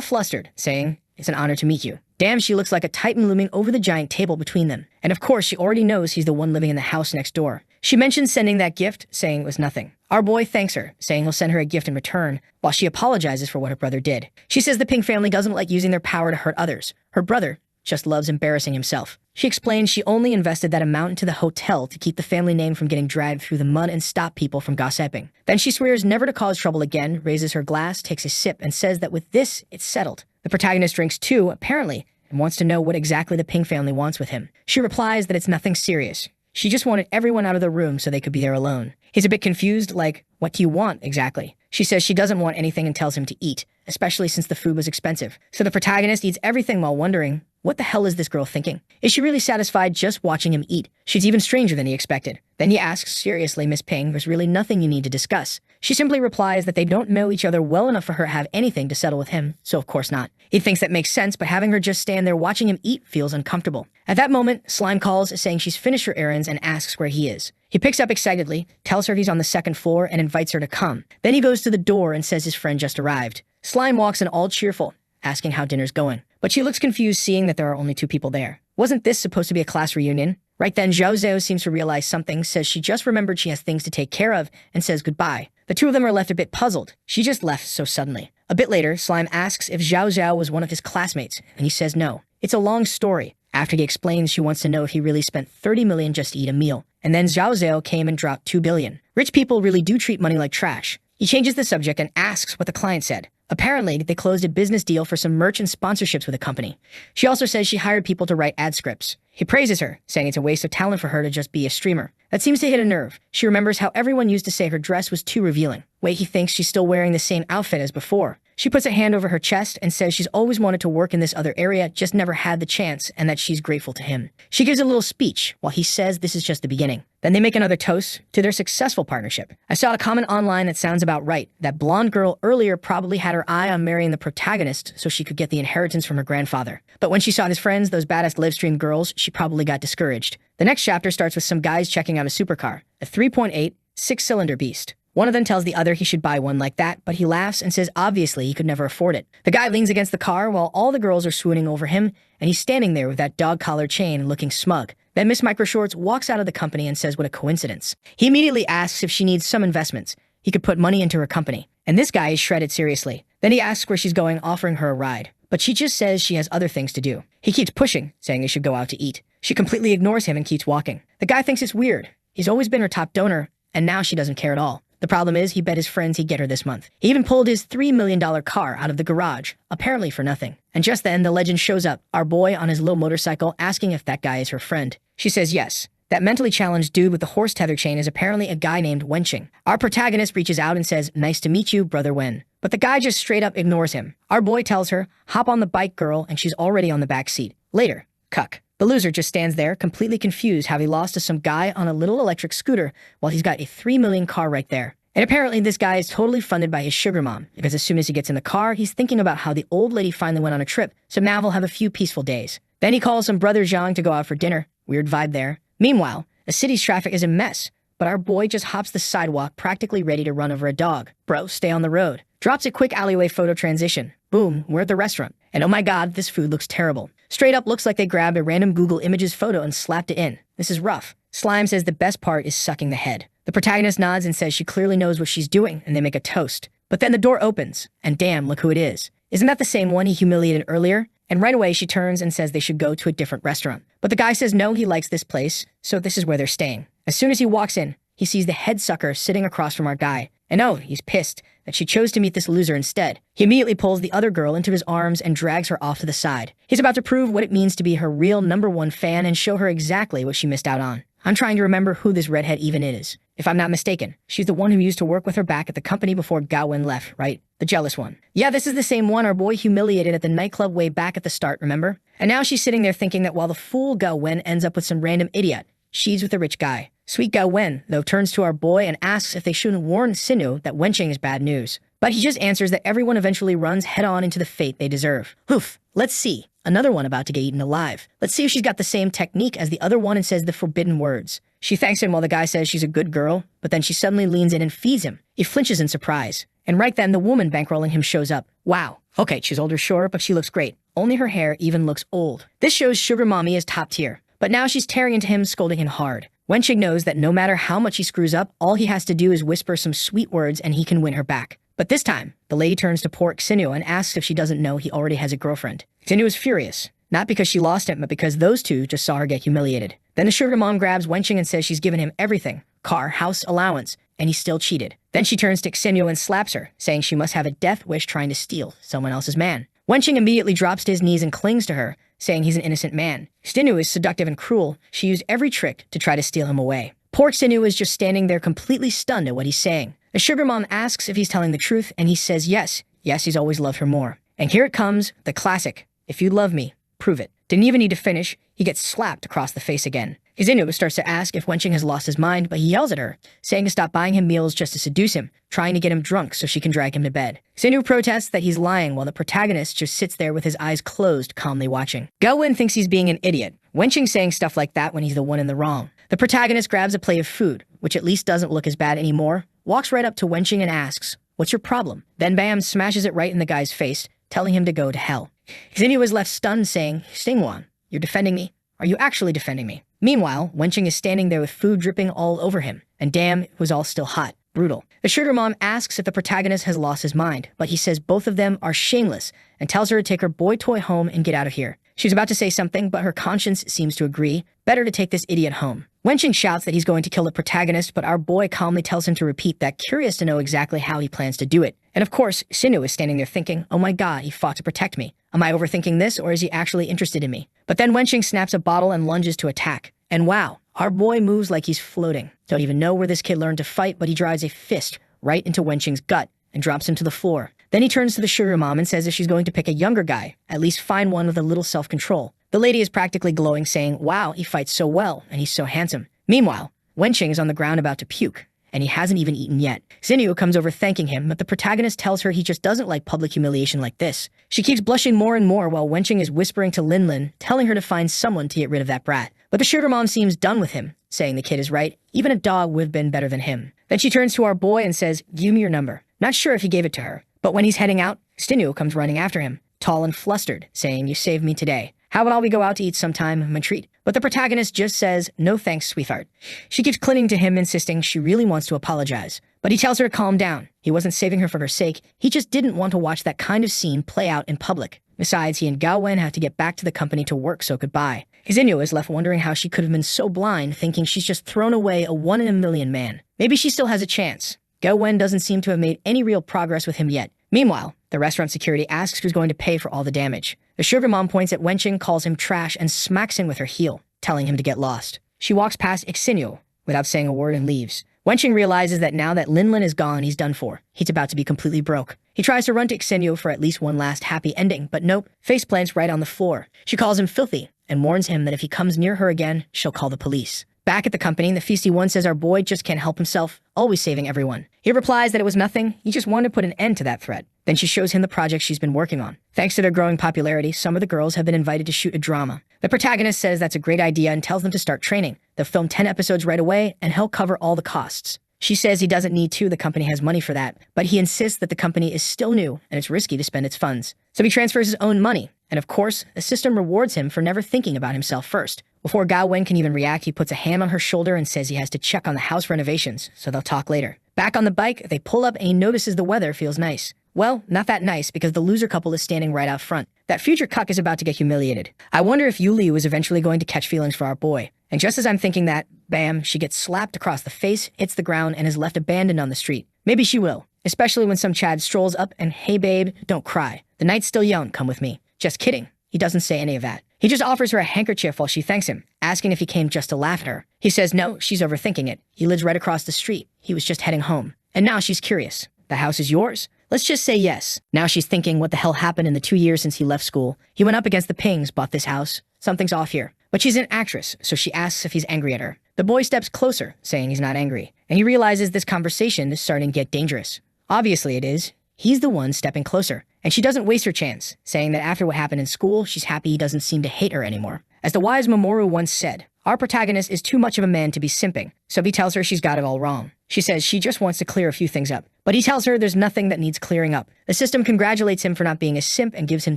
flustered, saying, it's an honor to meet you. Damn, she looks like a titan looming over the giant table between them. And of course, she already knows he's the one living in the house next door. She mentions sending that gift, saying it was nothing. Our boy thanks her, saying he'll send her a gift in return, while she apologizes for what her brother did. She says the Ping family doesn't like using their power to hurt others. Her brother just loves embarrassing himself. She explains she only invested that amount into the hotel to keep the family name from getting dragged through the mud and stop people from gossiping. Then she swears never to cause trouble again, raises her glass, takes a sip, and says that with this, it's settled. The protagonist drinks too, apparently, and wants to know what exactly the Ping family wants with him. She replies that it's nothing serious. She just wanted everyone out of the room so they could be there alone. He's a bit confused, like, what do you want exactly? She says she doesn't want anything and tells him to eat, especially since the food was expensive. So the protagonist eats everything while wondering, what the hell is this girl thinking? Is she really satisfied just watching him eat? She's even stranger than he expected. Then he asks, seriously, Miss Ping, there's really nothing you need to discuss. She simply replies that they don't know each other well enough for her to have anything to settle with him, so of course not. He thinks that makes sense, but having her just stand there watching him eat feels uncomfortable. At that moment, Slime calls, saying she's finished her errands and asks where he is. He picks up excitedly, tells her he's on the second floor, and invites her to come. Then he goes to the door and says his friend just arrived. Slime walks in all cheerful, asking how dinner's going. But she looks confused seeing that there are only 2 people there. Wasn't this supposed to be a class reunion? Right then, Zhao Zhao seems to realize something, says she just remembered she has things to take care of, and says goodbye. The 2 of them are left a bit puzzled. She just left so suddenly. A bit later, Slime asks if Zhao Zhao was one of his classmates, and he says no. It's a long story. After he explains, she wants to know if he really spent 30 million just to eat a meal. And then Zhao Zhao came and dropped 2 billion. Rich people really do treat money like trash. He changes the subject and asks what the client said. Apparently, they closed a business deal for some merch and sponsorships with a company. She also says she hired people to write ad scripts. He praises her, saying it's a waste of talent for her to just be a streamer. That seems to hit a nerve. She remembers how everyone used to say her dress was too revealing. Wait, he thinks she's still wearing the same outfit as before. She puts a hand over her chest and says she's always wanted to work in this other area, just never had the chance, and that she's grateful to him. She gives a little speech, while he says this is just the beginning. Then they make another toast to their successful partnership. I saw a comment online that sounds about right. That blonde girl earlier probably had her eye on marrying the protagonist so she could get the inheritance from her grandfather. But when she saw his friends, those badass livestream girls, she probably got discouraged. The next chapter starts with some guys checking out a supercar, a 3.8, 6-cylinder beast. One of them tells the other he should buy one like that, but he laughs and says obviously he could never afford it. The guy leans against the car while all the girls are swooning over him, and he's standing there with that dog collar chain looking smug. Then Miss Microshorts walks out of the company and says what a coincidence. He immediately asks if she needs some investments. He could put money into her company. And this guy is shredded seriously. Then he asks where she's going, offering her a ride. But she just says she has other things to do. He keeps pushing, saying they should go out to eat. She completely ignores him and keeps walking. The guy thinks it's weird. He's always been her top donor, and now she doesn't care at all. The problem is he bet his friends he'd get her this month. He even pulled his $3 million car out of the garage, apparently for nothing. And just then, the legend shows up, our boy on his little motorcycle, asking if that guy is her friend. She says yes. That mentally challenged dude with the horse tether chain is apparently a guy named Wenqing. Our protagonist reaches out and says, nice to meet you, brother Wen. But the guy just straight up ignores him. Our boy tells her, hop on the bike, girl, and she's already on the back seat. Later, cuck. The loser just stands there, completely confused how he lost to some guy on a little electric scooter while he's got a 3 million car right there. And apparently this guy is totally funded by his sugar mom, because as soon as he gets in the car, he's thinking about how the old lady finally went on a trip, so Mav will have a few peaceful days. Then he calls some brother Zhang to go out for dinner. Weird vibe there. Meanwhile, the city's traffic is a mess, but our boy just hops the sidewalk practically ready to run over a dog. Bro, stay on the road. Drops a quick alleyway photo transition. Boom, we're at the restaurant. And oh my god, this food looks terrible. Straight up looks like they grabbed a random Google Images photo and slapped it in. This is rough. Slime says the best part is sucking the head. The protagonist nods and says she clearly knows what she's doing, and they make a toast. But then the door opens, and damn, look who it is. Isn't that the same one he humiliated earlier? And right away she turns and says they should go to a different restaurant. But the guy says no, he likes this place, so this is where they're staying. As soon as he walks in, he sees the head sucker sitting across from our guy. And oh, he's pissed that she chose to meet this loser instead. He immediately pulls the other girl into his arms and drags her off to the side. He's about to prove what it means to be her real #1 fan and show her exactly what she missed out on. I'm trying to remember who this redhead even is. If I'm not mistaken, she's the one who used to work with her back at the company before Gawen left, right? The jealous one. Yeah, this is the same one our boy humiliated at the nightclub way back at the start, remember? And now she's sitting there thinking that while the fool Gawen ends up with some random idiot, she's with a rich guy. Sweet Gawen, though, turns to our boy and asks if they shouldn't warn Sinu that Wenqing is bad news. But he just answers that everyone eventually runs head-on into the fate they deserve. Oof, let's see. Another one about to get eaten alive. Let's see if she's got the same technique as the other one and says the forbidden words. She thanks him while the guy says she's a good girl, but then she suddenly leans in and feeds him. He flinches in surprise. And right then, the woman bankrolling him shows up. Wow. Okay, she's older, sure, but she looks great. Only her hair even looks old. This shows Sugar Mommy is top tier. But now she's tearing into him, scolding him hard. Wenqing knows that no matter how much he screws up, all he has to do is whisper some sweet words and he can win her back. But this time, the lady turns to poor Xinu and asks if she doesn't know he already has a girlfriend. Xinu is furious. Not because she lost him, but because those two just saw her get humiliated. Then the sugar mom grabs Wenqing and says she's given him everything. Car, house, allowance. And he still cheated. Then she turns to Xinu and slaps her, saying she must have a death wish trying to steal someone else's man. Wenqing immediately drops to his knees and clings to her, saying he's an innocent man. Xinu is seductive and cruel. She used every trick to try to steal him away. Poor Xinu is just standing there completely stunned at what he's saying. The sugar mom asks if he's telling the truth, and he says yes. Yes, he's always loved her more. And here it comes, the classic. If you love me, prove it. Didn't even need to finish. He gets slapped across the face again. Xinyu starts to ask if Wenqing has lost his mind, but he yells at her, saying to stop buying him meals just to seduce him, trying to get him drunk so she can drag him to bed. Xinyu protests that he's lying while the protagonist just sits there with his eyes closed, calmly watching. Gaowen thinks he's being an idiot, Wenqing saying stuff like that when he's the one in the wrong. The protagonist grabs a plate of food, which at least doesn't look as bad anymore, walks right up to Wenqing and asks, "What's your problem?" Then bam, smashes it right in the guy's face, telling him to go to hell. Xinyu is left stunned, saying, "Xingwan, you're defending me? Are you actually defending me?" Meanwhile, Wenqing is standing there with food dripping all over him, and damn, it was all still hot. Brutal. The sugar mom asks if the protagonist has lost his mind, but he says both of them are shameless and tells her to take her boy toy home and get out of here. She's about to say something, but her conscience seems to agree. Better to take this idiot home. Wenqing shouts that he's going to kill the protagonist, but our boy calmly tells him to repeat that, curious to know exactly how he plans to do it. And of course, Xinyu is standing there thinking, oh my god, he fought to protect me. Am I overthinking this, or is he actually interested in me? But then Wenqing snaps a bottle and lunges to attack. And wow, our boy moves like he's floating. Don't even know where this kid learned to fight, but he drives a fist right into Wenqing's gut and drops him to the floor. Then he turns to the sugar mom and says if she's going to pick a younger guy, at least find one with a little self-control. The lady is practically glowing, saying, wow, he fights so well, and he's so handsome. Meanwhile, Wenqing is on the ground about to puke, and he hasn't even eaten yet. Xinyu comes over thanking him, but the protagonist tells her he just doesn't like public humiliation like this. She keeps blushing more and more while Wenqing is whispering to Linlin, telling her to find someone to get rid of that brat. But the sugar mom seems done with him, saying the kid is right. Even a dog would have been better than him. Then she turns to our boy and says, give me your number. Not sure if he gave it to her, but when he's heading out, Xinyu comes running after him, tall and flustered, saying, you saved me today. How about we go out to eat sometime, my treat? But the protagonist just says, no thanks, sweetheart. She keeps clinging to him, insisting she really wants to apologize. But he tells her to calm down. He wasn't saving her for her sake. He just didn't want to watch that kind of scene play out in public. Besides, he and Gaowen have to get back to the company to work, so goodbye. Xinyu is left wondering how she could have been so blind, thinking she's just thrown away a 1 in a million man. Maybe she still has a chance. Gaowen doesn't seem to have made any real progress with him yet. Meanwhile, the restaurant security asks who's going to pay for all the damage. The sugar mom points at Wenqing, calls him trash, and smacks him with her heel, telling him to get lost. She walks past Xinyu without saying a word and leaves. Wenqing realizes that now that Linlin is gone, he's done for. He's about to be completely broke. He tries to run to Xinyu for at least one last happy ending, but nope, face plants right on the floor. She calls him filthy and warns him that if he comes near her again, she'll call the police. Back at the company, the feisty one says our boy just can't help himself, always saving everyone. He replies that it was nothing, he just wanted to put an end to that threat. Then she shows him the project she's been working on. Thanks to their growing popularity, some of the girls have been invited to shoot a drama. The protagonist says that's a great idea and tells them to start training. They'll film 10 episodes right away, and he'll cover all the costs. She says he doesn't need to, the company has money for that, but he insists that the company is still new and it's risky to spend its funds. So he transfers his own money, and of course, the system rewards him for never thinking about himself first. Before Gaowen can even react, he puts a hand on her shoulder and says he has to check on the house renovations, so they'll talk later. Back on the bike, they pull up and he notices the weather feels nice. Well, not that nice, because the loser couple is standing right out front. That future cuck is about to get humiliated. I wonder if Yuliu is eventually going to catch feelings for our boy. And just as I'm thinking that, bam, she gets slapped across the face, hits the ground, and is left abandoned on the street. Maybe she will, especially when some Chad strolls up and, hey babe, don't cry. The night's still young, come with me. Just kidding. He doesn't say any of that. He just offers her a handkerchief while she thanks him, asking if he came just to laugh at her. He says no, she's overthinking it. He lives right across the street. He was just heading home. And now she's curious. The house is yours? Let's just say yes. Now she's thinking what the hell happened in the 2 years since he left school. He went up against the Pings, bought this house. Something's off here. But she's an actress, so she asks if he's angry at her. The boy steps closer, saying he's not angry. And he realizes this conversation is starting to get dangerous. Obviously it is. He's the one stepping closer. And she doesn't waste her chance, saying that after what happened in school, she's happy he doesn't seem to hate her anymore. As the wise Mamoru once said, our protagonist is too much of a man to be simping, so he tells her she's got it all wrong. She says she just wants to clear a few things up, but he tells her there's nothing that needs clearing up. The system congratulates him for not being a simp and gives him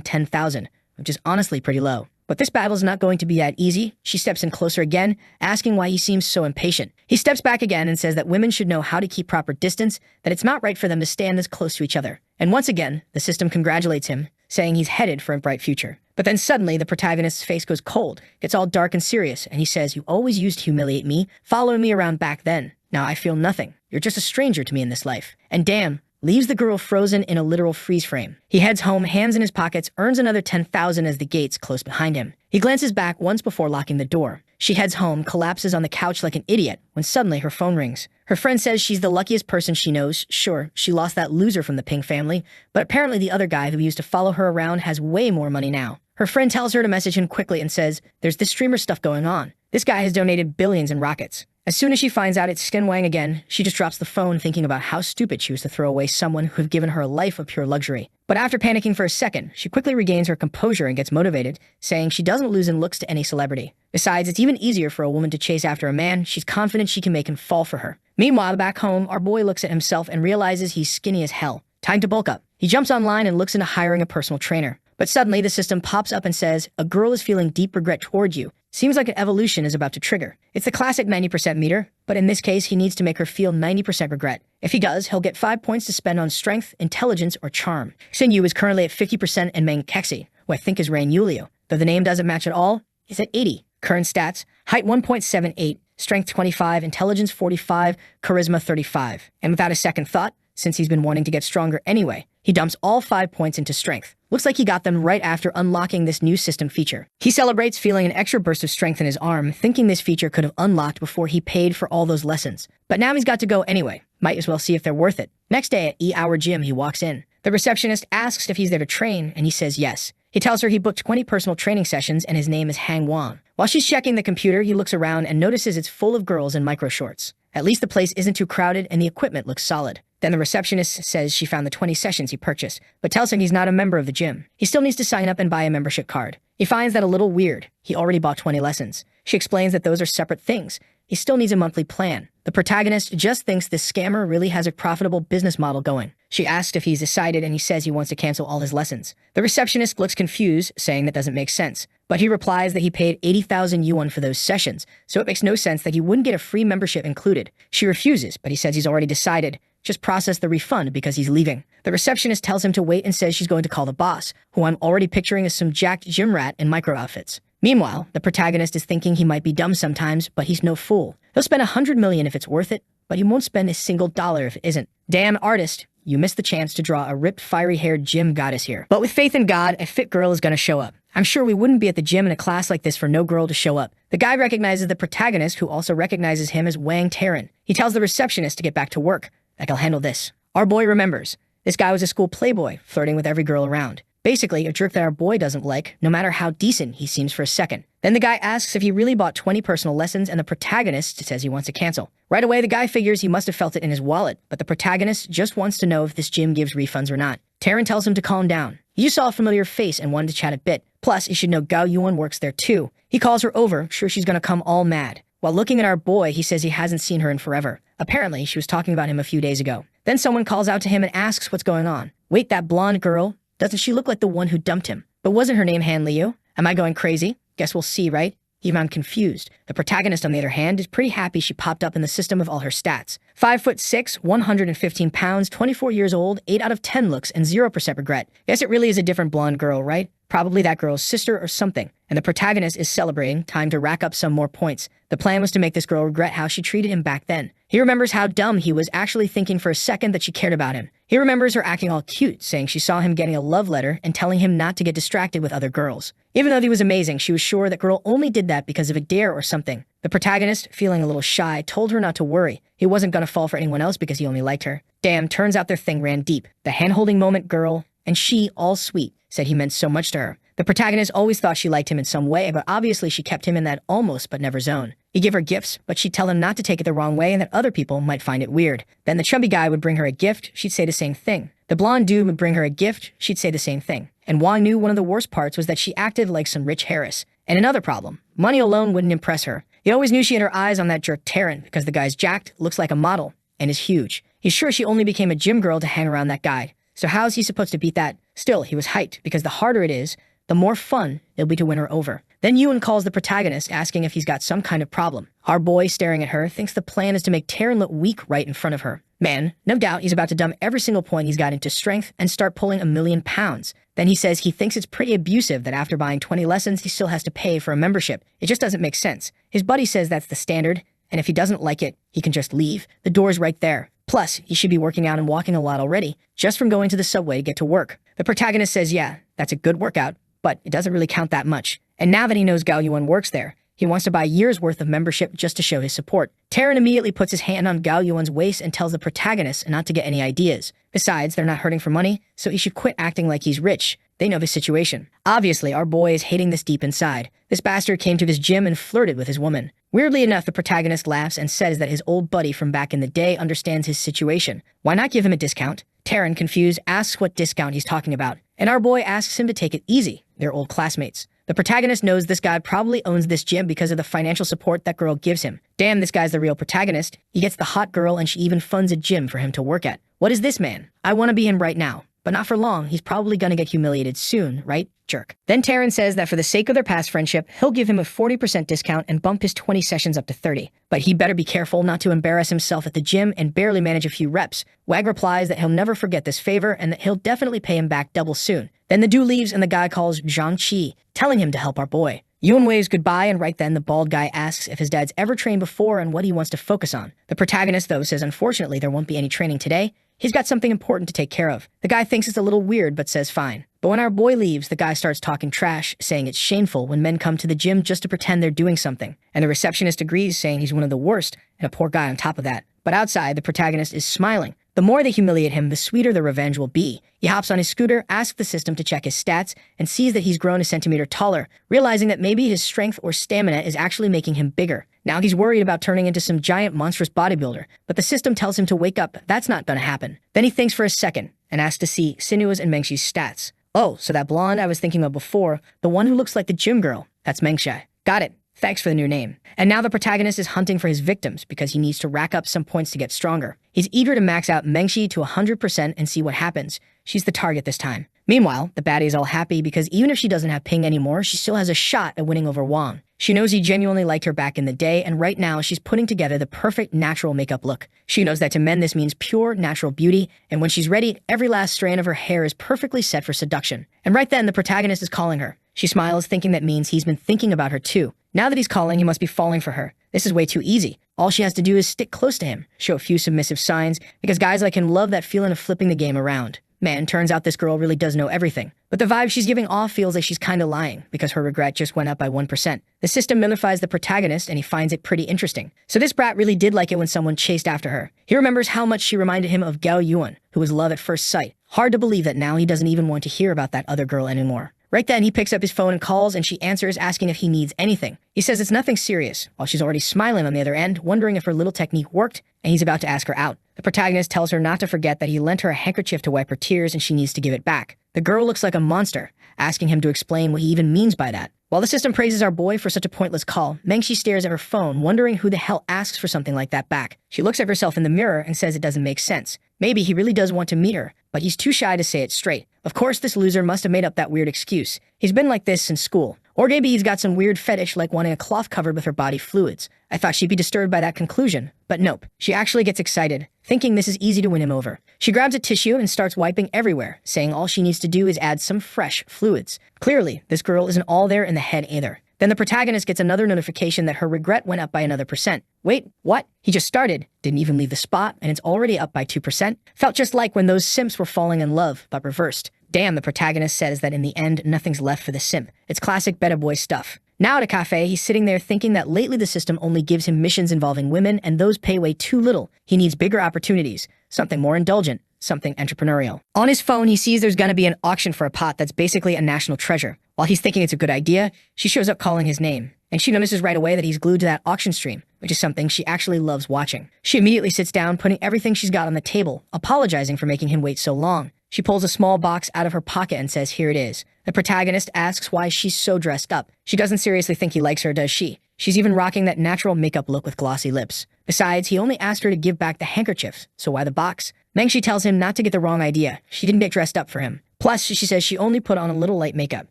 10,000, which is honestly pretty low. But this battle's not going to be that easy. She steps in closer again, asking why he seems so impatient. He steps back again and says that women should know how to keep proper distance, that it's not right for them to stand this close to each other. And once again, the system congratulates him, saying he's headed for a bright future. But then suddenly, the protagonist's face goes cold, gets all dark and serious, and he says, you always used to humiliate me, following me around back then. Now I feel nothing. You're just a stranger to me in this life. And damn, leaves the girl frozen in a literal freeze frame. He heads home, hands in his pockets, earns another 10,000 as the gates close behind him. He glances back once before locking the door. She heads home, collapses on the couch like an idiot, when suddenly her phone rings. Her friend says she's the luckiest person she knows. Sure, she lost that loser from the Ping family, but apparently the other guy who used to follow her around has way more money now. Her friend tells her to message him quickly and says, there's this streamer stuff going on. This guy has donated billions in rockets. As soon as she finds out it's Skin Wang again, she just drops the phone thinking about how stupid she was to throw away someone who had given her a life of pure luxury. But after panicking for a second, she quickly regains her composure and gets motivated, saying she doesn't lose in looks to any celebrity. Besides, it's even easier for a woman to chase after a man. She's confident she can make him fall for her. Meanwhile, back home, our boy looks at himself and realizes he's skinny as hell. Time to bulk up. He jumps online and looks into hiring a personal trainer. But suddenly, the system pops up and says, a girl is feeling deep regret toward you. Seems like an evolution is about to trigger. It's the classic 90% meter, but in this case, he needs to make her feel 90% regret. If he does, he'll get 5 points to spend on strength, intelligence, or charm. Xinyu is currently at 50% and mangacaped, who I think is Rain Yulio. Though the name doesn't match at all, is at 80. Current stats, height 1.78, strength 25, intelligence 45, charisma 35. And without a second thought, since he's been wanting to get stronger anyway, he dumps all 5 points into strength. Looks like he got them right after unlocking this new system feature. He celebrates feeling an extra burst of strength in his arm, thinking this feature could have unlocked before he paid for all those lessons. But now he's got to go anyway. Might as well see if they're worth it. Next day at E-Hour Gym, he walks in. The receptionist asks if he's there to train, and he says yes. He tells her he booked 20 personal training sessions and his name is Hang Wang. While she's checking the computer, he looks around and notices it's full of girls in micro shorts. At least the place isn't too crowded and the equipment looks solid. Then the receptionist says she found the 20 sessions he purchased, but tells him he's not a member of the gym. He still needs to sign up and buy a membership card. He finds that a little weird. He already bought 20 lessons. She explains that those are separate things. He still needs a monthly plan. The protagonist just thinks this scammer really has a profitable business model going. She asks if he's decided and he says he wants to cancel all his lessons. The receptionist looks confused, saying that doesn't make sense. But he replies that he paid 80,000 yuan for those sessions, so it makes no sense that he wouldn't get a free membership included. She refuses, but he says he's already decided. Just process the refund because he's leaving. The receptionist tells him to wait and says she's going to call the boss, who I'm already picturing as some jacked gym rat in micro outfits. Meanwhile, the protagonist is thinking he might be dumb sometimes, but he's no fool. He'll spend 100 million if it's worth it, but he won't spend a single dollar if it isn't. Damn artist, you missed the chance to draw a ripped, fiery-haired gym goddess here. But with faith in God, a fit girl is gonna show up. I'm sure we wouldn't be at the gym in a class like this for no girl to show up. The guy recognizes the protagonist, who also recognizes him as Wang Taran. He tells the receptionist to get back to work. Like, I'll handle this. Our boy remembers. This guy was a school playboy, flirting with every girl around. Basically, a jerk that our boy doesn't like, no matter how decent he seems for a second. Then the guy asks if he really bought 20 personal lessons, and the protagonist says he wants to cancel. Right away, the guy figures he must have felt it in his wallet, but the protagonist just wants to know if this gym gives refunds or not. Taran tells him to calm down. He just saw a familiar face and wanted to chat a bit. Plus, you should know Gao Yuan works there too. He calls her over, sure she's gonna come all mad. While looking at our boy, he says he hasn't seen her in forever. Apparently, she was talking about him a few days ago. Then someone calls out to him and asks what's going on. Wait, that blonde girl? Doesn't she look like the one who dumped him? But wasn't her name Han Liu? Am I going crazy? Guess we'll see, right? Even I'm confused. The protagonist, on the other hand, is pretty happy she popped up in the system of all her stats. 5'6", 115 pounds, 24 years old, 8 out of 10 looks, and 0% regret. Guess it really is a different blonde girl, right? Probably that girl's sister or something. And the protagonist is celebrating, time to rack up some more points. The plan was to make this girl regret how she treated him back then. He remembers how dumb he was, actually thinking for a second that she cared about him. He remembers her acting all cute, saying she saw him getting a love letter and telling him not to get distracted with other girls. Even though he was amazing, she was sure that girl only did that because of a dare or something. The protagonist, feeling a little shy, told her not to worry. He wasn't gonna fall for anyone else because he only liked her. Damn, turns out their thing ran deep. The hand-holding moment girl, and she, all sweet, said he meant so much to her. The protagonist always thought she liked him in some way, but obviously she kept him in that almost but never zone. He'd give her gifts, but she'd tell him not to take it the wrong way and that other people might find it weird. Then the chubby guy would bring her a gift, she'd say the same thing. The blonde dude would bring her a gift, she'd say the same thing. And Wang knew one of the worst parts was that she acted like some rich Harris. And another problem, money alone wouldn't impress her. He always knew she had her eyes on that jerk Taran because the guy's jacked, looks like a model, and is huge. He's sure she only became a gym girl to hang around that guy. So how's he supposed to beat that? Still, he was hyped because the harder it is, the more fun it'll be to win her over. Then Yuan calls the protagonist, asking if he's got some kind of problem. Our boy, staring at her, thinks the plan is to make Taran look weak right in front of her. Man, no doubt he's about to dump every single point he's got into strength and start pulling 1,000,000 pounds. Then he says he thinks it's pretty abusive that after buying 20 lessons, he still has to pay for a membership. It just doesn't make sense. His buddy says that's the standard, and if he doesn't like it, he can just leave. The door's right there. Plus, he should be working out and walking a lot already, just from going to the subway to get to work. The protagonist says, yeah, that's a good workout, but it doesn't really count that much. And now that he knows Gao Yuan works there, he wants to buy a year's worth of membership just to show his support. Taran immediately puts his hand on Gao Yuan's waist and tells the protagonist not to get any ideas. Besides, they're not hurting for money, so he should quit acting like he's rich. They know the situation. Obviously, our boy is hating this deep inside. This bastard came to this gym and flirted with his woman. Weirdly enough, the protagonist laughs and says that his old buddy from back in the day understands his situation. Why not give him a discount? Taryn, confused, asks what discount he's talking about, and our boy asks him to take it easy. They're old classmates. The protagonist knows this guy probably owns this gym because of the financial support that girl gives him. Damn, this guy's the real protagonist. He gets the hot girl and she even funds a gym for him to work at. What is this man? I want to be him right now. But not for long, he's probably gonna get humiliated soon, right? Jerk. Then Taryn says that for the sake of their past friendship, he'll give him a 40% discount and bump his 20 sessions up to 30. But he better be careful not to embarrass himself at the gym and barely manage a few reps. Wag replies that he'll never forget this favor and that he'll definitely pay him back double soon. Then the dude leaves and the guy calls Zhang Qi, telling him to help our boy. Yun waves goodbye, and right then the bald guy asks if his dad's ever trained before and what he wants to focus on. The protagonist, though, says unfortunately there won't be any training today. He's got something important to take care of. The guy thinks it's a little weird but says fine. But when our boy leaves, the guy starts talking trash, saying it's shameful when men come to the gym just to pretend they're doing something. And the receptionist agrees, saying he's one of the worst, and a poor guy on top of that. But outside, the protagonist is smiling. The more they humiliate him, the sweeter the revenge will be. He hops on his scooter, asks the system to check his stats, and sees that he's grown a centimeter taller, realizing that maybe his strength or stamina is actually making him bigger. Now he's worried about turning into some giant monstrous bodybuilder, but the system tells him to wake up. That's not gonna happen. Then he thinks for a second, and asks to see Sinua's and Mengshi's stats. Oh, so that blonde I was thinking of before, the one who looks like the gym girl, that's Mengshi. Got it. Thanks for the new name. And now the protagonist is hunting for his victims because he needs to rack up some points to get stronger. He's eager to max out Mengshi to 100% and see what happens. She's the target this time. Meanwhile, the baddie is all happy because even if she doesn't have Ping anymore, she still has a shot at winning over Wang. She knows he genuinely liked her back in the day, and right now she's putting together the perfect natural makeup look. She knows that to men this means pure natural beauty, and when she's ready, every last strand of her hair is perfectly set for seduction. And right then, the protagonist is calling her. She smiles, thinking that means he's been thinking about her too. Now that he's calling, he must be falling for her. This is way too easy. All she has to do is stick close to him, show a few submissive signs, because guys like him love that feeling of flipping the game around. Man, turns out this girl really does know everything. But the vibe she's giving off feels like she's kinda lying, because her regret just went up by 1%. The system millifies the protagonist, and he finds it pretty interesting. So this brat really did like it when someone chased after her. He remembers how much she reminded him of Gao Yuan, who was love at first sight. Hard to believe that now he doesn't even want to hear about that other girl anymore. Right then, he picks up his phone and calls, and she answers, asking if he needs anything. He says it's nothing serious, while she's already smiling on the other end, wondering if her little technique worked, and he's about to ask her out. The protagonist tells her not to forget that he lent her a handkerchief to wipe her tears and she needs to give it back. The girl looks like a monster, asking him to explain what he even means by that. While the system praises our boy for such a pointless call, Mengshi stares at her phone, wondering who the hell asks for something like that back. She looks at herself in the mirror and says it doesn't make sense. Maybe he really does want to meet her, but he's too shy to say it straight. Of course, this loser must have made up that weird excuse. He's been like this since school. Or maybe he's got some weird fetish like wanting a cloth covered with her body fluids. I thought she'd be disturbed by that conclusion, but nope. She actually gets excited, thinking this is easy to win him over. She grabs a tissue and starts wiping everywhere, saying all she needs to do is add some fresh fluids. Clearly, this girl isn't all there in the head either. Then the protagonist gets another notification that her regret went up by another %. Wait, what? He just started, didn't even leave the spot, and it's already up by 2%? Felt just like when those simps were falling in love, but reversed. Damn, the protagonist says that in the end, nothing's left for the simp. It's classic beta boy stuff. Now at a cafe, he's sitting there thinking that lately the system only gives him missions involving women, and those pay way too little. He needs bigger opportunities, something more indulgent, something entrepreneurial. On his phone, he sees there's gonna be an auction for a pot that's basically a national treasure. While he's thinking it's a good idea, she shows up calling his name, and she notices right away that he's glued to that auction stream, which is something she actually loves watching. She immediately sits down, putting everything she's got on the table, apologizing for making him wait so long. She pulls a small box out of her pocket and says, here it is. The protagonist asks why she's so dressed up. She doesn't seriously think he likes her, does she? She's even rocking that natural makeup look with glossy lips. Besides, he only asked her to give back the handkerchiefs, so why the box? Mengshi tells him not to get the wrong idea. She didn't get dressed up for him. Plus, she says she only put on a little light makeup.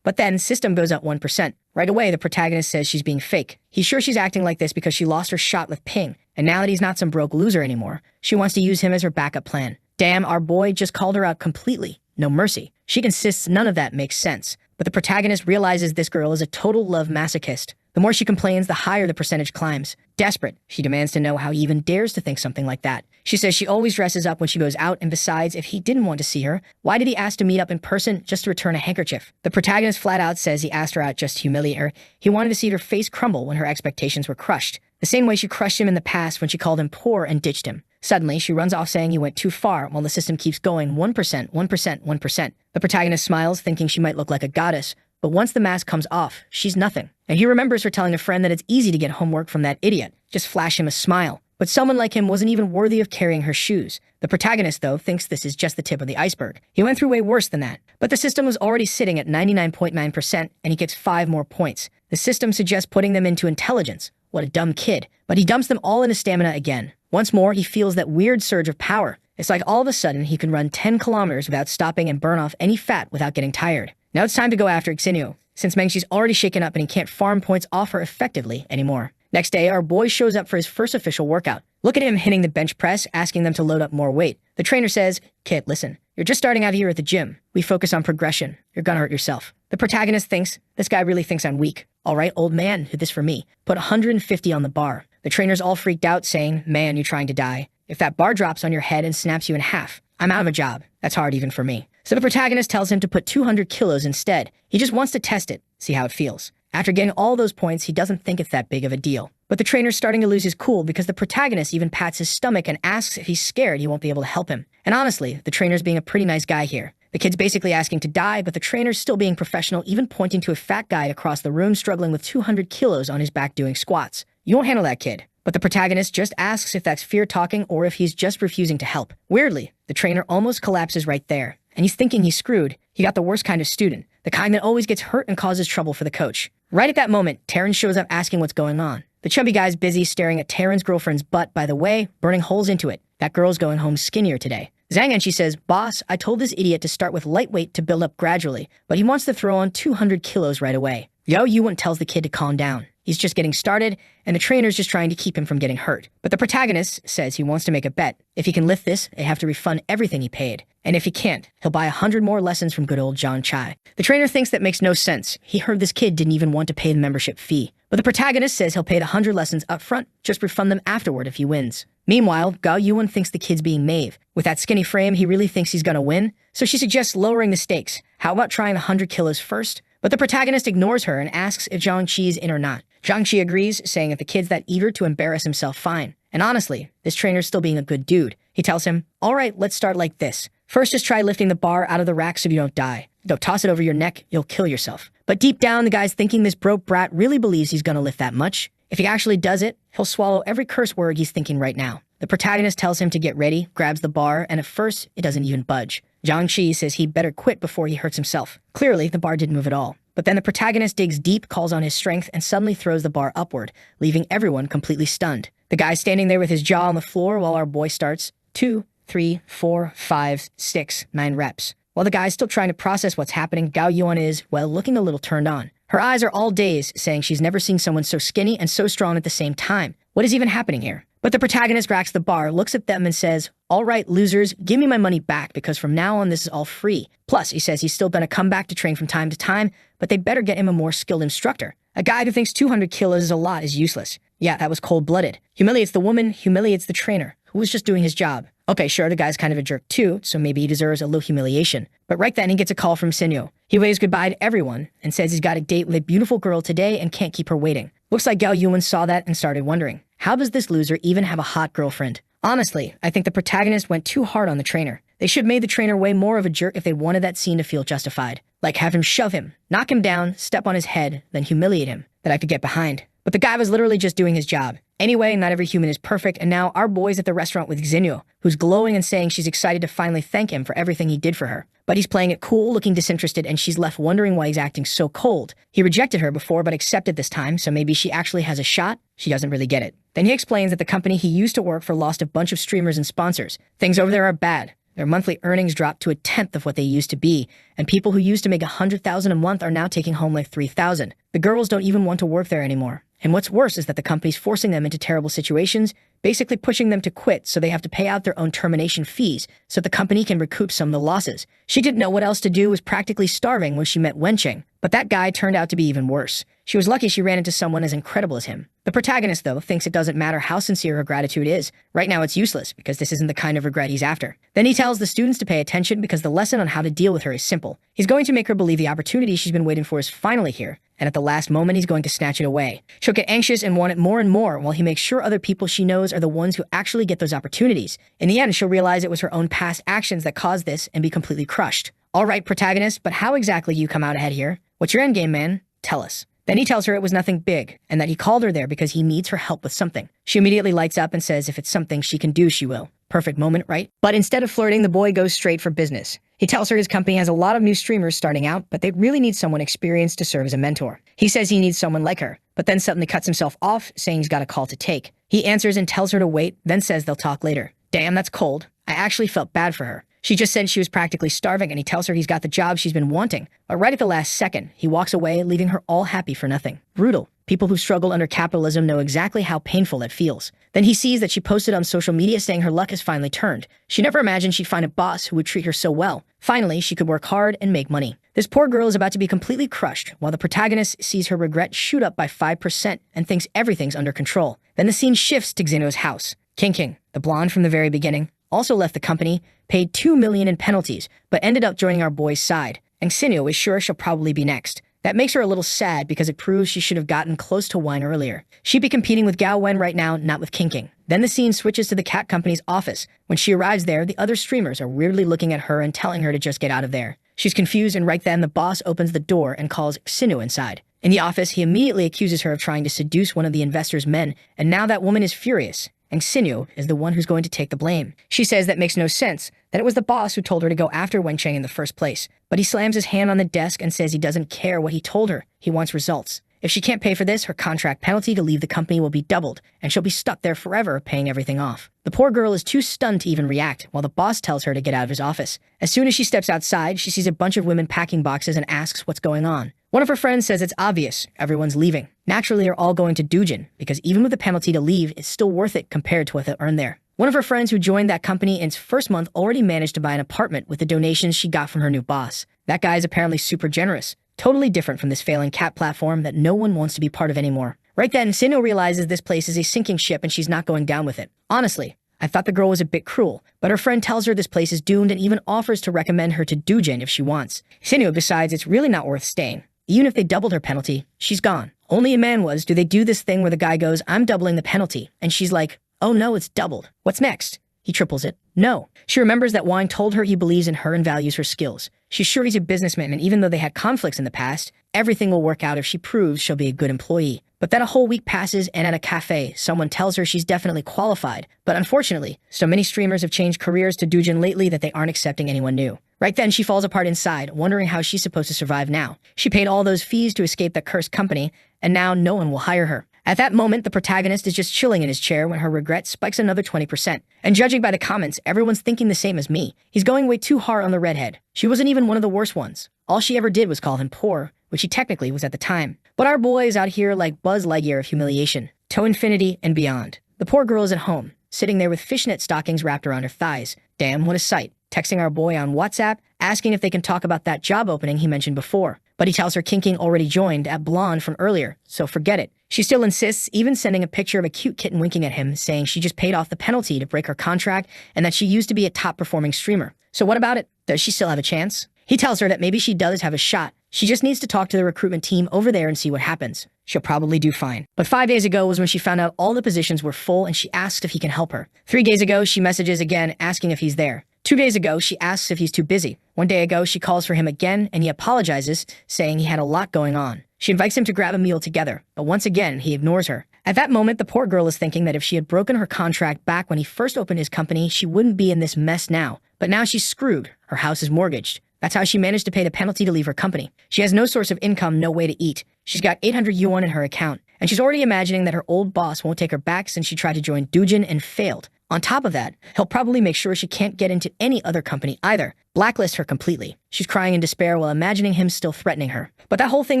But then, system goes up 1%. Right away, the protagonist says she's being fake. He's sure she's acting like this because she lost her shot with Ping, and now that he's not some broke loser anymore, she wants to use him as her backup plan. Damn, our boy just called her out completely. No mercy. She insists none of that makes sense. But the protagonist realizes this girl is a total love masochist. The more she complains, the higher the percentage climbs. Desperate, she demands to know how he even dares to think something like that. She says she always dresses up when she goes out, and besides, if he didn't want to see her, why did he ask to meet up in person just to return a handkerchief? The protagonist flat out says he asked her out just to humiliate her. He wanted to see her face crumble when her expectations were crushed. The same way she crushed him in the past when she called him poor and ditched him. Suddenly, she runs off saying he went too far while the system keeps going 1%, 1%, 1%. The protagonist smiles, thinking she might look like a goddess, but once the mask comes off, she's nothing. And he remembers her telling a friend that it's easy to get homework from that idiot. Just flash him a smile. But someone like him wasn't even worthy of carrying her shoes. The protagonist, though, thinks this is just the tip of the iceberg. He went through way worse than that. But the system was already sitting at 99.9%, and he gets 5 more points. The system suggests putting them into intelligence. What a dumb kid. But he dumps them all into stamina again. Once more, he feels that weird surge of power. It's like all of a sudden he can run 10 kilometers without stopping and burn off any fat without getting tired. Now it's time to go after Xinyu, since Mengshi's already shaken up and he can't farm points off her effectively anymore. Next day, our boy shows up for his first official workout. Look at him hitting the bench press, asking them to load up more weight. The trainer says, "Kid, listen, you're just starting out here at the gym. We focus on progression. You're gonna hurt yourself." The protagonist thinks, this guy really thinks I'm weak. All right, old man, do this for me. Put 150 on the bar. The trainer's all freaked out, saying, "Man, you're trying to die. If that bar drops on your head and snaps you in half, I'm out of a job. That's hard even for me." So the protagonist tells him to put 200 kilos instead. He just wants to test it, see how it feels. After getting all those points, he doesn't think it's that big of a deal. But the trainer's starting to lose his cool because the protagonist even pats his stomach and asks if he's scared he won't be able to help him. And honestly, the trainer's being a pretty nice guy here. The kid's basically asking to die, but the trainer's still being professional, even pointing to a fat guy across the room struggling with 200 kilos on his back doing squats. You won't handle that, kid. But the protagonist just asks if that's fear talking or if he's just refusing to help. Weirdly, the trainer almost collapses right there. And he's thinking he's screwed. He got the worst kind of student, the kind that always gets hurt and causes trouble for the coach. Right at that moment, Terran shows up asking what's going on. The chubby guy's busy staring at Terran's girlfriend's butt, by the way, burning holes into it. That girl's going home skinnier today. Zhang and she says, "Boss, I told this idiot to start with lightweight to build up gradually, but he wants to throw on 200 kilos right away." Yo Yuan tells the kid to calm down. He's just getting started, and the trainer's just trying to keep him from getting hurt. But the protagonist says he wants to make a bet. If he can lift this, they have to refund everything he paid. And if he can't, he'll buy 100 more lessons from good old John Chai. The trainer thinks that makes no sense. He heard this kid didn't even want to pay the membership fee. But the protagonist says he'll pay the 100 lessons up front, just refund them afterward if he wins. Meanwhile, Gao Yuan thinks the kid's being Maeve. With that skinny frame, he really thinks he's gonna win, so she suggests lowering the stakes. How about trying 100 kilos first? But the protagonist ignores her and asks if Zhang Qi's in or not. Zhang Qi agrees, saying if the kid's that eager to embarrass himself, fine. And honestly, this trainer's still being a good dude. He tells him, "All right, let's start like this. First, just try lifting the bar out of the rack so you don't die. Don't toss it over your neck, you'll kill yourself." But deep down, the guy's thinking this broke brat really believes he's gonna lift that much. If he actually does it, he'll swallow every curse word he's thinking right now. The protagonist tells him to get ready, grabs the bar, and at first, it doesn't even budge. Zhang Qi says he'd better quit before he hurts himself. Clearly, the bar didn't move at all. But then the protagonist digs deep, calls on his strength, and suddenly throws the bar upward, leaving everyone completely stunned. The guy's standing there with his jaw on the floor while our boy starts 2, 3, 4, 5, 6, 9 reps. While the guy's still trying to process what's happening, Gao Yuan is, well, looking a little turned on. Her eyes are all dazed, saying she's never seen someone so skinny and so strong at the same time. What is even happening here? But the protagonist racks the bar, looks at them and says, "All right, losers, give me my money back because from now on this is all free." Plus, he says he's still gonna come back to train from time to time, but they better get him a more skilled instructor. A guy who thinks 200 kilos is a lot is useless. Yeah, that was cold-blooded. Humiliates the woman, humiliates the trainer, who was just doing his job. Okay, sure, the guy's kind of a jerk too, so maybe he deserves a little humiliation. But right then, he gets a call from Xinyu. He waves goodbye to everyone and says he's got a date with a beautiful girl today and can't keep her waiting. Looks like Gao Yuan saw that and started wondering, how does this loser even have a hot girlfriend? Honestly, I think the protagonist went too hard on the trainer. They should have made the trainer way more of a jerk if they wanted that scene to feel justified. Like have him shove him, knock him down, step on his head, then humiliate him. That I could get behind. But the guy was literally just doing his job. Anyway, not every human is perfect, and now our boy's at the restaurant with Xinyu, who's glowing and saying she's excited to finally thank him for everything he did for her. But he's playing it cool, looking disinterested, and she's left wondering why he's acting so cold. He rejected her before, but accepted this time, so maybe she actually has a shot? She doesn't really get it. Then he explains that the company he used to work for lost a bunch of streamers and sponsors. Things over there are bad. Their monthly earnings dropped to 1/10 of what they used to be, and people who used to make 100,000 a month are now taking home like 3,000. The girls don't even want to work there anymore. And what's worse is that the company's forcing them into terrible situations, basically pushing them to quit so they have to pay out their own termination fees so the company can recoup some of the losses. She didn't know what else to do, was practically starving when she met Wencheng, but that guy turned out to be even worse. She was lucky she ran into someone as incredible as him. The protagonist, though, thinks it doesn't matter how sincere her gratitude is. Right now it's useless, because this isn't the kind of regret he's after. Then he tells the students to pay attention because the lesson on how to deal with her is simple. He's going to make her believe the opportunity she's been waiting for is finally here, and at the last moment he's going to snatch it away. She'll get anxious and want it more and more while he makes sure other people she knows are the ones who actually get those opportunities. In the end, she'll realize it was her own past actions that caused this and be completely crushed. Alright, protagonist, but how exactly you come out ahead here? What's your endgame, man? Tell us. Then he tells her it was nothing big, and that he called her there because he needs her help with something. She immediately lights up and says if it's something she can do, she will. Perfect moment, right? But instead of flirting, the boy goes straight for business. He tells her his company has a lot of new streamers starting out, but they really need someone experienced to serve as a mentor. He says he needs someone like her, but then suddenly cuts himself off, saying he's got a call to take. He answers and tells her to wait, then says they'll talk later. Damn, that's cold. I actually felt bad for her. She just said she was practically starving, and he tells her he's got the job she's been wanting. But right at the last second, he walks away, leaving her all happy for nothing. Brutal. People who struggle under capitalism know exactly how painful it feels. Then he sees that she posted on social media saying her luck has finally turned. She never imagined she'd find a boss who would treat her so well. Finally, she could work hard and make money. This poor girl is about to be completely crushed, while the protagonist sees her regret shoot up by 5% and thinks everything's under control. Then the scene shifts to Xinyo's house. King, the blonde from the very beginning, also left the company, paid $2 million in penalties, but ended up joining our boy's side. And Xinyo is sure she'll probably be next. That makes her a little sad because it proves she should have gotten close to wine earlier. She'd be competing with Gao Wen right now, not with King. Then the scene switches to the cat company's office. When she arrives there, the other streamers are weirdly looking at her and telling her to just get out of there. She's confused, and right then the boss opens the door and calls Xinyo inside. In the office, he immediately accuses her of trying to seduce one of the investors' men, and now that woman is furious. And Xinyo is the one who's going to take the blame. She says that makes no sense, that it was the boss who told her to go after Wencheng in the first place. But he slams his hand on the desk and says he doesn't care what he told her. He wants results. If she can't pay for this, her contract penalty to leave the company will be doubled, and she'll be stuck there forever paying everything off. The poor girl is too stunned to even react, while the boss tells her to get out of his office. As soon as she steps outside, she sees a bunch of women packing boxes and asks what's going on. One of her friends says it's obvious, everyone's leaving. Naturally, they're all going to Dujin, because even with the penalty to leave, it's still worth it compared to what they earn there. One of her friends who joined that company in its first month already managed to buy an apartment with the donations she got from her new boss. That guy is apparently super generous. Totally different from this failing cat platform that no one wants to be part of anymore. Right then, Xinyo realizes this place is a sinking ship and she's not going down with it. Honestly, I thought the girl was a bit cruel, but her friend tells her this place is doomed and even offers to recommend her to Dujin if she wants. Xinyo decides it's really not worth staying. Even if they doubled her penalty, she's gone. Only in manhwas do they do this thing where the guy goes, I'm doubling the penalty, and she's like, oh no, it's doubled. What's next? He triples it. No. She remembers that Wang told her he believes in her and values her skills. She's sure he's a businessman, and even though they had conflicts in the past, everything will work out if she proves she'll be a good employee. But then a whole week passes, and at a cafe, someone tells her she's definitely qualified. But unfortunately, so many streamers have changed careers to Dujin lately that they aren't accepting anyone new. Right then, she falls apart inside, wondering how she's supposed to survive now. She paid all those fees to escape that cursed company, and now no one will hire her. At that moment, the protagonist is just chilling in his chair when her regret spikes another 20%. And judging by the comments, everyone's thinking the same as me. He's going way too hard on the redhead. She wasn't even one of the worst ones. All she ever did was call him poor, which he technically was at the time. But our boy is out here like Buzz Lightyear of humiliation, to infinity and beyond. The poor girl is at home, sitting there with fishnet stockings wrapped around her thighs. Damn, what a sight. Texting our boy on WhatsApp, asking if they can talk about that job opening he mentioned before. But he tells her King already joined at Blonde from earlier, so forget it. She still insists, even sending a picture of a cute kitten winking at him, saying she just paid off the penalty to break her contract and that she used to be a top-performing streamer. So what about it? Does she still have a chance? He tells her that maybe she does have a shot. She just needs to talk to the recruitment team over there and see what happens. She'll probably do fine. But 5 days ago was when she found out all the positions were full and she asked if he can help her. 3 days ago, she messages again asking if he's there. 2 days ago, she asks if he's too busy. 1 day ago, she calls for him again and he apologizes, saying he had a lot going on. She invites him to grab a meal together, but once again, he ignores her. At that moment, the poor girl is thinking that if she had broken her contract back when he first opened his company, she wouldn't be in this mess now. But now she's screwed. Her house is mortgaged. That's how she managed to pay the penalty to leave her company. She has no source of income, no way to eat. She's got 800 yuan in her account, and she's already imagining that her old boss won't take her back since she tried to join Dujin and failed. On top of that, he'll probably make sure she can't get into any other company either. Blacklist her completely. She's crying in despair while imagining him still threatening her. But that whole thing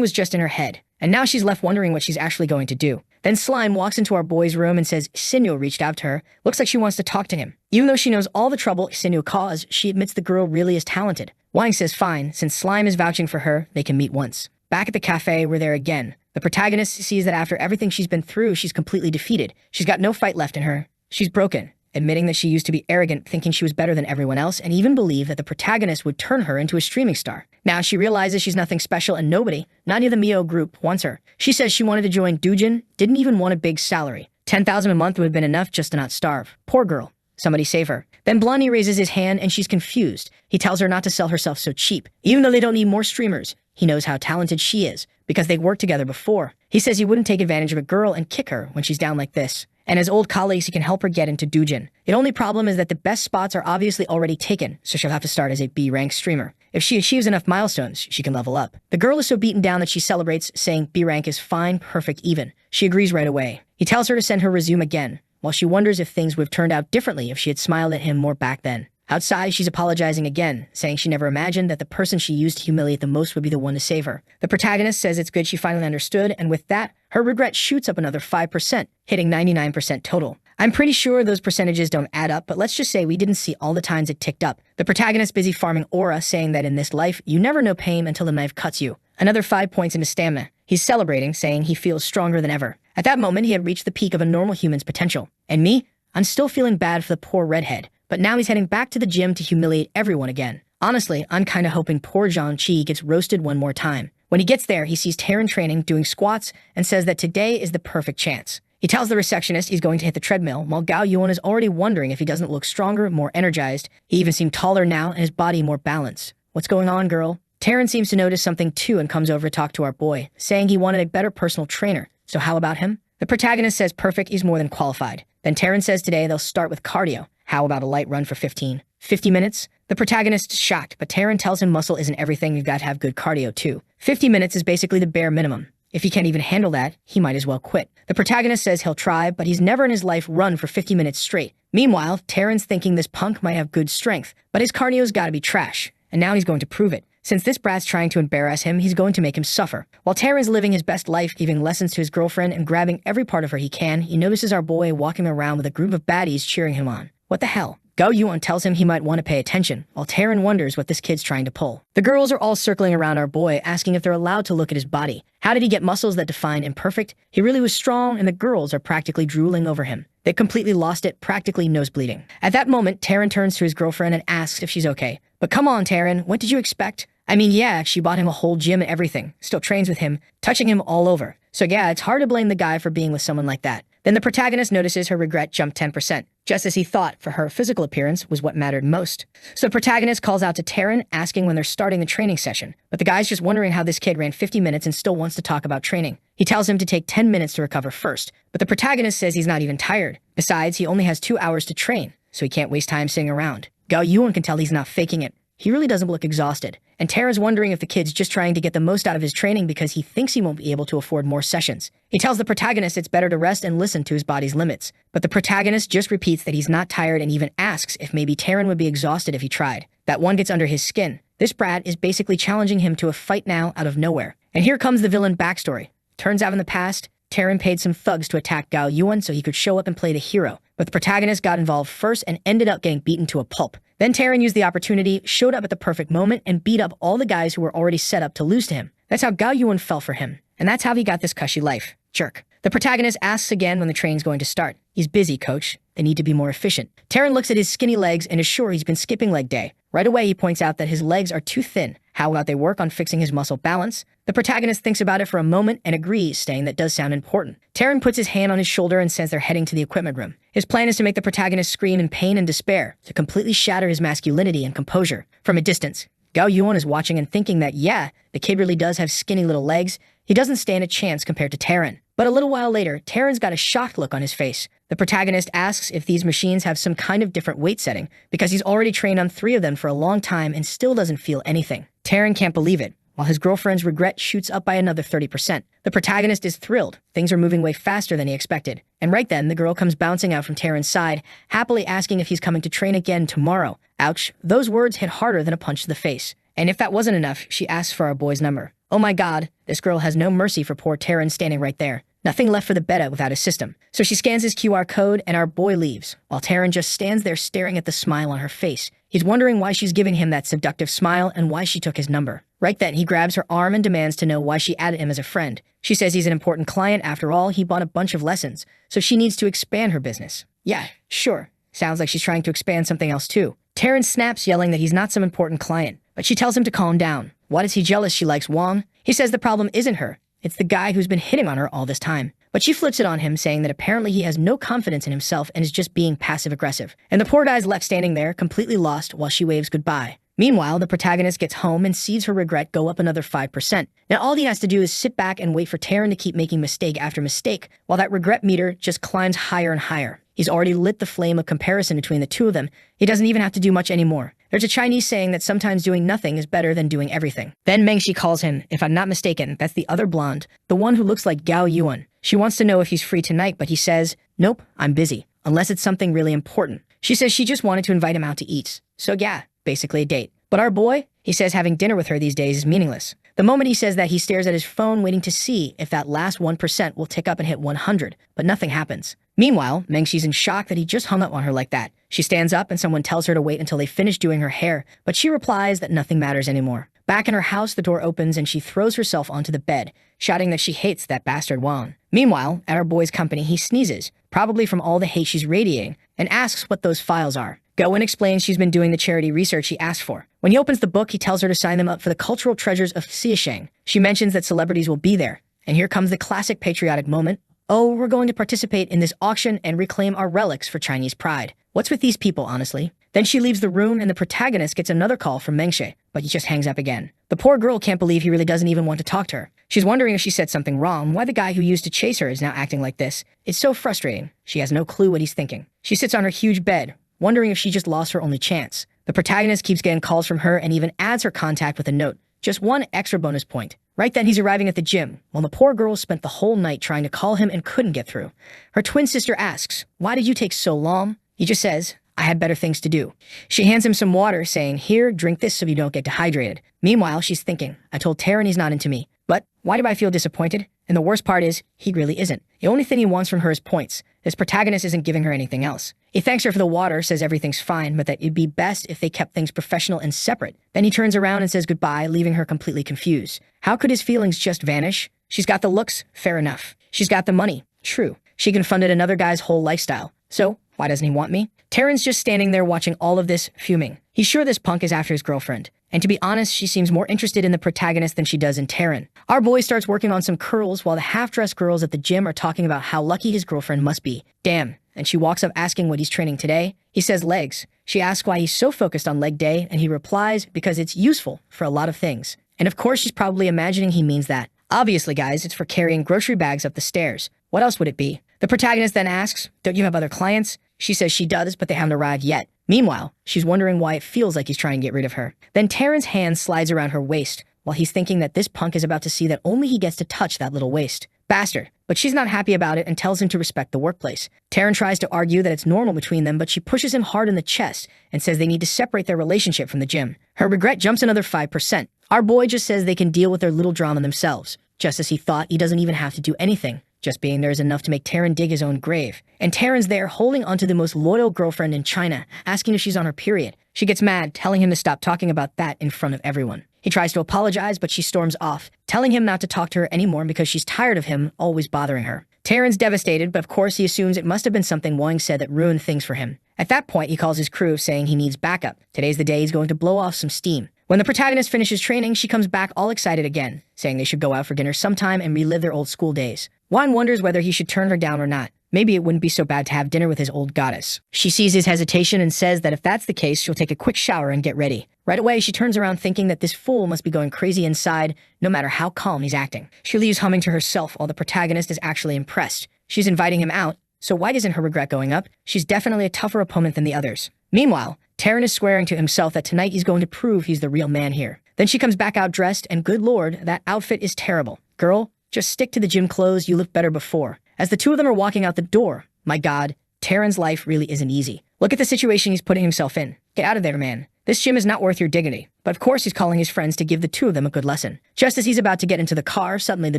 was just in her head, and now she's left wondering what she's actually going to do. Then Slime walks into our boy's room and says Xinyo reached out to her. Looks like she wants to talk to him. Even though she knows all the trouble Xinyo caused, she admits the girl really is talented. Wang says fine, since Slime is vouching for her, they can meet once. Back at the cafe, we're there again. The protagonist sees that after everything she's been through, she's completely defeated. She's got no fight left in her. She's broken, admitting that she used to be arrogant, thinking she was better than everyone else, and even believed that the protagonist would turn her into a streaming star. Now she realizes she's nothing special and nobody, not even the Mio group, wants her. She says she wanted to join Doujin, didn't even want a big salary. 10,000 a month would have been enough just to not starve. Poor girl. Somebody save her. Then Blondie raises his hand and she's confused. He tells her not to sell herself so cheap, even though they don't need more streamers. He knows how talented she is, because they've worked together before. He says he wouldn't take advantage of a girl and kick her when she's down like this. And as old colleagues, he can help her get into Doujin. The only problem is that the best spots are obviously already taken, so she'll have to start as a B-rank streamer. If she achieves enough milestones, she can level up. The girl is so beaten down that she celebrates, saying B-rank is fine, perfect, even. She agrees right away. He tells her to send her resume again, while she wonders if things would have turned out differently if she had smiled at him more back then. Outside, she's apologizing again, saying she never imagined that the person she used to humiliate the most would be the one to save her. The protagonist says it's good she finally understood, and with that, her regret shoots up another 5%, hitting 99% total. I'm pretty sure those percentages don't add up, but let's just say we didn't see all the times it ticked up. The protagonist busy farming aura, saying that in this life, you never know pain until the knife cuts you. Another 5 points into stamina. He's celebrating, saying he feels stronger than ever. At that moment, he had reached the peak of a normal human's potential. And me? I'm still feeling bad for the poor redhead. But now he's heading back to the gym to humiliate everyone again. Honestly, I'm kinda hoping poor Zhang-Chi gets roasted one more time. When he gets there, he sees Terran training, doing squats, and says that today is the perfect chance. He tells the receptionist he's going to hit the treadmill, while Gao Yuan is already wondering if he doesn't look stronger, more energized. He even seemed taller now, and his body more balanced. What's going on, girl? Terran seems to notice something too and comes over to talk to our boy, saying he wanted a better personal trainer. So how about him? The protagonist says perfect, he's more than qualified. Then Terran says today they'll start with cardio. How about a light run for 50 minutes? The protagonist is shocked, but Terran tells him muscle isn't everything, you've got to have good cardio too. 50 minutes is basically the bare minimum. If he can't even handle that, he might as well quit. The protagonist says he'll try, but he's never in his life run for 50 minutes straight. Meanwhile, Terran's thinking this punk might have good strength, but his cardio's gotta be trash. And now he's going to prove it. Since this brat's trying to embarrass him, he's going to make him suffer. While Terran's living his best life, giving lessons to his girlfriend and grabbing every part of her he can, he notices our boy walking around with a group of baddies cheering him on. What the hell? Gao Yuan tells him he might want to pay attention, while Terran wonders what this kid's trying to pull. The girls are all circling around our boy, asking if they're allowed to look at his body. How did he get muscles that define imperfect? He really was strong, and the girls are practically drooling over him. They completely lost it, practically nosebleeding. At that moment, Terran turns to his girlfriend and asks if she's okay. But come on, Terran, what did you expect? I mean, yeah, she bought him a whole gym and everything, still trains with him, touching him all over. So yeah, it's hard to blame the guy for being with someone like that. Then the protagonist notices her regret jumped 10%, just as he thought, for her physical appearance was what mattered most. So the protagonist calls out to Terran, asking when they're starting the training session, but the guy's just wondering how this kid ran 50 minutes and still wants to talk about training. He tells him to take 10 minutes to recover first, but the protagonist says he's not even tired. Besides, he only has 2 hours to train, so he can't waste time sitting around. Gao Yuan can tell he's not faking it. He really doesn't look exhausted. And Terra's wondering if the kid's just trying to get the most out of his training because he thinks he won't be able to afford more sessions. He tells the protagonist it's better to rest and listen to his body's limits. But the protagonist just repeats that he's not tired and even asks if maybe Terran would be exhausted if he tried. That one gets under his skin. This brat is basically challenging him to a fight now out of nowhere. And here comes the villain backstory. Turns out in the past, Terran paid some thugs to attack Gao Yuan so he could show up and play the hero. But the protagonist got involved first and ended up getting beaten to a pulp. Then Terran used the opportunity, showed up at the perfect moment, and beat up all the guys who were already set up to lose to him. That's how Gao Yuan fell for him. And that's how he got this cushy life. Jerk. The protagonist asks again when the training's going to start. He's busy, coach. They need to be more efficient. Terran looks at his skinny legs and is sure he's been skipping leg day. Right away, he points out that his legs are too thin. How about they work on fixing his muscle balance? The protagonist thinks about it for a moment and agrees, saying that does sound important. Terran puts his hand on his shoulder and says they're heading to the equipment room. His plan is to make the protagonist scream in pain and despair, to completely shatter his masculinity and composure. From a distance, Gao Yuan is watching and thinking that, yeah, the kid really does have skinny little legs. He doesn't stand a chance compared to Terran. But a little while later, Terran's got a shocked look on his face. The protagonist asks if these machines have some kind of different weight setting, because he's already trained on 3 of them for a long time and still doesn't feel anything. Terran can't believe it, while his girlfriend's regret shoots up by another 30%. The protagonist is thrilled. Things are moving way faster than he expected. And right then, the girl comes bouncing out from Terran's side, happily asking if he's coming to train again tomorrow. Ouch, those words hit harder than a punch to the face. And if that wasn't enough, she asks for our boy's number. Oh my god, this girl has no mercy for poor Terran standing right there. Nothing left for the beta without a system. So she scans his QR code and our boy leaves, while Terran just stands there staring at the smile on her face. He's wondering why she's giving him that seductive smile and why she took his number. Right then, he grabs her arm and demands to know why she added him as a friend. She says he's an important client. After all, he bought a bunch of lessons, so she needs to expand her business. Yeah, sure. Sounds like she's trying to expand something else too. Terrence snaps, yelling that he's not some important client, but she tells him to calm down. What is he jealous she likes Wong? He says the problem isn't her. It's the guy who's been hitting on her all this time. But she flips it on him, saying that apparently he has no confidence in himself and is just being passive-aggressive. And the poor guy's left standing there, completely lost, while she waves goodbye. Meanwhile, the protagonist gets home and sees her regret go up another 5%. Now all he has to do is sit back and wait for Taryn to keep making mistake after mistake, while that regret meter just climbs higher and higher. He's already lit the flame of comparison between the two of them. He doesn't even have to do much anymore. There's a Chinese saying that sometimes doing nothing is better than doing everything. Then Mengshi calls him. If I'm not mistaken, that's the other blonde, the one who looks like Gao Yuan. She wants to know if he's free tonight, but he says, nope, I'm busy, unless it's something really important. She says she just wanted to invite him out to eat. So yeah, basically a date. But our boy, he says having dinner with her these days is meaningless. The moment he says that, he stares at his phone waiting to see if that last 1% will tick up and hit 100, but nothing happens. Meanwhile, Mengshi's in shock that he just hung up on her like that. She stands up and someone tells her to wait until they finish doing her hair, but she replies that nothing matters anymore. Back in her house, the door opens and she throws herself onto the bed, shouting that she hates that bastard Wang. Meanwhile, at our boy's company, he sneezes, probably from all the hate she's radiating, and asks what those files are. Goen explains she's been doing the charity research he asked for. When he opens the book, he tells her to sign them up for the cultural treasures of Xiasheng. She mentions that celebrities will be there, and here comes the classic patriotic moment. Oh, we're going to participate in this auction and reclaim our relics for Chinese pride. What's with these people, honestly? Then she leaves the room and the protagonist gets another call from Mengshi, but he just hangs up again. The poor girl can't believe he really doesn't even want to talk to her. She's wondering if she said something wrong, why the guy who used to chase her is now acting like this. It's so frustrating. She has no clue what he's thinking. She sits on her huge bed, wondering if she just lost her only chance. The protagonist keeps getting calls from her and even adds her contact with a note. Just one extra bonus point. Right then, he's arriving at the gym, while the poor girl spent the whole night trying to call him and couldn't get through. Her twin sister asks, why did you take so long? He just says, I had better things to do. She hands him some water, saying, here, drink this so you don't get dehydrated. Meanwhile, she's thinking, I told Taryn he's not into me. But why do I feel disappointed? And the worst part is, he really isn't. The only thing he wants from her is points. This protagonist isn't giving her anything else. He thanks her for the water, says everything's fine, but that it'd be best if they kept things professional and separate. Then he turns around and says goodbye, leaving her completely confused. How could his feelings just vanish? She's got the looks, fair enough. She's got the money, true. She can fund another guy's whole lifestyle. So, why doesn't he want me? Taryn's just standing there watching all of this, fuming. He's sure this punk is after his girlfriend. And to be honest, she seems more interested in the protagonist than she does in Taryn. Our boy starts working on some curls while the half-dressed girls at the gym are talking about how lucky his girlfriend must be. Damn. And she walks up asking what he's training today. He says legs. She asks why he's so focused on leg day, and he replies because it's useful for a lot of things. And of course, she's probably imagining he means that. Obviously, guys, it's for carrying grocery bags up the stairs. What else would it be? The protagonist then asks, don't you have other clients? She says she does, but they haven't arrived yet. Meanwhile, she's wondering why it feels like he's trying to get rid of her. Then Taryn's hand slides around her waist, while he's thinking that this punk is about to see that only he gets to touch that little waist. Bastard. But she's not happy about it and tells him to respect the workplace. Taryn tries to argue that it's normal between them, but she pushes him hard in the chest and says they need to separate their relationship from the gym. Her regret jumps another 5%. Our boy just says they can deal with their little drama themselves. Just as he thought, he doesn't even have to do anything. Just being there is enough to make Taryn dig his own grave. And Taryn's there holding onto the most loyal girlfriend in China, asking if she's on her period. She gets mad, telling him to stop talking about that in front of everyone. He tries to apologize, but she storms off, telling him not to talk to her anymore because she's tired of him always bothering her. Taryn's devastated, but of course he assumes it must have been something Wang said that ruined things for him. At that point, he calls his crew, saying he needs backup. Today's the day he's going to blow off some steam. When the protagonist finishes training, she comes back all excited again, saying they should go out for dinner sometime and relive their old school days. Wang wonders whether he should turn her down or not. Maybe it wouldn't be so bad to have dinner with his old goddess. She sees his hesitation and says that if that's the case, she'll take a quick shower and get ready. Right away, she turns around thinking that this fool must be going crazy inside, no matter how calm he's acting. She leaves humming to herself while the protagonist is actually impressed. She's inviting him out, so why isn't her regret going up? She's definitely a tougher opponent than the others. Meanwhile, Taryn is swearing to himself that tonight he's going to prove he's the real man here. Then she comes back out dressed, and good lord, that outfit is terrible. Girl, just stick to the gym clothes, you looked better before. As the two of them are walking out the door, my god, Taryn's life really isn't easy. Look at the situation he's putting himself in. Get out of there, man. This gym is not worth your dignity. But of course he's calling his friends to give the two of them a good lesson. Just as he's about to get into the car, suddenly the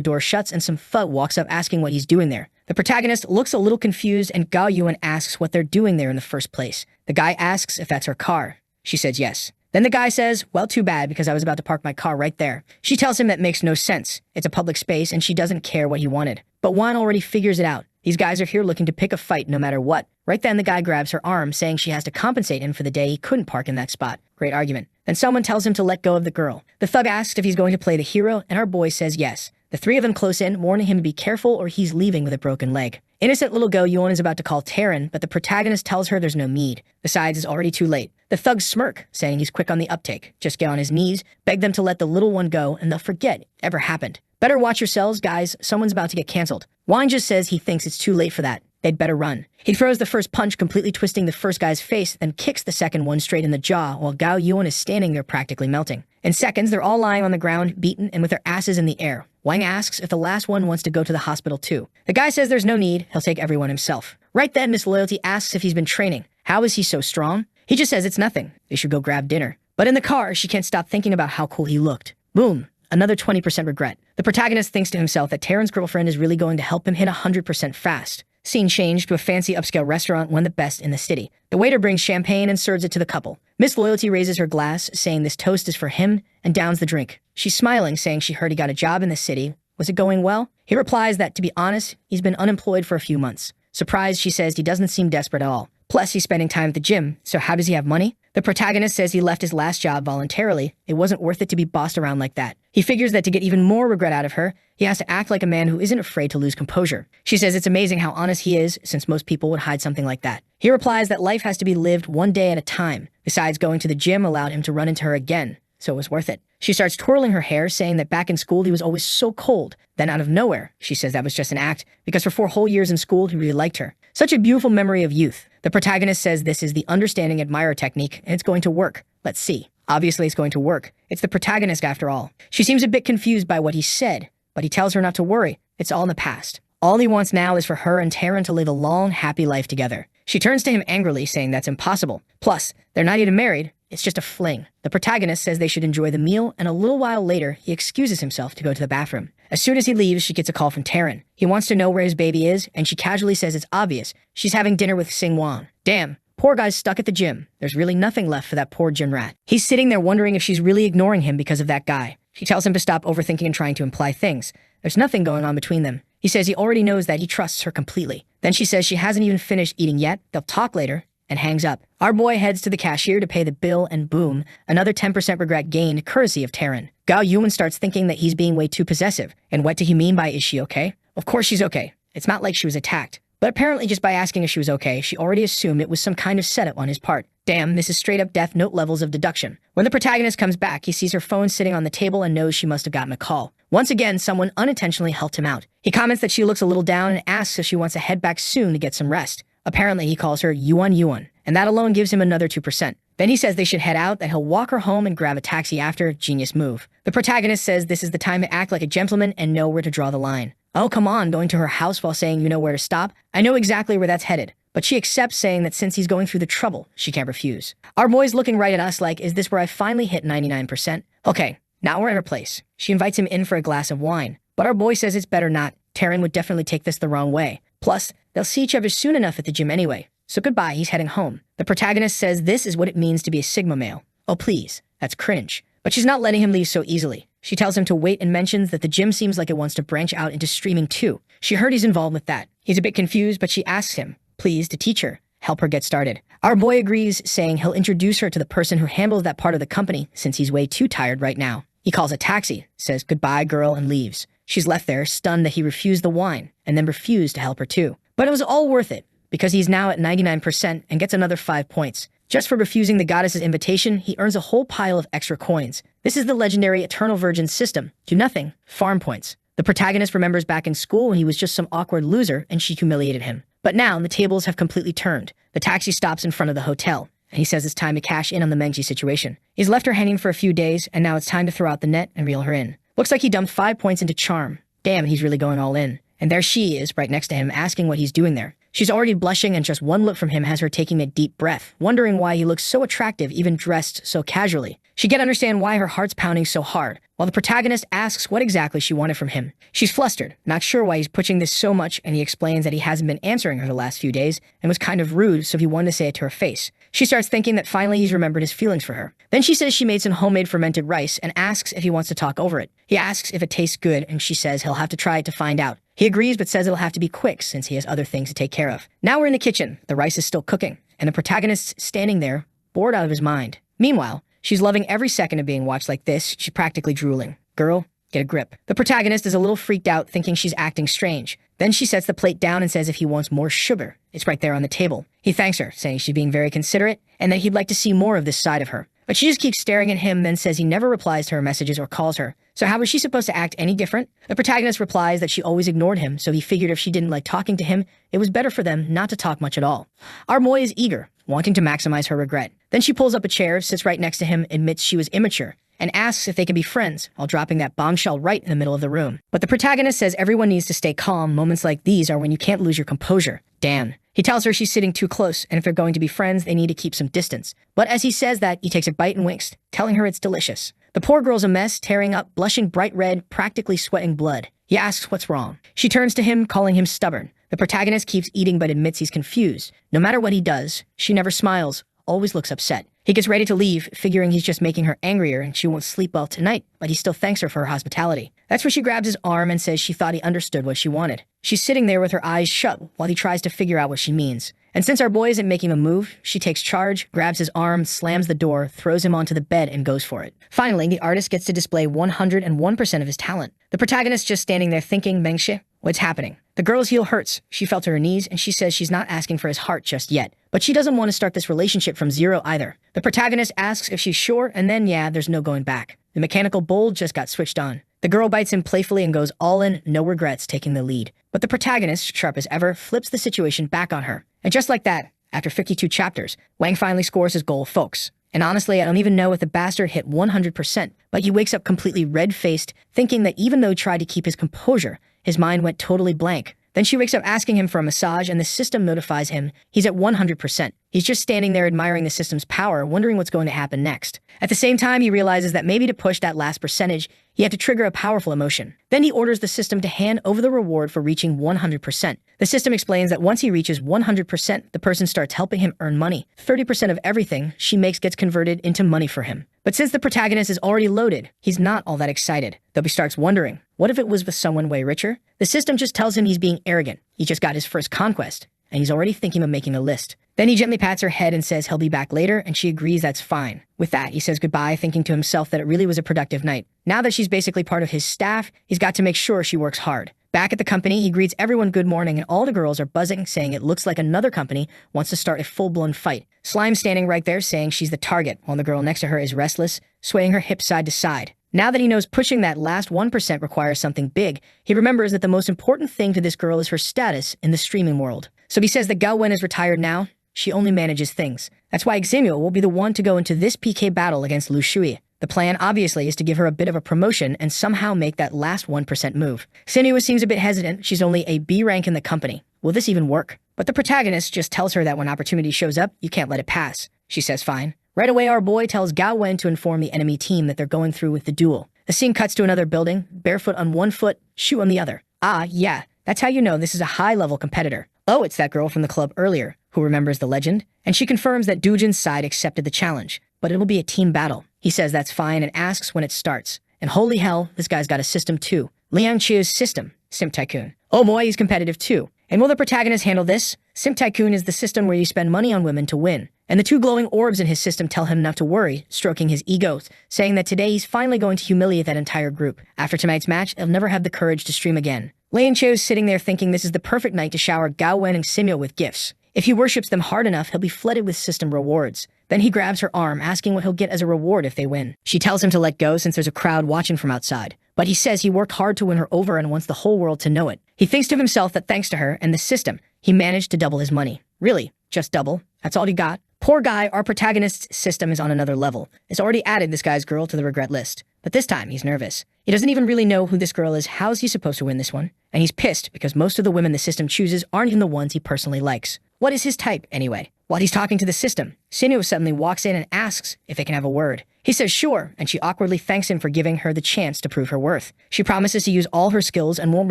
door shuts and some thug walks up asking what he's doing there. The protagonist looks a little confused and Gao Yuan asks what they're doing there in the first place. The guy asks if that's her car. She says yes. Then the guy says, well, too bad, because I was about to park my car right there. She tells him that makes no sense. It's a public space and she doesn't care what he wanted. But Juan already figures it out. These guys are here looking to pick a fight no matter what. Right then the guy grabs her arm, saying she has to compensate him for the day he couldn't park in that spot. Great argument. Then someone tells him to let go of the girl. The thug asks if he's going to play the hero, and our boy says yes. The three of them close in, warning him to be careful or he's leaving with a broken leg. Innocent little Go Yuan is about to call Taryn, but the protagonist tells her there's no need. Besides, it's already too late. The thugs smirk, saying he's quick on the uptake. Just get on his knees, beg them to let the little one go, and they'll forget it ever happened. Better watch yourselves, guys. Someone's about to get canceled. Juan just says he thinks it's too late for that. They'd better run. He throws the first punch, completely twisting the first guy's face, then kicks the second one straight in the jaw, while Gao Yuan is standing there practically melting. In seconds, they're all lying on the ground, beaten, and with their asses in the air. Wang asks if the last one wants to go to the hospital too. The guy says there's no need, he'll take everyone himself. Right then, Miss Loyalty asks if he's been training. How is he so strong? He just says it's nothing. They should go grab dinner. But in the car, she can't stop thinking about how cool he looked. Boom. Another 20% regret. The protagonist thinks to himself that Taryn's girlfriend is really going to help him hit 100% fast. Scene changed to a fancy upscale restaurant, one of the best in the city. The waiter brings champagne and serves it to the couple. Miss Loyalty raises her glass, saying this toast is for him, and downs the drink. She's smiling, saying she heard he got a job in the city. Was it going well? He replies that, to be honest, he's been unemployed for a few months. Surprised, she says he doesn't seem desperate at all. Plus, he's spending time at the gym, so how does he have money? The protagonist says he left his last job voluntarily. It wasn't worth it to be bossed around like that. He figures that to get even more regret out of her, he has to act like a man who isn't afraid to lose composure. She says it's amazing how honest he is, since most people would hide something like that. He replies that life has to be lived one day at a time. Besides, going to the gym allowed him to run into her again, so it was worth it. She starts twirling her hair, saying that back in school he was always so cold. Then out of nowhere, she says that was just an act, because for 4 whole years in school he really liked her. Such a beautiful memory of youth. The protagonist says this is the understanding admirer technique, and it's going to work. Let's see. Obviously it's going to work. It's the protagonist after all. She seems a bit confused by what he said, but he tells her not to worry. It's all in the past. All he wants now is for her and Taryn to live a long, happy life together. She turns to him angrily, saying that's impossible. Plus, they're not even married. It's just a fling. The protagonist says they should enjoy the meal, and a little while later, he excuses himself to go to the bathroom. As soon as he leaves, she gets a call from Taryn. He wants to know where his baby is, and she casually says it's obvious. She's having dinner with Sing Wang. Damn, poor guy's stuck at the gym. There's really nothing left for that poor gym rat. He's sitting there wondering if she's really ignoring him because of that guy. She tells him to stop overthinking and trying to imply things. There's nothing going on between them. He says he already knows that he trusts her completely. Then she says she hasn't even finished eating yet. They'll talk later, and hangs up. Our boy heads to the cashier to pay the bill, and boom, another 10% regret gained courtesy of Taryn. Gao Yuan starts thinking that he's being way too possessive. And what did he mean by is she okay? Of course she's okay. It's not like she was attacked. But apparently just by asking if she was okay, she already assumed it was some kind of setup on his part. Damn, this is straight up Death Note levels of deduction. When the protagonist comes back, he sees her phone sitting on the table and knows she must have gotten a call. Once again, someone unintentionally helped him out. He comments that she looks a little down and asks if she wants to head back soon to get some rest. Apparently, he calls her Yuan Yuan, and that alone gives him another 2%. Then he says they should head out, that he'll walk her home and grab a taxi after. Genius move. The protagonist says this is the time to act like a gentleman and know where to draw the line. Oh, come on, going to her house while saying you know where to stop? I know exactly where that's headed. But she accepts, saying that since he's going through the trouble, she can't refuse. Our boy's looking right at us like, is this where I finally hit 99%? Okay, now we're at her place. She invites him in for a glass of wine. But our boy says it's better not. Taryn would definitely take this the wrong way. Plus, they'll see each other soon enough at the gym anyway. So goodbye, he's heading home. The protagonist says this is what it means to be a Sigma male. Oh please, that's cringe. But she's not letting him leave so easily. She tells him to wait and mentions that the gym seems like it wants to branch out into streaming too. She heard he's involved with that. He's a bit confused, but she asks him, please, to teach her, help her get started. Our boy agrees, saying he'll introduce her to the person who handles that part of the company since he's way too tired right now. He calls a taxi, says goodbye girl, and leaves. She's left there, stunned that he refused the wine, and then refused to help her too. But it was all worth it, because he's now at 99% and gets another 5 points. Just for refusing the goddess's invitation, he earns a whole pile of extra coins. This is the legendary Eternal Virgin system. Do nothing, farm points. The protagonist remembers back in school when he was just some awkward loser and she humiliated him. But now the tables have completely turned. The taxi stops in front of the hotel, and he says it's time to cash in on the Mengji situation. He's left her hanging for a few days, and now it's time to throw out the net and reel her in. Looks like he dumped 5 points into charm. Damn, he's really going all in. And there she is, right next to him, asking what he's doing there. She's already blushing, and just one look from him has her taking a deep breath, wondering why he looks so attractive even dressed so casually. She can't understand why her heart's pounding so hard, while the protagonist asks what exactly she wanted from him. She's flustered, not sure why he's pushing this so much, and he explains that he hasn't been answering her the last few days and was kind of rude, so he wanted to say it to her face. She starts thinking that finally he's remembered his feelings for her. Then she says she made some homemade fermented rice and asks if he wants to talk over it. He asks if it tastes good, and she says he'll have to try it to find out. He agrees, but says it'll have to be quick since he has other things to take care of. Now we're in the kitchen. The rice is still cooking, and the protagonist's standing there, bored out of his mind. Meanwhile, she's loving every second of being watched like this. She's practically drooling. Girl, get a grip. The protagonist is a little freaked out, thinking she's acting strange. Then she sets the plate down and says if he wants more sugar. It's right there on the table. He thanks her, saying she's being very considerate and that he'd like to see more of this side of her. But she just keeps staring at him, then says he never replies to her messages or calls her. So how was she supposed to act any different? The protagonist replies that she always ignored him, so he figured if she didn't like talking to him, it was better for them not to talk much at all. Our Moy is eager, wanting to maximize her regret. Then she pulls up a chair, sits right next to him, admits she was immature, and asks if they can be friends, while dropping that bombshell right in the middle of the room. But the protagonist says everyone needs to stay calm. Moments like these are when you can't lose your composure. Damn. He tells her she's sitting too close, and if they're going to be friends, they need to keep some distance. But as he says that, he takes a bite and winks, telling her it's delicious. The poor girl's a mess, tearing up, blushing bright red, practically sweating blood. He asks what's wrong. She turns to him, calling him stubborn. The protagonist keeps eating but admits he's confused. No matter what he does, she never smiles, always looks upset. He gets ready to leave, figuring he's just making her angrier and she won't sleep well tonight, but he still thanks her for her hospitality. That's where she grabs his arm and says she thought he understood what she wanted. She's sitting there with her eyes shut while he tries to figure out what she means. And since our boy isn't making a move, she takes charge, grabs his arm, slams the door, throws him onto the bed, and goes for it. Finally, the artist gets to display 101% of his talent. The protagonist just standing there thinking, Mengshe, what's happening? The girl's heel hurts. She fell to her knees, and she says she's not asking for his heart just yet. But she doesn't want to start this relationship from zero either. The protagonist asks if she's sure, and then, yeah, there's no going back. The mechanical bull just got switched on. The girl bites him playfully and goes all in, no regrets, taking the lead. But the protagonist, sharp as ever, flips the situation back on her. And just like that, after 52 chapters, Wang finally scores his goal, folks. And honestly, I don't even know if the bastard hit 100%, but he wakes up completely red-faced, thinking that even though he tried to keep his composure, his mind went totally blank. Then she wakes up asking him for a massage, and the system notifies him he's at 100%. He's just standing there admiring the system's power, wondering what's going to happen next. At the same time, he realizes that maybe to push that last percentage, he had to trigger a powerful emotion. Then he orders the system to hand over the reward for reaching 100%. The system explains that once he reaches 100%, the person starts helping him earn money. 30% of everything she makes gets converted into money for him. But since the protagonist is already loaded, he's not all that excited. Though he starts wondering, what if it was with someone way richer? The system just tells him he's being arrogant. He just got his first conquest, and he's already thinking of making a list. Then he gently pats her head and says he'll be back later, and she agrees that's fine. With that, he says goodbye, thinking to himself that it really was a productive night. Now that she's basically part of his staff, he's got to make sure she works hard. Back at the company, he greets everyone good morning, and all the girls are buzzing, saying it looks like another company wants to start a full-blown fight. Slime's standing right there, saying she's the target, while the girl next to her is restless, swaying her hips side to side. Now that he knows pushing that last 1% requires something big, he remembers that the most important thing to this girl is her status in the streaming world. So he says that Gaowen is retired now. She only manages things. That's why Ximyo will be the one to go into this PK battle against Lu Shui. The plan, obviously, is to give her a bit of a promotion and somehow make that last 1% move. Senua seems a bit hesitant. She's only a B rank in the company. Will this even work? But the protagonist just tells her that when opportunity shows up, you can't let it pass. She says fine. Right away, our boy tells Gao Wen to inform the enemy team that they're going through with the duel. The scene cuts to another building, barefoot on one foot, shoe on the other. Ah, yeah, that's how you know this is a high-level competitor. Oh, it's that girl from the club earlier, who remembers the legend, and she confirms that Dujin's side accepted the challenge, but it'll be a team battle. He says that's fine and asks when it starts. And holy hell, this guy's got a system too. Liang Chiu's system, Simp Tycoon. Oh boy, he's competitive too. And will the protagonist handle this? Simp Tycoon is the system where you spend money on women to win. And the two glowing orbs in his system tell him not to worry, stroking his ego, saying that today he's finally going to humiliate that entire group. After tonight's match, they'll never have the courage to stream again. Liang Chiu's sitting there thinking this is the perfect night to shower Gao Wen and Simyo with gifts. If he worships them hard enough, he'll be flooded with system rewards. Then he grabs her arm, asking what he'll get as a reward if they win. She tells him to let go since there's a crowd watching from outside. But he says he worked hard to win her over and wants the whole world to know it. He thinks to himself that thanks to her and the system, he managed to double his money. Really, just double? That's all he got? Poor guy, our protagonist's system is on another level. It's already added this guy's girl to the regret list. But this time, he's nervous. He doesn't even really know who this girl is. How's he supposed to win this one? And he's pissed because most of the women the system chooses aren't even the ones he personally likes. What is his type, anyway? While he's talking to the system, Sinho suddenly walks in and asks if they can have a word. He says sure, and she awkwardly thanks him for giving her the chance to prove her worth. She promises to use all her skills and won't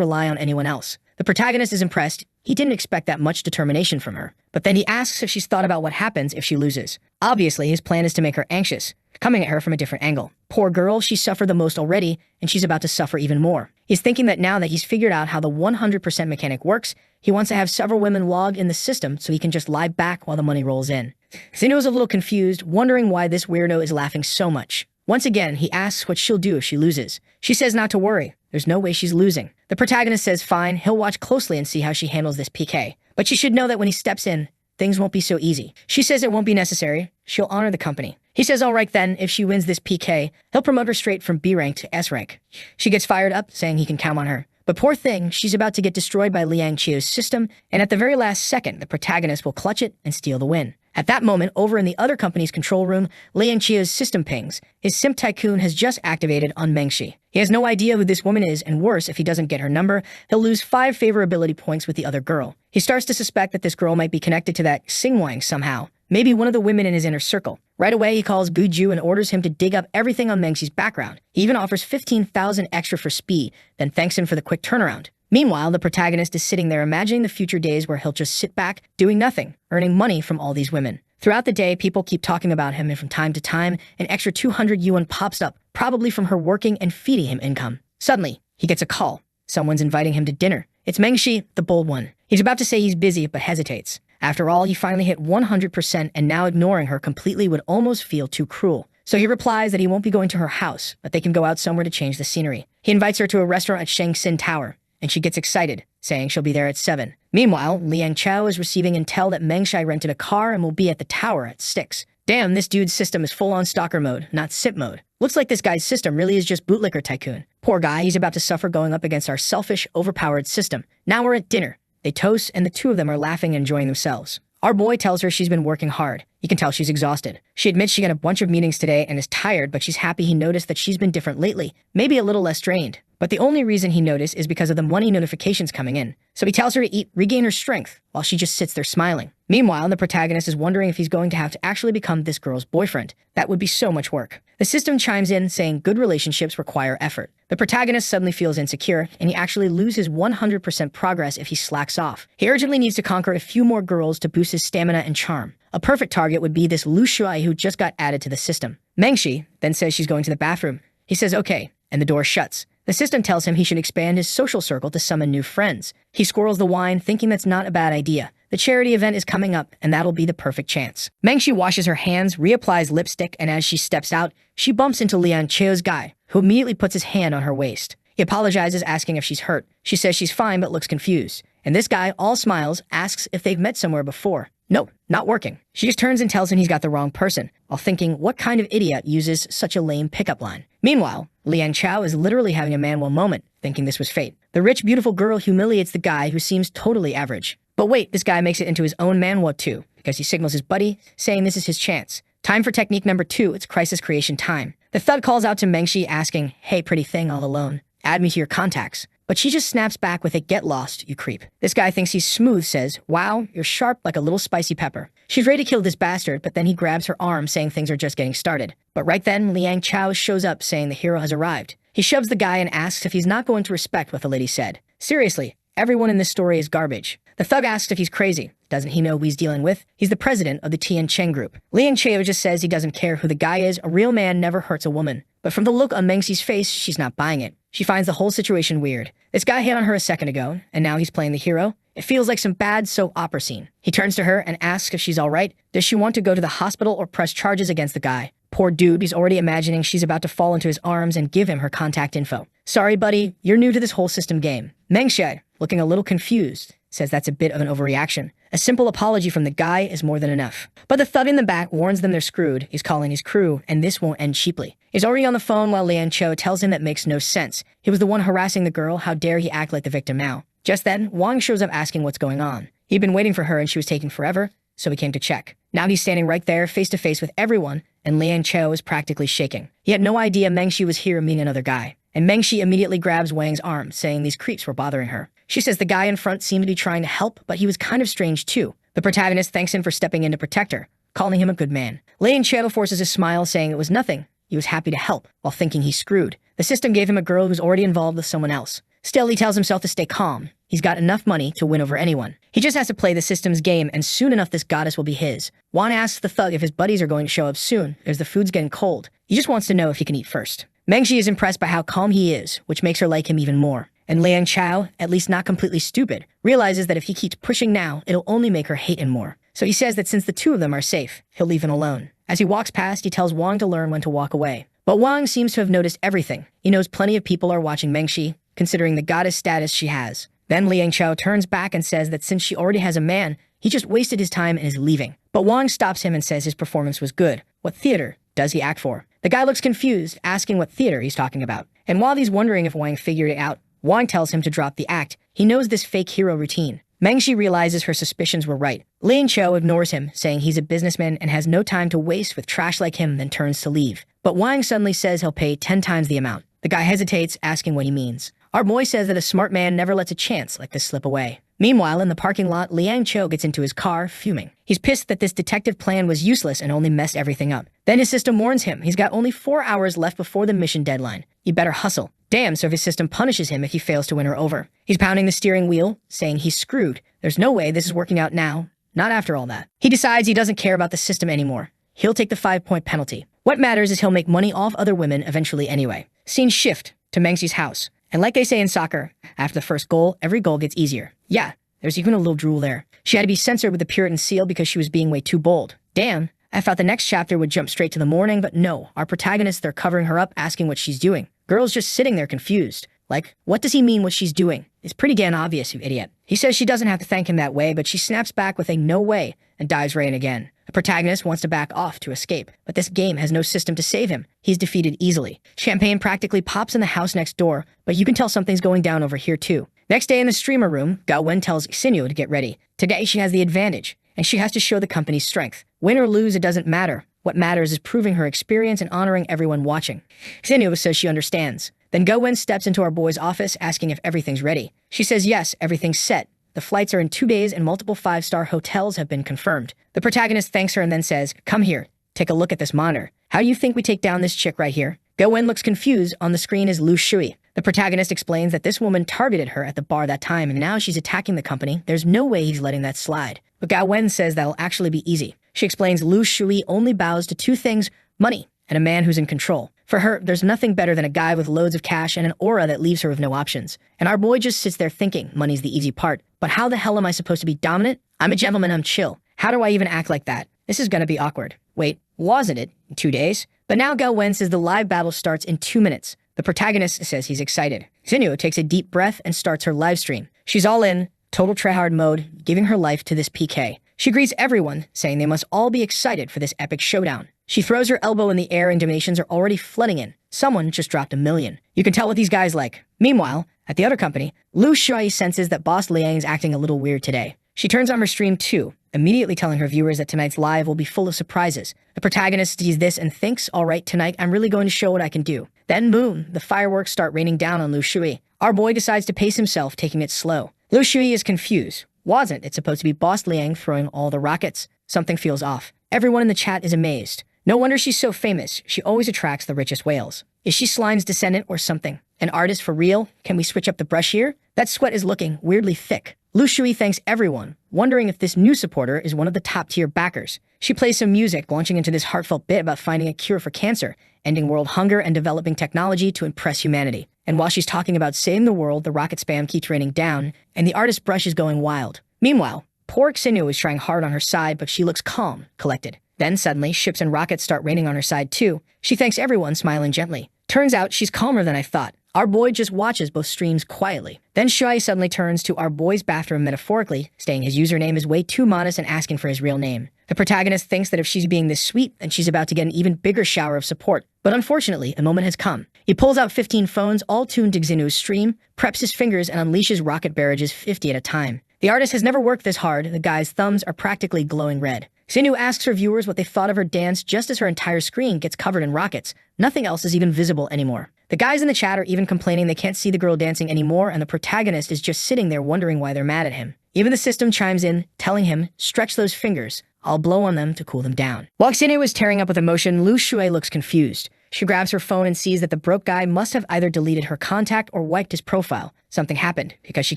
rely on anyone else. The protagonist is impressed. He didn't expect that much determination from her. But then he asks if she's thought about what happens if she loses. Obviously, his plan is to make her anxious, coming at her from a different angle. Poor girl, she suffered the most already, and she's about to suffer even more. He's thinking that now that he's figured out how the 100% mechanic works, he wants to have several women logged in the system so he can just lie back while the money rolls in. Sinho's a little confused, wondering why this weirdo is laughing so much. Once again, he asks what she'll do if she loses. She says not to worry. There's no way she's losing. The protagonist says fine, he'll watch closely and see how she handles this PK. But she should know that when he steps in, things won't be so easy. She says it won't be necessary. She'll honor the company. He says all right then, if she wins this PK, he'll promote her straight from B rank to S rank. She gets fired up, saying he can count on her. But poor thing, she's about to get destroyed by Liang Chio's system, and at the very last second, the protagonist will clutch it and steal the win. At that moment, over in the other company's control room, Liang Chio's system pings. His simp tycoon has just activated on Mengshi. He has no idea who this woman is, and worse, if he doesn't get her number, he'll lose 5 favorability points with the other girl. He starts to suspect that this girl might be connected to that Xingwang somehow. Maybe one of the women in his inner circle. Right away, he calls Guju and orders him to dig up everything on Mengshi's background. He even offers 15,000 extra for speed, then thanks him for the quick turnaround. Meanwhile, the protagonist is sitting there imagining the future days where he'll just sit back, doing nothing, earning money from all these women. Throughout the day, people keep talking about him, and from time to time, an extra 200 yuan pops up, probably from her working and feeding him income. Suddenly, he gets a call. Someone's inviting him to dinner. It's Mengshi, the bold one. He's about to say he's busy, but hesitates. After all, he finally hit 100%, and now ignoring her completely would almost feel too cruel. So he replies that he won't be going to her house, but they can go out somewhere to change the scenery. He invites her to a restaurant at Shangxin Tower, and she gets excited, saying she'll be there at 7. Meanwhile, Liang Chao is receiving intel that Mengshi rented a car and will be at the tower at 6. Damn, this dude's system is full-on stalker mode, not simp mode. Looks like this guy's system really is just bootlicker tycoon. Poor guy, he's about to suffer going up against our selfish, overpowered system. Now we're at dinner. They toast, and the two of them are laughing and enjoying themselves. Our boy tells her she's been working hard. You can tell she's exhausted. She admits she got a bunch of meetings today and is tired, but she's happy he noticed that she's been different lately, maybe a little less drained. But the only reason he noticed is because of the money notifications coming in. So he tells her to eat, regain her strength, while she just sits there smiling. Meanwhile, the protagonist is wondering if he's going to have to actually become this girl's boyfriend. That would be so much work. The system chimes in, saying good relationships require effort. The protagonist suddenly feels insecure, and he actually loses 100% progress if he slacks off. He urgently needs to conquer a few more girls to boost his stamina and charm. A perfect target would be this Lu Shuai who just got added to the system. Mengshi then says she's going to the bathroom. He says okay, and the door shuts. The system tells him he should expand his social circle to summon new friends. He swirls the wine, thinking that's not a bad idea. The charity event is coming up, and that'll be the perfect chance. Mengshi washes her hands, reapplies lipstick, and as she steps out, she bumps into Liang Cheo's guy, who immediately puts his hand on her waist. He apologizes, asking if she's hurt. She says she's fine, but looks confused. And this guy, all smiles, asks if they've met somewhere before. Nope, not working. She just turns and tells him he's got the wrong person, while thinking, what kind of idiot uses such a lame pickup line? Meanwhile, Liang Chao is literally having a Manhwa moment, thinking this was fate. The rich, beautiful girl humiliates the guy who seems totally average. But wait, this guy makes it into his own Manhwa too, because he signals his buddy, saying this is his chance. Time for technique number 2, it's crisis creation time. The thug calls out to Mengshi asking, hey, pretty thing all alone, add me to your contacts. But she just snaps back with a get lost, you creep. This guy thinks he's smooth, says, wow, you're sharp like a little spicy pepper. She's ready to kill this bastard, but then he grabs her arm, saying things are just getting started. But right then, Liang Chao shows up, saying the hero has arrived. He shoves the guy and asks if he's not going to respect what the lady said. Seriously, everyone in this story is garbage. The thug asks if he's crazy. Doesn't he know who he's dealing with? He's the president of the Tian Cheng group. Liang Chao just says he doesn't care who the guy is. A real man never hurts a woman. But from the look on Mengxi's face, she's not buying it. She finds the whole situation weird. This guy hit on her a second ago, and now he's playing the hero. It feels like some bad soap opera scene. He turns to her and asks if she's alright. Does she want to go to the hospital or press charges against the guy? Poor dude, he's already imagining she's about to fall into his arms and give him her contact info. Sorry, buddy, you're new to this whole system game. Mengshi, looking a little confused, says that's a bit of an overreaction. A simple apology from the guy is more than enough. But the thug in the back warns them they're screwed. He's calling his crew, and this won't end cheaply. He's already on the phone while Liang Chao tells him that makes no sense. He was the one harassing the girl. How dare he act like the victim now? Just then, Wang shows up asking what's going on. He'd been waiting for her and she was taking forever, so he came to check. Now he's standing right there, face to face with everyone, and Liang Cho is practically shaking. He had no idea Mengshi was here meeting another guy. And Mengshi immediately grabs Wang's arm, saying these creeps were bothering her. She says the guy in front seemed to be trying to help, but he was kind of strange too. The protagonist thanks him for stepping in to protect her, calling him a good man. Liang Cho forces a smile, saying it was nothing. He was happy to help, while thinking he's screwed. The system gave him a girl who's already involved with someone else. Still, he tells himself to stay calm. He's got enough money to win over anyone. He just has to play the system's game, and soon enough this goddess will be his. Juan asks the thug if his buddies are going to show up soon, as the food's getting cold. He just wants to know if he can eat first. Mengshi is impressed by how calm he is, which makes her like him even more. And Liang Chao, at least not completely stupid, realizes that if he keeps pushing now, it'll only make her hate him more. So he says that since the two of them are safe, he'll leave him alone. As he walks past, he tells Wang to learn when to walk away. But Wang seems to have noticed everything. He knows plenty of people are watching Mengshi, considering the goddess status she has. Then Liang Chao turns back and says that since she already has a man, he just wasted his time and is leaving. But Wang stops him and says his performance was good. What theater does he act for? The guy looks confused, asking what theater he's talking about. And while he's wondering if Wang figured it out, Wang tells him to drop the act. He knows this fake hero routine. Mengshi realizes her suspicions were right. Liang Cho ignores him, saying he's a businessman and has no time to waste with trash like him, then turns to leave. But Wang suddenly says he'll pay 10 times the amount. The guy hesitates, asking what he means. Our boy says that a smart man never lets a chance like this slip away. Meanwhile, in the parking lot, Liang Cho gets into his car, fuming. He's pissed that this detective plan was useless and only messed everything up. Then his system warns him he's got only 4 hours left before the mission deadline. You better hustle. Damn, so his system punishes him if he fails to win her over. He's pounding the steering wheel, saying he's screwed. There's no way this is working out now. Not after all that. He decides he doesn't care about the system anymore. He'll take the 5-point penalty. What matters is he'll make money off other women eventually anyway. Scene shift to Mengshi's house. And like they say in soccer, after the first goal, every goal gets easier. Yeah, there's even a little drool there. She had to be censored with the Puritan seal because she was being way too bold. Damn, I thought the next chapter would jump straight to the morning, but no. Our protagonist, they're covering her up, asking what she's doing. Girl's just sitting there confused. Like, what does he mean what she's doing? It's pretty damn obvious, you idiot. He says she doesn't have to thank him that way, but she snaps back with a no way and dives right in again. The protagonist wants to back off to escape, but this game has no system to save him. He's defeated easily. Champagne practically pops in the house next door, but you can tell something's going down over here too. Next day in the streamer room, Gaowen tells Xinyu to get ready. Today she has the advantage, and she has to show the company's strength. Win or lose, it doesn't matter. What matters is proving her experience and honoring everyone watching. Xinyu says she understands. Then Gaowen steps into our boy's office, asking if everything's ready. She says yes, everything's set. The flights are in 2 days and multiple 5-star hotels have been confirmed. The protagonist thanks her and then says, come here, take a look at this monitor. How do you think we take down this chick right here? Gaowen looks confused. On the screen is Lu Shui. The protagonist explains that this woman targeted her at the bar that time and now she's attacking the company. There's no way he's letting that slide. But Gaowen says that'll actually be easy. She explains Lu Shui only bows to 2 things, money and a man who's in control. For her, there's nothing better than a guy with loads of cash and an aura that leaves her with no options. And our boy just sits there thinking money's the easy part. But how the hell am I supposed to be dominant? I'm a gentleman, I'm chill. How do I even act like that? This is gonna be awkward. Wait, wasn't it? In 2 days? But now Gaowen says the live battle starts in 2 minutes. The protagonist says he's excited. Xinyu takes a deep breath and starts her live stream. She's all in, total tryhard mode, giving her life to this PK. She greets everyone, saying they must all be excited for this epic showdown. She throws her elbow in the air and donations are already flooding in. Someone just dropped $1 million. You can tell what these guys like. Meanwhile, at the other company, Lu Shui senses that Boss Liang is acting a little weird today. She turns on her stream too, immediately telling her viewers that tonight's live will be full of surprises. The protagonist sees this and thinks, all right, tonight I'm really going to show what I can do. Then boom, the fireworks start raining down on Lu Shui. Our boy decides to pace himself, taking it slow. Lu Shui is confused. Wasn't it supposed to be Boss Liang throwing all the rockets? Something feels off. Everyone in the chat is amazed. No wonder she's so famous. She always attracts the richest whales. Is she Slime's descendant or something? An artist for real? Can we switch up the brush here? That sweat is looking weirdly thick. Lu Shui thanks everyone, wondering if this new supporter is one of the top-tier backers. She plays some music, launching into this heartfelt bit about finding a cure for cancer, ending world hunger, and developing technology to impress humanity. And while she's talking about saving the world, the rocket spam keeps raining down, and the artist brush is going wild. Meanwhile, poor Xinyu is trying hard on her side, but she looks calm, collected. Then suddenly, ships and rockets start raining on her side too. She thanks everyone, smiling gently. Turns out she's calmer than I thought. Our boy just watches both streams quietly. Then Shui suddenly turns to our boy's bathroom metaphorically, saying his username is way too modest and asking for his real name. The protagonist thinks that if she's being this sweet, then she's about to get an even bigger shower of support. But unfortunately, a moment has come. He pulls out 15 phones, all tuned to Xinhu's stream, preps his fingers, and unleashes rocket barrages 50 at a time. The artist has never worked this hard. The guy's thumbs are practically glowing red. Xinyu asks her viewers what they thought of her dance just as her entire screen gets covered in rockets. Nothing else is even visible anymore. The guys in the chat are even complaining they can't see the girl dancing anymore, and the protagonist is just sitting there wondering why they're mad at him. Even the system chimes in, telling him, stretch those fingers. I'll blow on them to cool them down. While Xinyu is tearing up with emotion, Lu Shui looks confused. She grabs her phone and sees that the broke guy must have either deleted her contact or wiped his profile. Something happened because she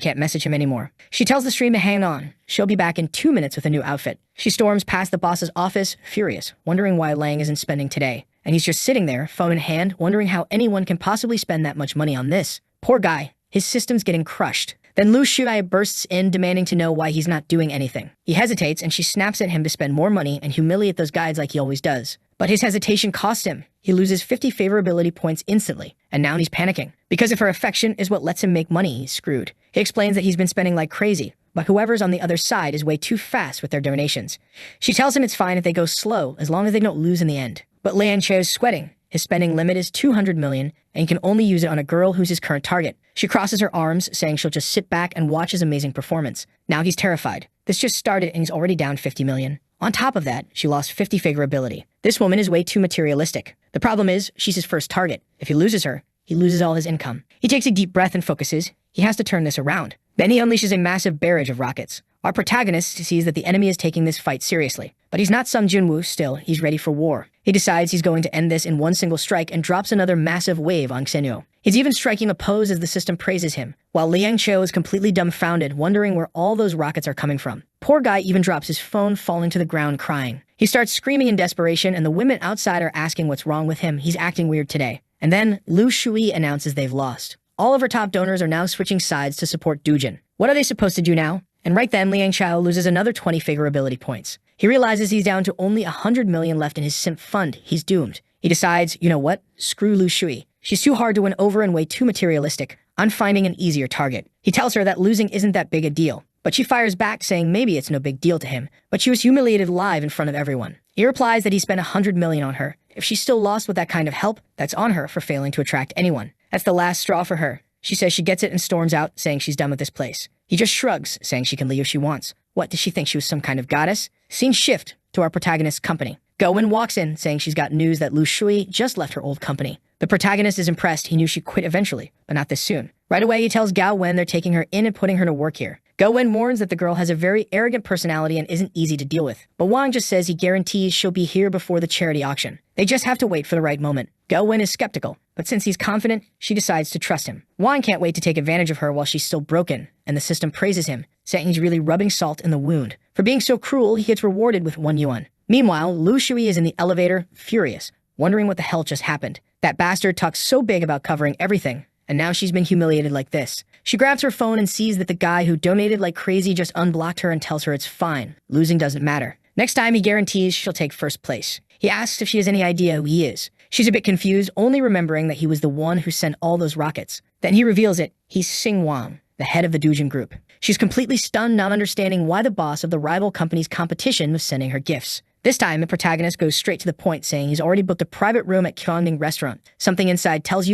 can't message him anymore. She tells the stream to hang on. She'll be back in 2 minutes with a new outfit. She storms past the boss's office, furious, wondering why Lang isn't spending today. And he's just sitting there, phone in hand, wondering how anyone can possibly spend that much money on this. Poor guy. His system's getting crushed. Then Lu Shui bursts in, demanding to know why he's not doing anything. He hesitates, and she snaps at him to spend more money and humiliate those guys like he always does. But his hesitation cost him. He loses 50 favorability points instantly, and now he's panicking. Because if her affection is what lets him make money, he's screwed. He explains that he's been spending like crazy, but whoever's on the other side is way too fast with their donations. She tells him it's fine if they go slow, as long as they don't lose in the end. But Liang Cheo's sweating. His spending limit is 200 million, and he can only use it on a girl who's his current target. She crosses her arms, saying she'll just sit back and watch his amazing performance. Now he's terrified. This just started and he's already down 50 million. On top of that, she lost 50 favorability. This woman is way too materialistic. The problem is, she's his first target. If he loses her, he loses all his income. He takes a deep breath and focuses. He has to turn this around. Then he unleashes a massive barrage of rockets. Our protagonist sees that the enemy is taking this fight seriously. But he's not some Junwoo still, he's ready for war. He decides he's going to end this in one single strike and drops another massive wave on Xinyu. He's even striking a pose as the system praises him, while Liang Cheo is completely dumbfounded, wondering where all those rockets are coming from. Poor guy even drops his phone, falling to the ground crying. He starts screaming in desperation, and the women outside are asking what's wrong with him. He's acting weird today. And then Lu Shui announces they've lost. All of her top donors are now switching sides to support Dujin. What are they supposed to do now? And right then, Liang Chao loses another 20 favorability points. He realizes he's down to only 100 million left in his simp fund. He's doomed. He decides, you know what? Screw Lu Shui. She's too hard to win over and way too materialistic. I'm finding an easier target. He tells her that losing isn't that big a deal. But she fires back, saying maybe it's no big deal to him. But she was humiliated live in front of everyone. He replies that he spent 100 million on her. If she's still lost with that kind of help, that's on her for failing to attract anyone. That's the last straw for her. She says she gets it and storms out, saying she's done with this place. He just shrugs, saying she can leave if she wants. What, does she think she was some kind of goddess? Scene shift to our protagonist's company. Go-Wen walks in, saying she's got news that Lu Shui just left her old company. The protagonist is impressed. He knew she'd quit eventually, but not this soon. Right away, he tells Gao-Wen they're taking her in and putting her to work here. Go-Wen warns that the girl has a very arrogant personality and isn't easy to deal with. But Wang just says he guarantees she'll be here before the charity auction. They just have to wait for the right moment. Go-Wen is skeptical, but since he's confident, she decides to trust him. Wang can't wait to take advantage of her while she's still broken, and the system praises him, saying he's really rubbing salt in the wound. For being so cruel, he gets rewarded with 1 yuan. Meanwhile, Lu Shui is in the elevator, furious, wondering what the hell just happened. That bastard talks so big about covering everything, and now she's been humiliated like this. She grabs her phone and sees that the guy who donated like crazy just unblocked her and tells her it's fine. Losing doesn't matter. Next time, he guarantees she'll take first place. He asks if she has any idea who he is. She's a bit confused, only remembering that he was the one who sent all those rockets. Then he reveals it. He's Sing Wang, the head of the Dujin group. She's completely stunned, not understanding why the boss of the rival company's competition was sending her gifts. This time, the protagonist goes straight to the point, saying he's already booked a private room at Kyongning restaurant. Something inside tells you